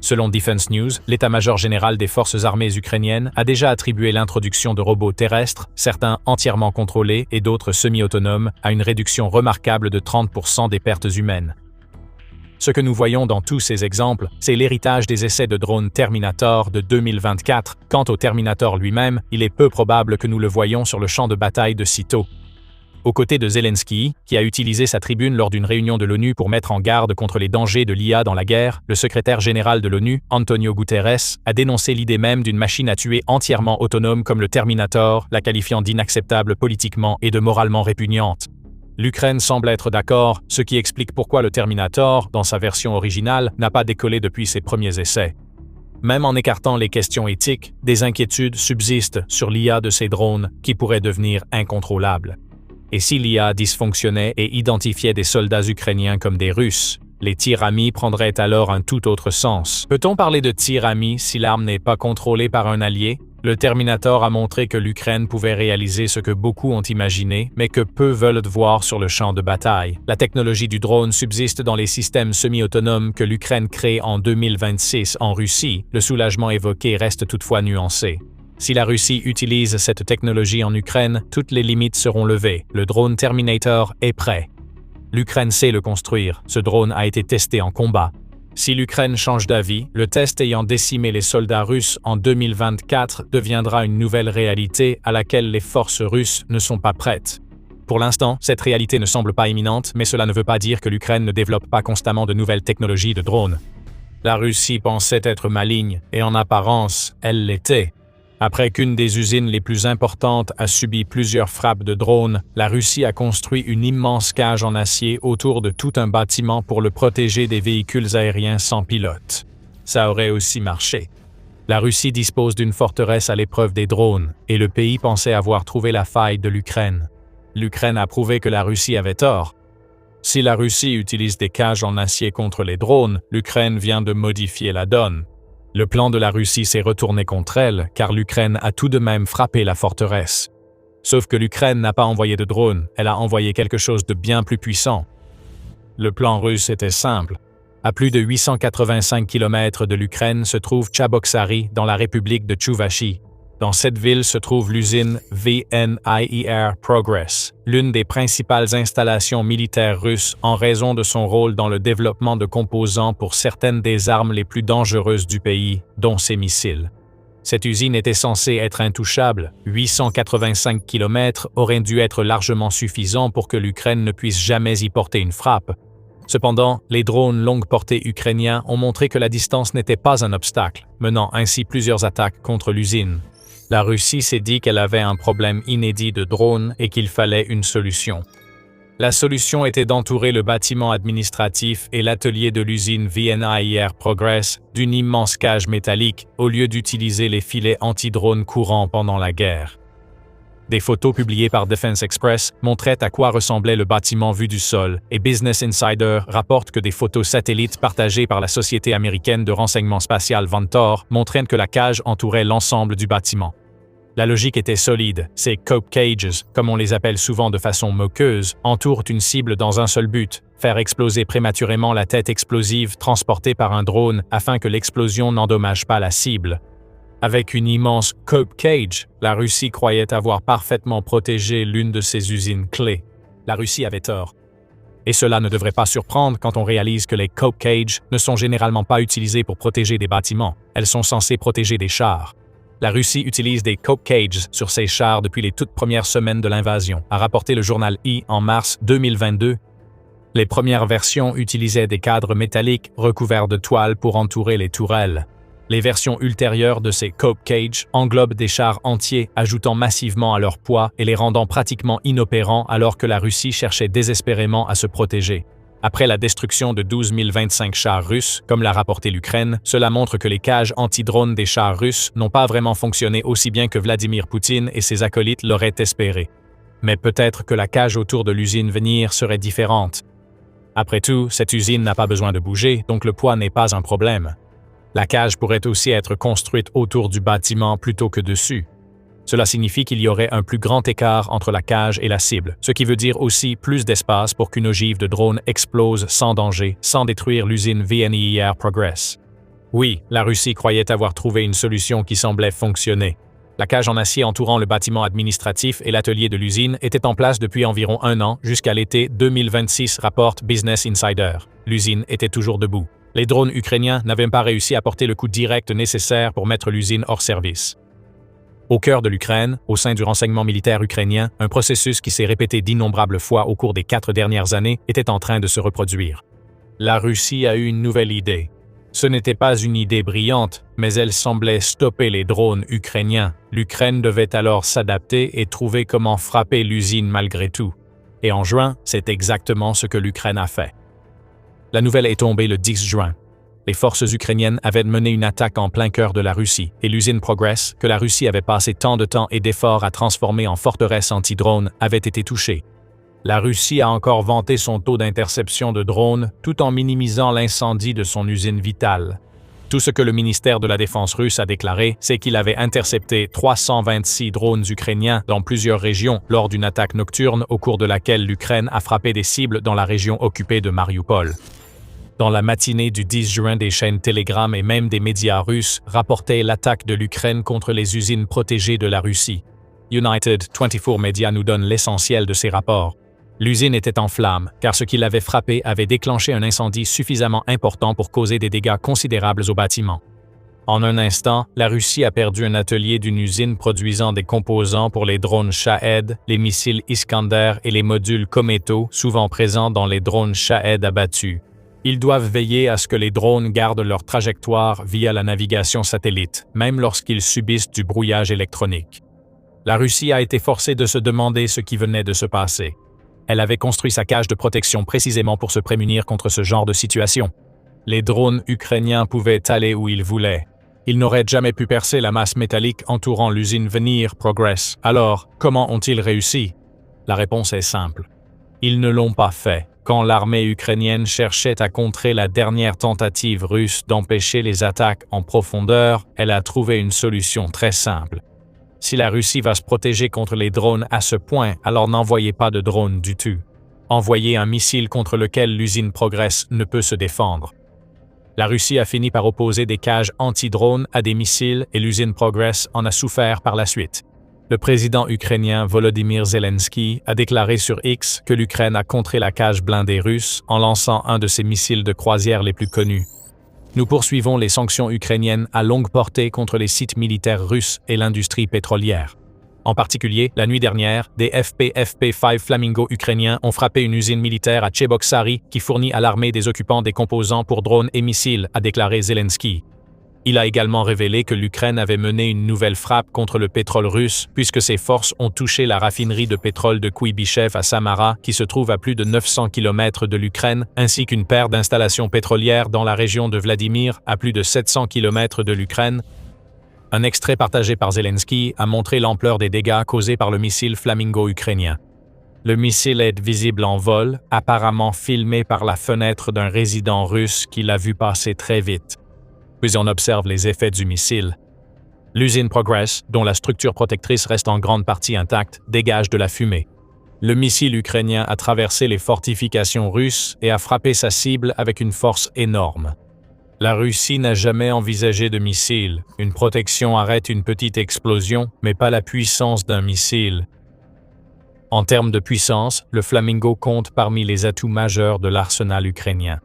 Selon Defense News, l'état-major général des forces armées ukrainiennes a déjà attribué l'introduction de robots terrestres, certains entièrement contrôlés et d'autres semi-autonomes, à une réduction remarquable de 30% des pertes humaines. Ce que nous voyons dans tous ces exemples, c'est l'héritage des essais de drones Terminator de 2024. Quant au Terminator lui-même, il est peu probable que nous le voyions sur le champ de bataille de sitôt. Aux côtés de Zelensky, qui a utilisé sa tribune lors d'une réunion de l'ONU pour mettre en garde contre les dangers de l'IA dans la guerre, le secrétaire général de l'ONU, Antonio Guterres, a dénoncé l'idée même d'une machine à tuer entièrement autonome comme le Terminator, la qualifiant d'inacceptable politiquement et de moralement répugnante. L'Ukraine semble être d'accord, ce qui explique pourquoi le Terminator, dans sa version originale, n'a pas décollé depuis ses premiers essais. Même en écartant les questions éthiques, des inquiétudes subsistent sur l'IA de ces drones qui pourraient devenir incontrôlables. Et si l'IA dysfonctionnait et identifiait des soldats ukrainiens comme des Russes, les tirs amis prendraient alors un tout autre sens. Peut-on parler de tirs amis si l'arme n'est pas contrôlée par un allié? Le Terminator a montré que l'Ukraine pouvait réaliser ce que beaucoup ont imaginé, mais que peu veulent voir sur le champ de bataille. La technologie du drone subsiste dans les systèmes semi-autonomes que l'Ukraine crée en 2026 en Russie. Le soulagement évoqué reste toutefois nuancé. Si la Russie utilise cette technologie en Ukraine, toutes les limites seront levées. Le drone Terminator est prêt. L'Ukraine sait le construire. Ce drone a été testé en combat. Si l'Ukraine change d'avis, le test ayant décimé les soldats russes en 2024 deviendra une nouvelle réalité à laquelle les forces russes ne sont pas prêtes. Pour l'instant, cette réalité ne semble pas imminente, mais cela ne veut pas dire que l'Ukraine ne développe pas constamment de nouvelles technologies de drones. La Russie pensait être maligne, et en apparence, elle l'était. Après qu'une des usines les plus importantes a subi plusieurs frappes de drones, la Russie a construit une immense cage en acier autour de tout un bâtiment pour le protéger des véhicules aériens sans pilote. Ça aurait aussi marché. La Russie dispose d'une forteresse à l'épreuve des drones, et le pays pensait avoir trouvé la faille de l'Ukraine. L'Ukraine a prouvé que la Russie avait tort. Si la Russie utilise des cages en acier contre les drones, l'Ukraine vient de modifier la donne. Le plan de la Russie s'est retourné contre elle, car l'Ukraine a tout de même frappé la forteresse. Sauf que l'Ukraine n'a pas envoyé de drone, elle a envoyé quelque chose de bien plus puissant. Le plan russe était simple. À plus de 885 km de l'Ukraine se trouve Tchaboksary dans la République de Tchouvachi. Dans cette ville se trouve l'usine VNIER Progress, l'une des principales installations militaires russes en raison de son rôle dans le développement de composants pour certaines des armes les plus dangereuses du pays, dont ses missiles. Cette usine était censée être intouchable. 885 km auraient dû être largement suffisants pour que l'Ukraine ne puisse jamais y porter une frappe. Cependant, les drones longue portée ukrainiens ont montré que la distance n'était pas un obstacle, menant ainsi plusieurs attaques contre l'usine. La Russie s'est dit qu'elle avait un problème inédit de drones et qu'il fallait une solution. La solution était d'entourer le bâtiment administratif et l'atelier de l'usine VNIER Progress d'une immense cage métallique au lieu d'utiliser les filets anti-drones courants pendant la guerre. Des photos publiées par Defense Express montraient à quoi ressemblait le bâtiment vu du sol, et Business Insider rapporte que des photos satellites partagées par la société américaine de renseignement spatial Vantor montraient que la cage entourait l'ensemble du bâtiment. La logique était solide, ces cope cages, comme on les appelle souvent de façon moqueuse, entourent une cible dans un seul but, faire exploser prématurément la tête explosive transportée par un drone afin que l'explosion n'endommage pas la cible. Avec une immense cope cage, la Russie croyait avoir parfaitement protégé l'une de ses usines clés. La Russie avait tort. Et cela ne devrait pas surprendre quand on réalise que les cope cages ne sont généralement pas utilisées pour protéger des bâtiments, elles sont censées protéger des chars. La Russie utilise des cope cages sur ses chars depuis les toutes premières semaines de l'invasion, a rapporté le journal I en mars 2022. Les premières versions utilisaient des cadres métalliques recouverts de toile pour entourer les tourelles. Les versions ultérieures de ces cope cages englobent des chars entiers, ajoutant massivement à leur poids et les rendant pratiquement inopérants alors que la Russie cherchait désespérément à se protéger. Après la destruction de 12 025 chars russes, comme l'a rapporté l'Ukraine, cela montre que les cages anti-drones des chars russes n'ont pas vraiment fonctionné aussi bien que Vladimir Poutine et ses acolytes l'auraient espéré. Mais peut-être que la cage autour de l'usine Venir serait différente. Après tout, cette usine n'a pas besoin de bouger, donc le poids n'est pas un problème. La cage pourrait aussi être construite autour du bâtiment plutôt que dessus. Cela signifie qu'il y aurait un plus grand écart entre la cage et la cible, ce qui veut dire aussi plus d'espace pour qu'une ogive de drone explose sans danger, sans détruire l'usine VNIER Progress. Oui, la Russie croyait avoir trouvé une solution qui semblait fonctionner. La cage en acier entourant le bâtiment administratif et l'atelier de l'usine était en place depuis environ 1 an jusqu'à l'été 2026, rapporte Business Insider. L'usine était toujours debout. Les drones ukrainiens n'avaient pas réussi à porter le coup direct nécessaire pour mettre l'usine hors service. Au cœur de l'Ukraine, au sein du renseignement militaire ukrainien, un processus qui s'est répété d'innombrables fois au cours des 4 dernières années était en train de se reproduire. La Russie a eu une nouvelle idée. Ce n'était pas une idée brillante, mais elle semblait stopper les drones ukrainiens. L'Ukraine devait alors s'adapter et trouver comment frapper l'usine malgré tout. Et en juin, c'est exactement ce que l'Ukraine a fait. La nouvelle est tombée le 10 juin. Les forces ukrainiennes avaient mené une attaque en plein cœur de la Russie, et l'usine Progress, que la Russie avait passé tant de temps et d'efforts à transformer en forteresse anti-drone, avait été touchée. La Russie a encore vanté son taux d'interception de drones, tout en minimisant l'incendie de son usine vitale. Tout ce que le ministère de la Défense russe a déclaré, c'est qu'il avait intercepté 326 drones ukrainiens dans plusieurs régions lors d'une attaque nocturne au cours de laquelle l'Ukraine a frappé des cibles dans la région occupée de Mariupol. Dans la matinée du 10 juin, des chaînes Telegram et même des médias russes rapportaient l'attaque de l'Ukraine contre les usines protégées de la Russie. United 24 Media nous donne l'essentiel de ces rapports. L'usine était en flammes, car ce qui l'avait frappée avait déclenché un incendie suffisamment important pour causer des dégâts considérables au bâtiment. En un instant, la Russie a perdu un atelier d'une usine produisant des composants pour les drones Shahed, les missiles Iskander et les modules Kometo, souvent présents dans les drones Shahed abattus. Ils doivent veiller à ce que les drones gardent leur trajectoire via la navigation satellite, même lorsqu'ils subissent du brouillage électronique. La Russie a été forcée de se demander ce qui venait de se passer. Elle avait construit sa cage de protection précisément pour se prémunir contre ce genre de situation. Les drones ukrainiens pouvaient aller où ils voulaient. Ils n'auraient jamais pu percer la masse métallique entourant l'usine Venir Progress. Alors, comment ont-ils réussi? La réponse est simple. Ils ne l'ont pas fait. Quand l'armée ukrainienne cherchait à contrer la dernière tentative russe d'empêcher les attaques en profondeur, elle a trouvé une solution très simple. Si la Russie va se protéger contre les drones à ce point, alors n'envoyez pas de drones du tout. Envoyez un missile contre lequel l'usine Progress ne peut se défendre. La Russie a fini par opposer des cages anti-drones à des missiles et l'usine Progress en a souffert par la suite. Le président ukrainien Volodymyr Zelensky a déclaré sur X que l'Ukraine a contré la cage blindée russe en lançant un de ses missiles de croisière les plus connus. Nous poursuivons les sanctions ukrainiennes à longue portée contre les sites militaires russes et l'industrie pétrolière. En particulier, la nuit dernière, des FPFP-5 Flamingo ukrainiens ont frappé une usine militaire à Tcheboksary qui fournit à l'armée des occupants des composants pour drones et missiles, a déclaré Zelensky. Il a également révélé que l'Ukraine avait mené une nouvelle frappe contre le pétrole russe puisque ses forces ont touché la raffinerie de pétrole de Kuybychev à Samara qui se trouve à plus de 900 km de l'Ukraine, ainsi qu'une paire d'installations pétrolières dans la région de Vladimir à plus de 700 km de l'Ukraine. Un extrait partagé par Zelensky a montré l'ampleur des dégâts causés par le missile Flamingo ukrainien. Le missile est visible en vol, apparemment filmé par la fenêtre d'un résident russe qui l'a vu passer très vite. Puis on observe les effets du missile. L'usine Progress, dont la structure protectrice reste en grande partie intacte, dégage de la fumée. Le missile ukrainien a traversé les fortifications russes et a frappé sa cible avec une force énorme. La Russie n'a jamais envisagé de missile. Une protection arrête une petite explosion, mais pas la puissance d'un missile. En termes de puissance, le Flamingo compte parmi les atouts majeurs de l'arsenal ukrainien.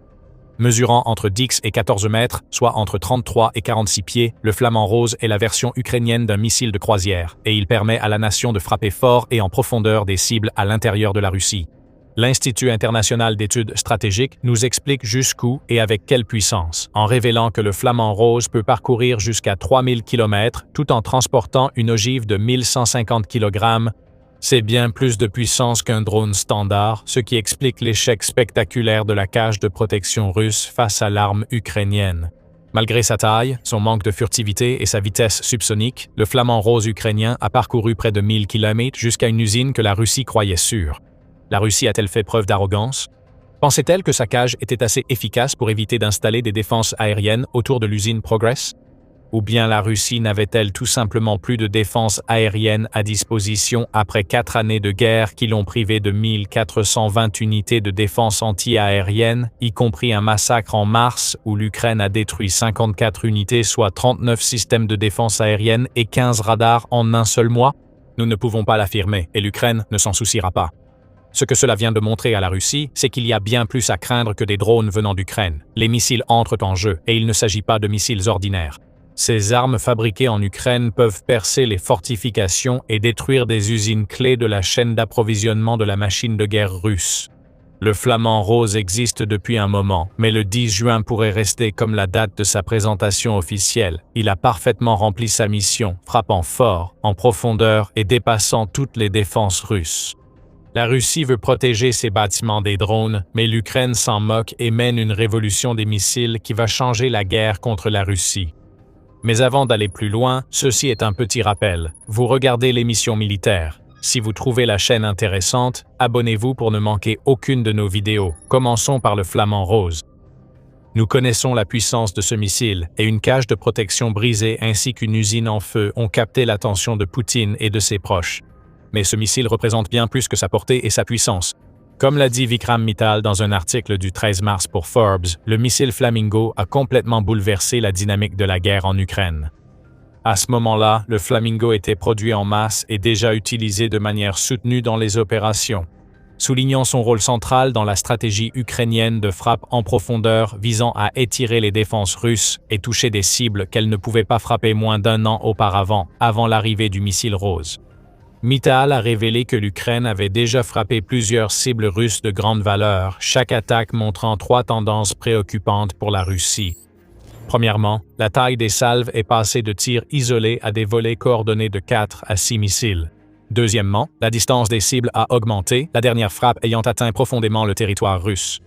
Mesurant entre 10 et 14 mètres, soit entre 33 et 46 pieds, le Flamand Rose est la version ukrainienne d'un missile de croisière, et il permet à la nation de frapper fort et en profondeur des cibles à l'intérieur de la Russie. L'Institut international d'études stratégiques nous explique jusqu'où et avec quelle puissance, en révélant que le Flamand Rose peut parcourir jusqu'à 3000 km tout en transportant une ogive de 1150 kg. C'est bien plus de puissance qu'un drone standard, ce qui explique l'échec spectaculaire de la cage de protection russe face à l'arme ukrainienne. Malgré sa taille, son manque de furtivité et sa vitesse subsonique, le Flamand Rose ukrainien a parcouru près de 1000 km jusqu'à une usine que la Russie croyait sûre. La Russie a-t-elle fait preuve d'arrogance? Pensait-elle que sa cage était assez efficace pour éviter d'installer des défenses aériennes autour de l'usine Progress? Ou bien la Russie n'avait-elle tout simplement plus de défense aérienne à disposition après 4 années de guerre qui l'ont privé de 1420 unités de défense anti-aérienne, y compris un massacre en mars où l'Ukraine a détruit 54 unités, soit 39 systèmes de défense aérienne et 15 radars en un seul mois? Nous ne pouvons pas l'affirmer et l'Ukraine ne s'en souciera pas. Ce que cela vient de montrer à la Russie, c'est qu'il y a bien plus à craindre que des drones venant d'Ukraine. Les missiles entrent en jeu et il ne s'agit pas de missiles ordinaires. Ces armes fabriquées en Ukraine peuvent percer les fortifications et détruire des usines clés de la chaîne d'approvisionnement de la machine de guerre russe. Le Flamand Rose existe depuis un moment, mais le 10 juin pourrait rester comme la date de sa présentation officielle. Il a parfaitement rempli sa mission, frappant fort, en profondeur et dépassant toutes les défenses russes. La Russie veut protéger ses bâtiments des drones, mais l'Ukraine s'en moque et mène une révolution des missiles qui va changer la guerre contre la Russie. Mais avant d'aller plus loin, ceci est un petit rappel. Vous regardez l'émission militaire. Si vous trouvez la chaîne intéressante, abonnez-vous pour ne manquer aucune de nos vidéos. Commençons par le Flamand Rose. Nous connaissons la puissance de ce missile et une cage de protection brisée ainsi qu'une usine en feu ont capté l'attention de Poutine et de ses proches. Mais ce missile représente bien plus que sa portée et sa puissance. Comme l'a dit Vikram Mittal dans un article du 13 mars pour Forbes, le missile Flamingo a complètement bouleversé la dynamique de la guerre en Ukraine. À ce moment-là, le Flamingo était produit en masse et déjà utilisé de manière soutenue dans les opérations, soulignant son rôle central dans la stratégie ukrainienne de frappe en profondeur visant à étirer les défenses russes et toucher des cibles qu'elles ne pouvaient pas frapper moins d'1 an auparavant, avant l'arrivée du missile Rose. Mittal a révélé que l'Ukraine avait déjà frappé plusieurs cibles russes de grande valeur, chaque attaque montrant 3 tendances préoccupantes pour la Russie. Premièrement, la taille des salves est passée de tirs isolés à des volets coordonnés de 4 à 6 missiles. Deuxièmement, la distance des cibles a augmenté, la dernière frappe ayant atteint profondément le territoire russe.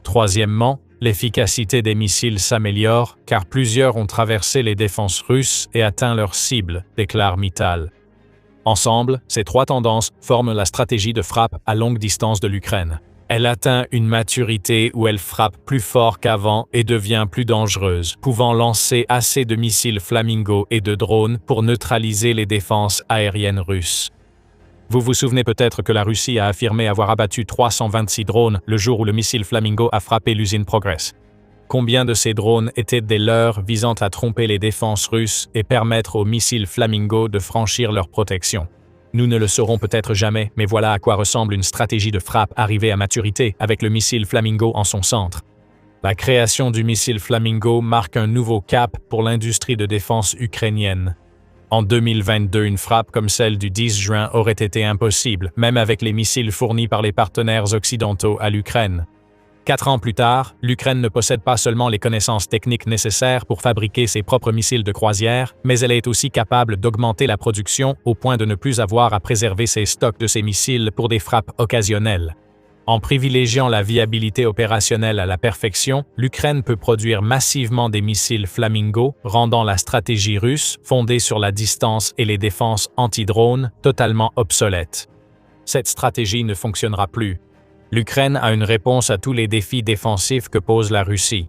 Troisièmement, l'efficacité des missiles s'améliore, car plusieurs ont traversé les défenses russes et atteint leurs cibles, déclare Mittal. Ensemble, ces 3 tendances forment la stratégie de frappe à longue distance de l'Ukraine. Elle atteint une maturité où elle frappe plus fort qu'avant et devient plus dangereuse, pouvant lancer assez de missiles Flamingo et de drones pour neutraliser les défenses aériennes russes. Vous vous souvenez peut-être que la Russie a affirmé avoir abattu 326 drones le jour où le missile Flamingo a frappé l'usine Progress. Combien de ces drones étaient des leurs visant à tromper les défenses russes et permettre aux missiles Flamingo de franchir leur protection? Nous ne le saurons peut-être jamais, mais voilà à quoi ressemble une stratégie de frappe arrivée à maturité avec le missile Flamingo en son centre. La création du missile Flamingo marque un nouveau cap pour l'industrie de défense ukrainienne. En 2022, une frappe comme celle du 10 juin aurait été impossible, même avec les missiles fournis par les partenaires occidentaux à l'Ukraine. 4 ans plus tard, l'Ukraine ne possède pas seulement les connaissances techniques nécessaires pour fabriquer ses propres missiles de croisière, mais elle est aussi capable d'augmenter la production au point de ne plus avoir à préserver ses stocks de ces missiles pour des frappes occasionnelles. En privilégiant la viabilité opérationnelle à la perfection, l'Ukraine peut produire massivement des missiles Flamingo, rendant la stratégie russe, fondée sur la distance et les défenses anti-drones, totalement obsolète. Cette stratégie ne fonctionnera plus. L'Ukraine a une réponse à tous les défis défensifs que pose la Russie.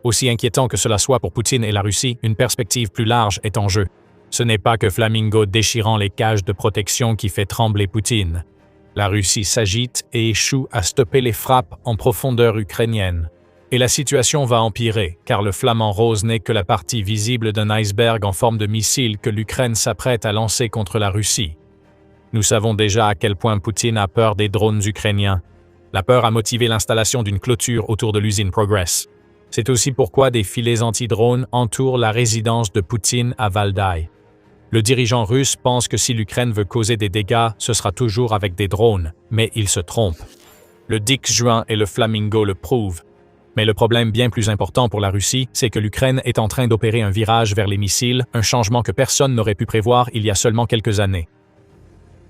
Aussi inquiétant que cela soit pour Poutine et la Russie, une perspective plus large est en jeu. Ce n'est pas que Flamingo déchirant les cages de protection qui fait trembler Poutine. La Russie s'agite et échoue à stopper les frappes en profondeur ukrainienne. Et la situation va empirer, car le flamant rose n'est que la partie visible d'un iceberg en forme de missile que l'Ukraine s'apprête à lancer contre la Russie. Nous savons déjà à quel point Poutine a peur des drones ukrainiens. La peur a motivé l'installation d'une clôture autour de l'usine Progress. C'est aussi pourquoi des filets anti-drones entourent la résidence de Poutine à Valdai. Le dirigeant russe pense que si l'Ukraine veut causer des dégâts, ce sera toujours avec des drones, mais il se trompe. Le 10 juin et le Flamingo le prouvent. Mais le problème bien plus important pour la Russie, c'est que l'Ukraine est en train d'opérer un virage vers les missiles, un changement que personne n'aurait pu prévoir il y a seulement quelques années.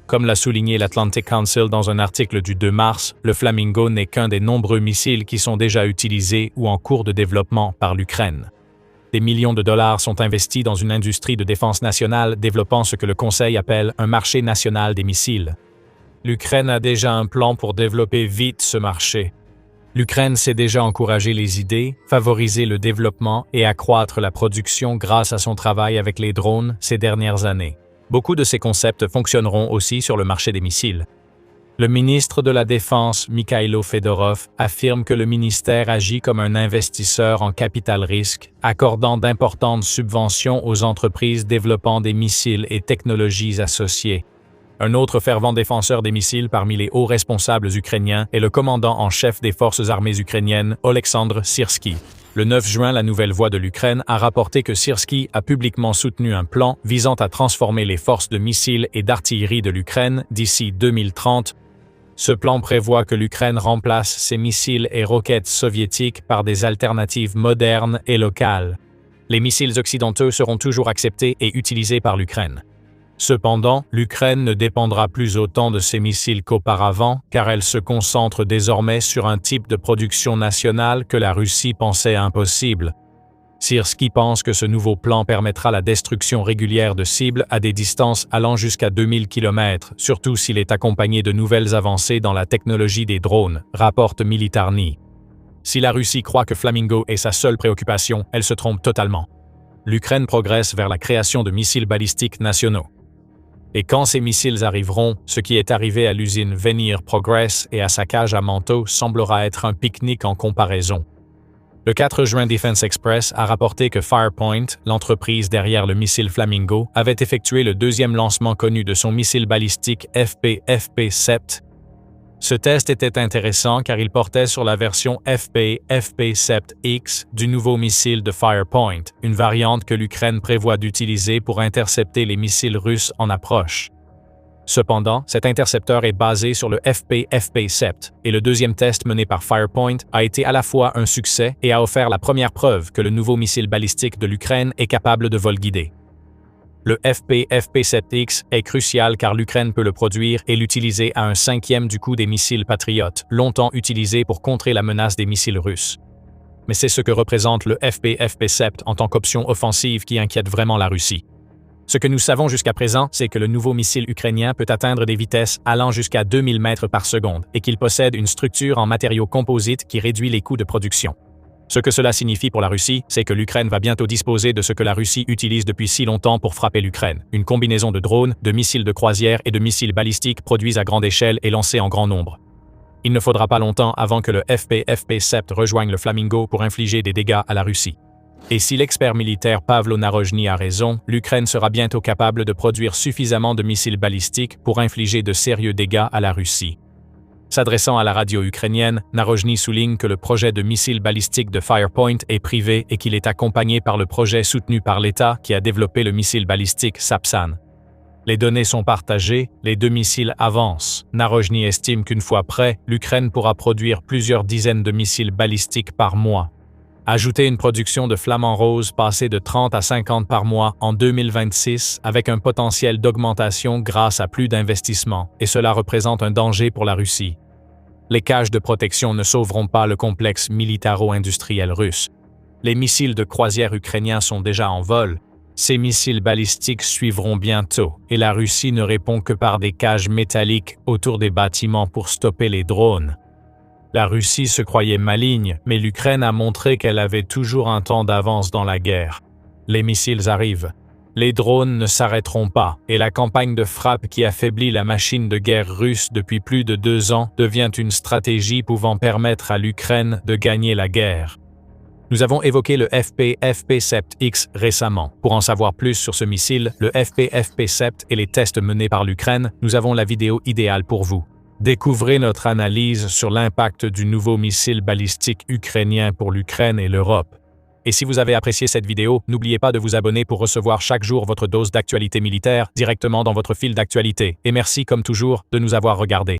Comme l'a souligné l'Atlantic Council dans un article du 2 mars, le Flamingo n'est qu'un des nombreux missiles qui sont déjà utilisés ou en cours de développement par l'Ukraine. Des millions de dollars sont investis dans une industrie de défense nationale développant ce que le Conseil appelle un marché national des missiles. L'Ukraine a déjà un plan pour développer vite ce marché. L'Ukraine s'est déjà encouragé les idées, favoriser le développement et accroître la production grâce à son travail avec les drones ces dernières années. Beaucoup de ces concepts fonctionneront aussi sur le marché des missiles. Le ministre de la Défense, Mikhailo Fedorov, affirme que le ministère agit comme un investisseur en capital risque, accordant d'importantes subventions aux entreprises développant des missiles et technologies associées. Un autre fervent défenseur des missiles parmi les hauts responsables ukrainiens est le commandant en chef des forces armées ukrainiennes, Oleksandr Syrski. Le 9 juin, la Nouvelle Voix de l'Ukraine a rapporté que Syrski a publiquement soutenu un plan visant à transformer les forces de missiles et d'artillerie de l'Ukraine d'ici 2030. Ce plan prévoit que l'Ukraine remplace ses missiles et roquettes soviétiques par des alternatives modernes et locales. Les missiles occidentaux seront toujours acceptés et utilisés par l'Ukraine. Cependant, l'Ukraine ne dépendra plus autant de ces missiles qu'auparavant, car elle se concentre désormais sur un type de production nationale que la Russie pensait impossible. Syrski pense que ce nouveau plan permettra la destruction régulière de cibles à des distances allant jusqu'à 2000 km, surtout s'il est accompagné de nouvelles avancées dans la technologie des drones, rapporte Militarny. Si la Russie croit que Flamingo est sa seule préoccupation, elle se trompe totalement. L'Ukraine progresse vers la création de missiles balistiques nationaux. Et quand ces missiles arriveront, ce qui est arrivé à l'usine Venir Progress et à sa cage à manteau semblera être un pique-nique en comparaison. Le 4 juin, Defense Express a rapporté que Firepoint, l'entreprise derrière le missile Flamingo, avait effectué le deuxième lancement connu de son missile balistique FP-FP-7. Ce test était intéressant car il portait sur la version FP-FP-7X du nouveau missile de Firepoint, une variante que l'Ukraine prévoit d'utiliser pour intercepter les missiles russes en approche. Cependant, cet intercepteur est basé sur le FP-FP-7 et le deuxième test mené par Firepoint a été à la fois un succès et a offert la première preuve que le nouveau missile balistique de l'Ukraine est capable de vol guidé. Le FP-FP-7X est crucial car l'Ukraine peut le produire et l'utiliser à un cinquième du coût des missiles Patriot, longtemps utilisés pour contrer la menace des missiles russes. Mais c'est ce que représente le FP-FP-7 en tant qu'option offensive qui inquiète vraiment la Russie. Ce que nous savons jusqu'à présent, c'est que le nouveau missile ukrainien peut atteindre des vitesses allant jusqu'à 2000 mètres par seconde et qu'il possède une structure en matériaux composites qui réduit les coûts de production. Ce que cela signifie pour la Russie, c'est que l'Ukraine va bientôt disposer de ce que la Russie utilise depuis si longtemps pour frapper l'Ukraine, une combinaison de drones, de missiles de croisière et de missiles balistiques produits à grande échelle et lancés en grand nombre. Il ne faudra pas longtemps avant que le FP-FP-7 rejoigne le Flamingo pour infliger des dégâts à la Russie. Et si l'expert militaire Pavlo Narojny a raison, l'Ukraine sera bientôt capable de produire suffisamment de missiles balistiques pour infliger de sérieux dégâts à la Russie. S'adressant à la radio ukrainienne, Narojny souligne que le projet de missile balistique de Firepoint est privé et qu'il est accompagné par le projet soutenu par l'État qui a développé le missile balistique Sapsan. Les données sont partagées, les deux missiles avancent. Narojny estime qu'une fois prêt, l'Ukraine pourra produire plusieurs dizaines de missiles balistiques par mois. Ajoutez une production de Flamand Rose passée de 30 à 50 par mois en 2026 avec un potentiel d'augmentation grâce à plus d'investissements, et cela représente un danger pour la Russie. Les cages de protection ne sauveront pas le complexe militaro-industriel russe. Les missiles de croisière ukrainiens sont déjà en vol. Ces missiles balistiques suivront bientôt, et la Russie ne répond que par des cages métalliques autour des bâtiments pour stopper les drones. La Russie se croyait maligne, mais l'Ukraine a montré qu'elle avait toujours un temps d'avance dans la guerre. Les missiles arrivent. Les drones ne s'arrêteront pas, et la campagne de frappe qui affaiblit la machine de guerre russe depuis plus de 2 ans devient une stratégie pouvant permettre à l'Ukraine de gagner la guerre. Nous avons évoqué le FP-FP-7X récemment. Pour en savoir plus sur ce missile, le FP-FP-7 et les tests menés par l'Ukraine, nous avons la vidéo idéale pour vous. Découvrez notre analyse sur l'impact du nouveau missile balistique ukrainien pour l'Ukraine et l'Europe. Et si vous avez apprécié cette vidéo, n'oubliez pas de vous abonner pour recevoir chaque jour votre dose d'actualité militaire directement dans votre fil d'actualité. Et merci comme toujours de nous avoir regardés.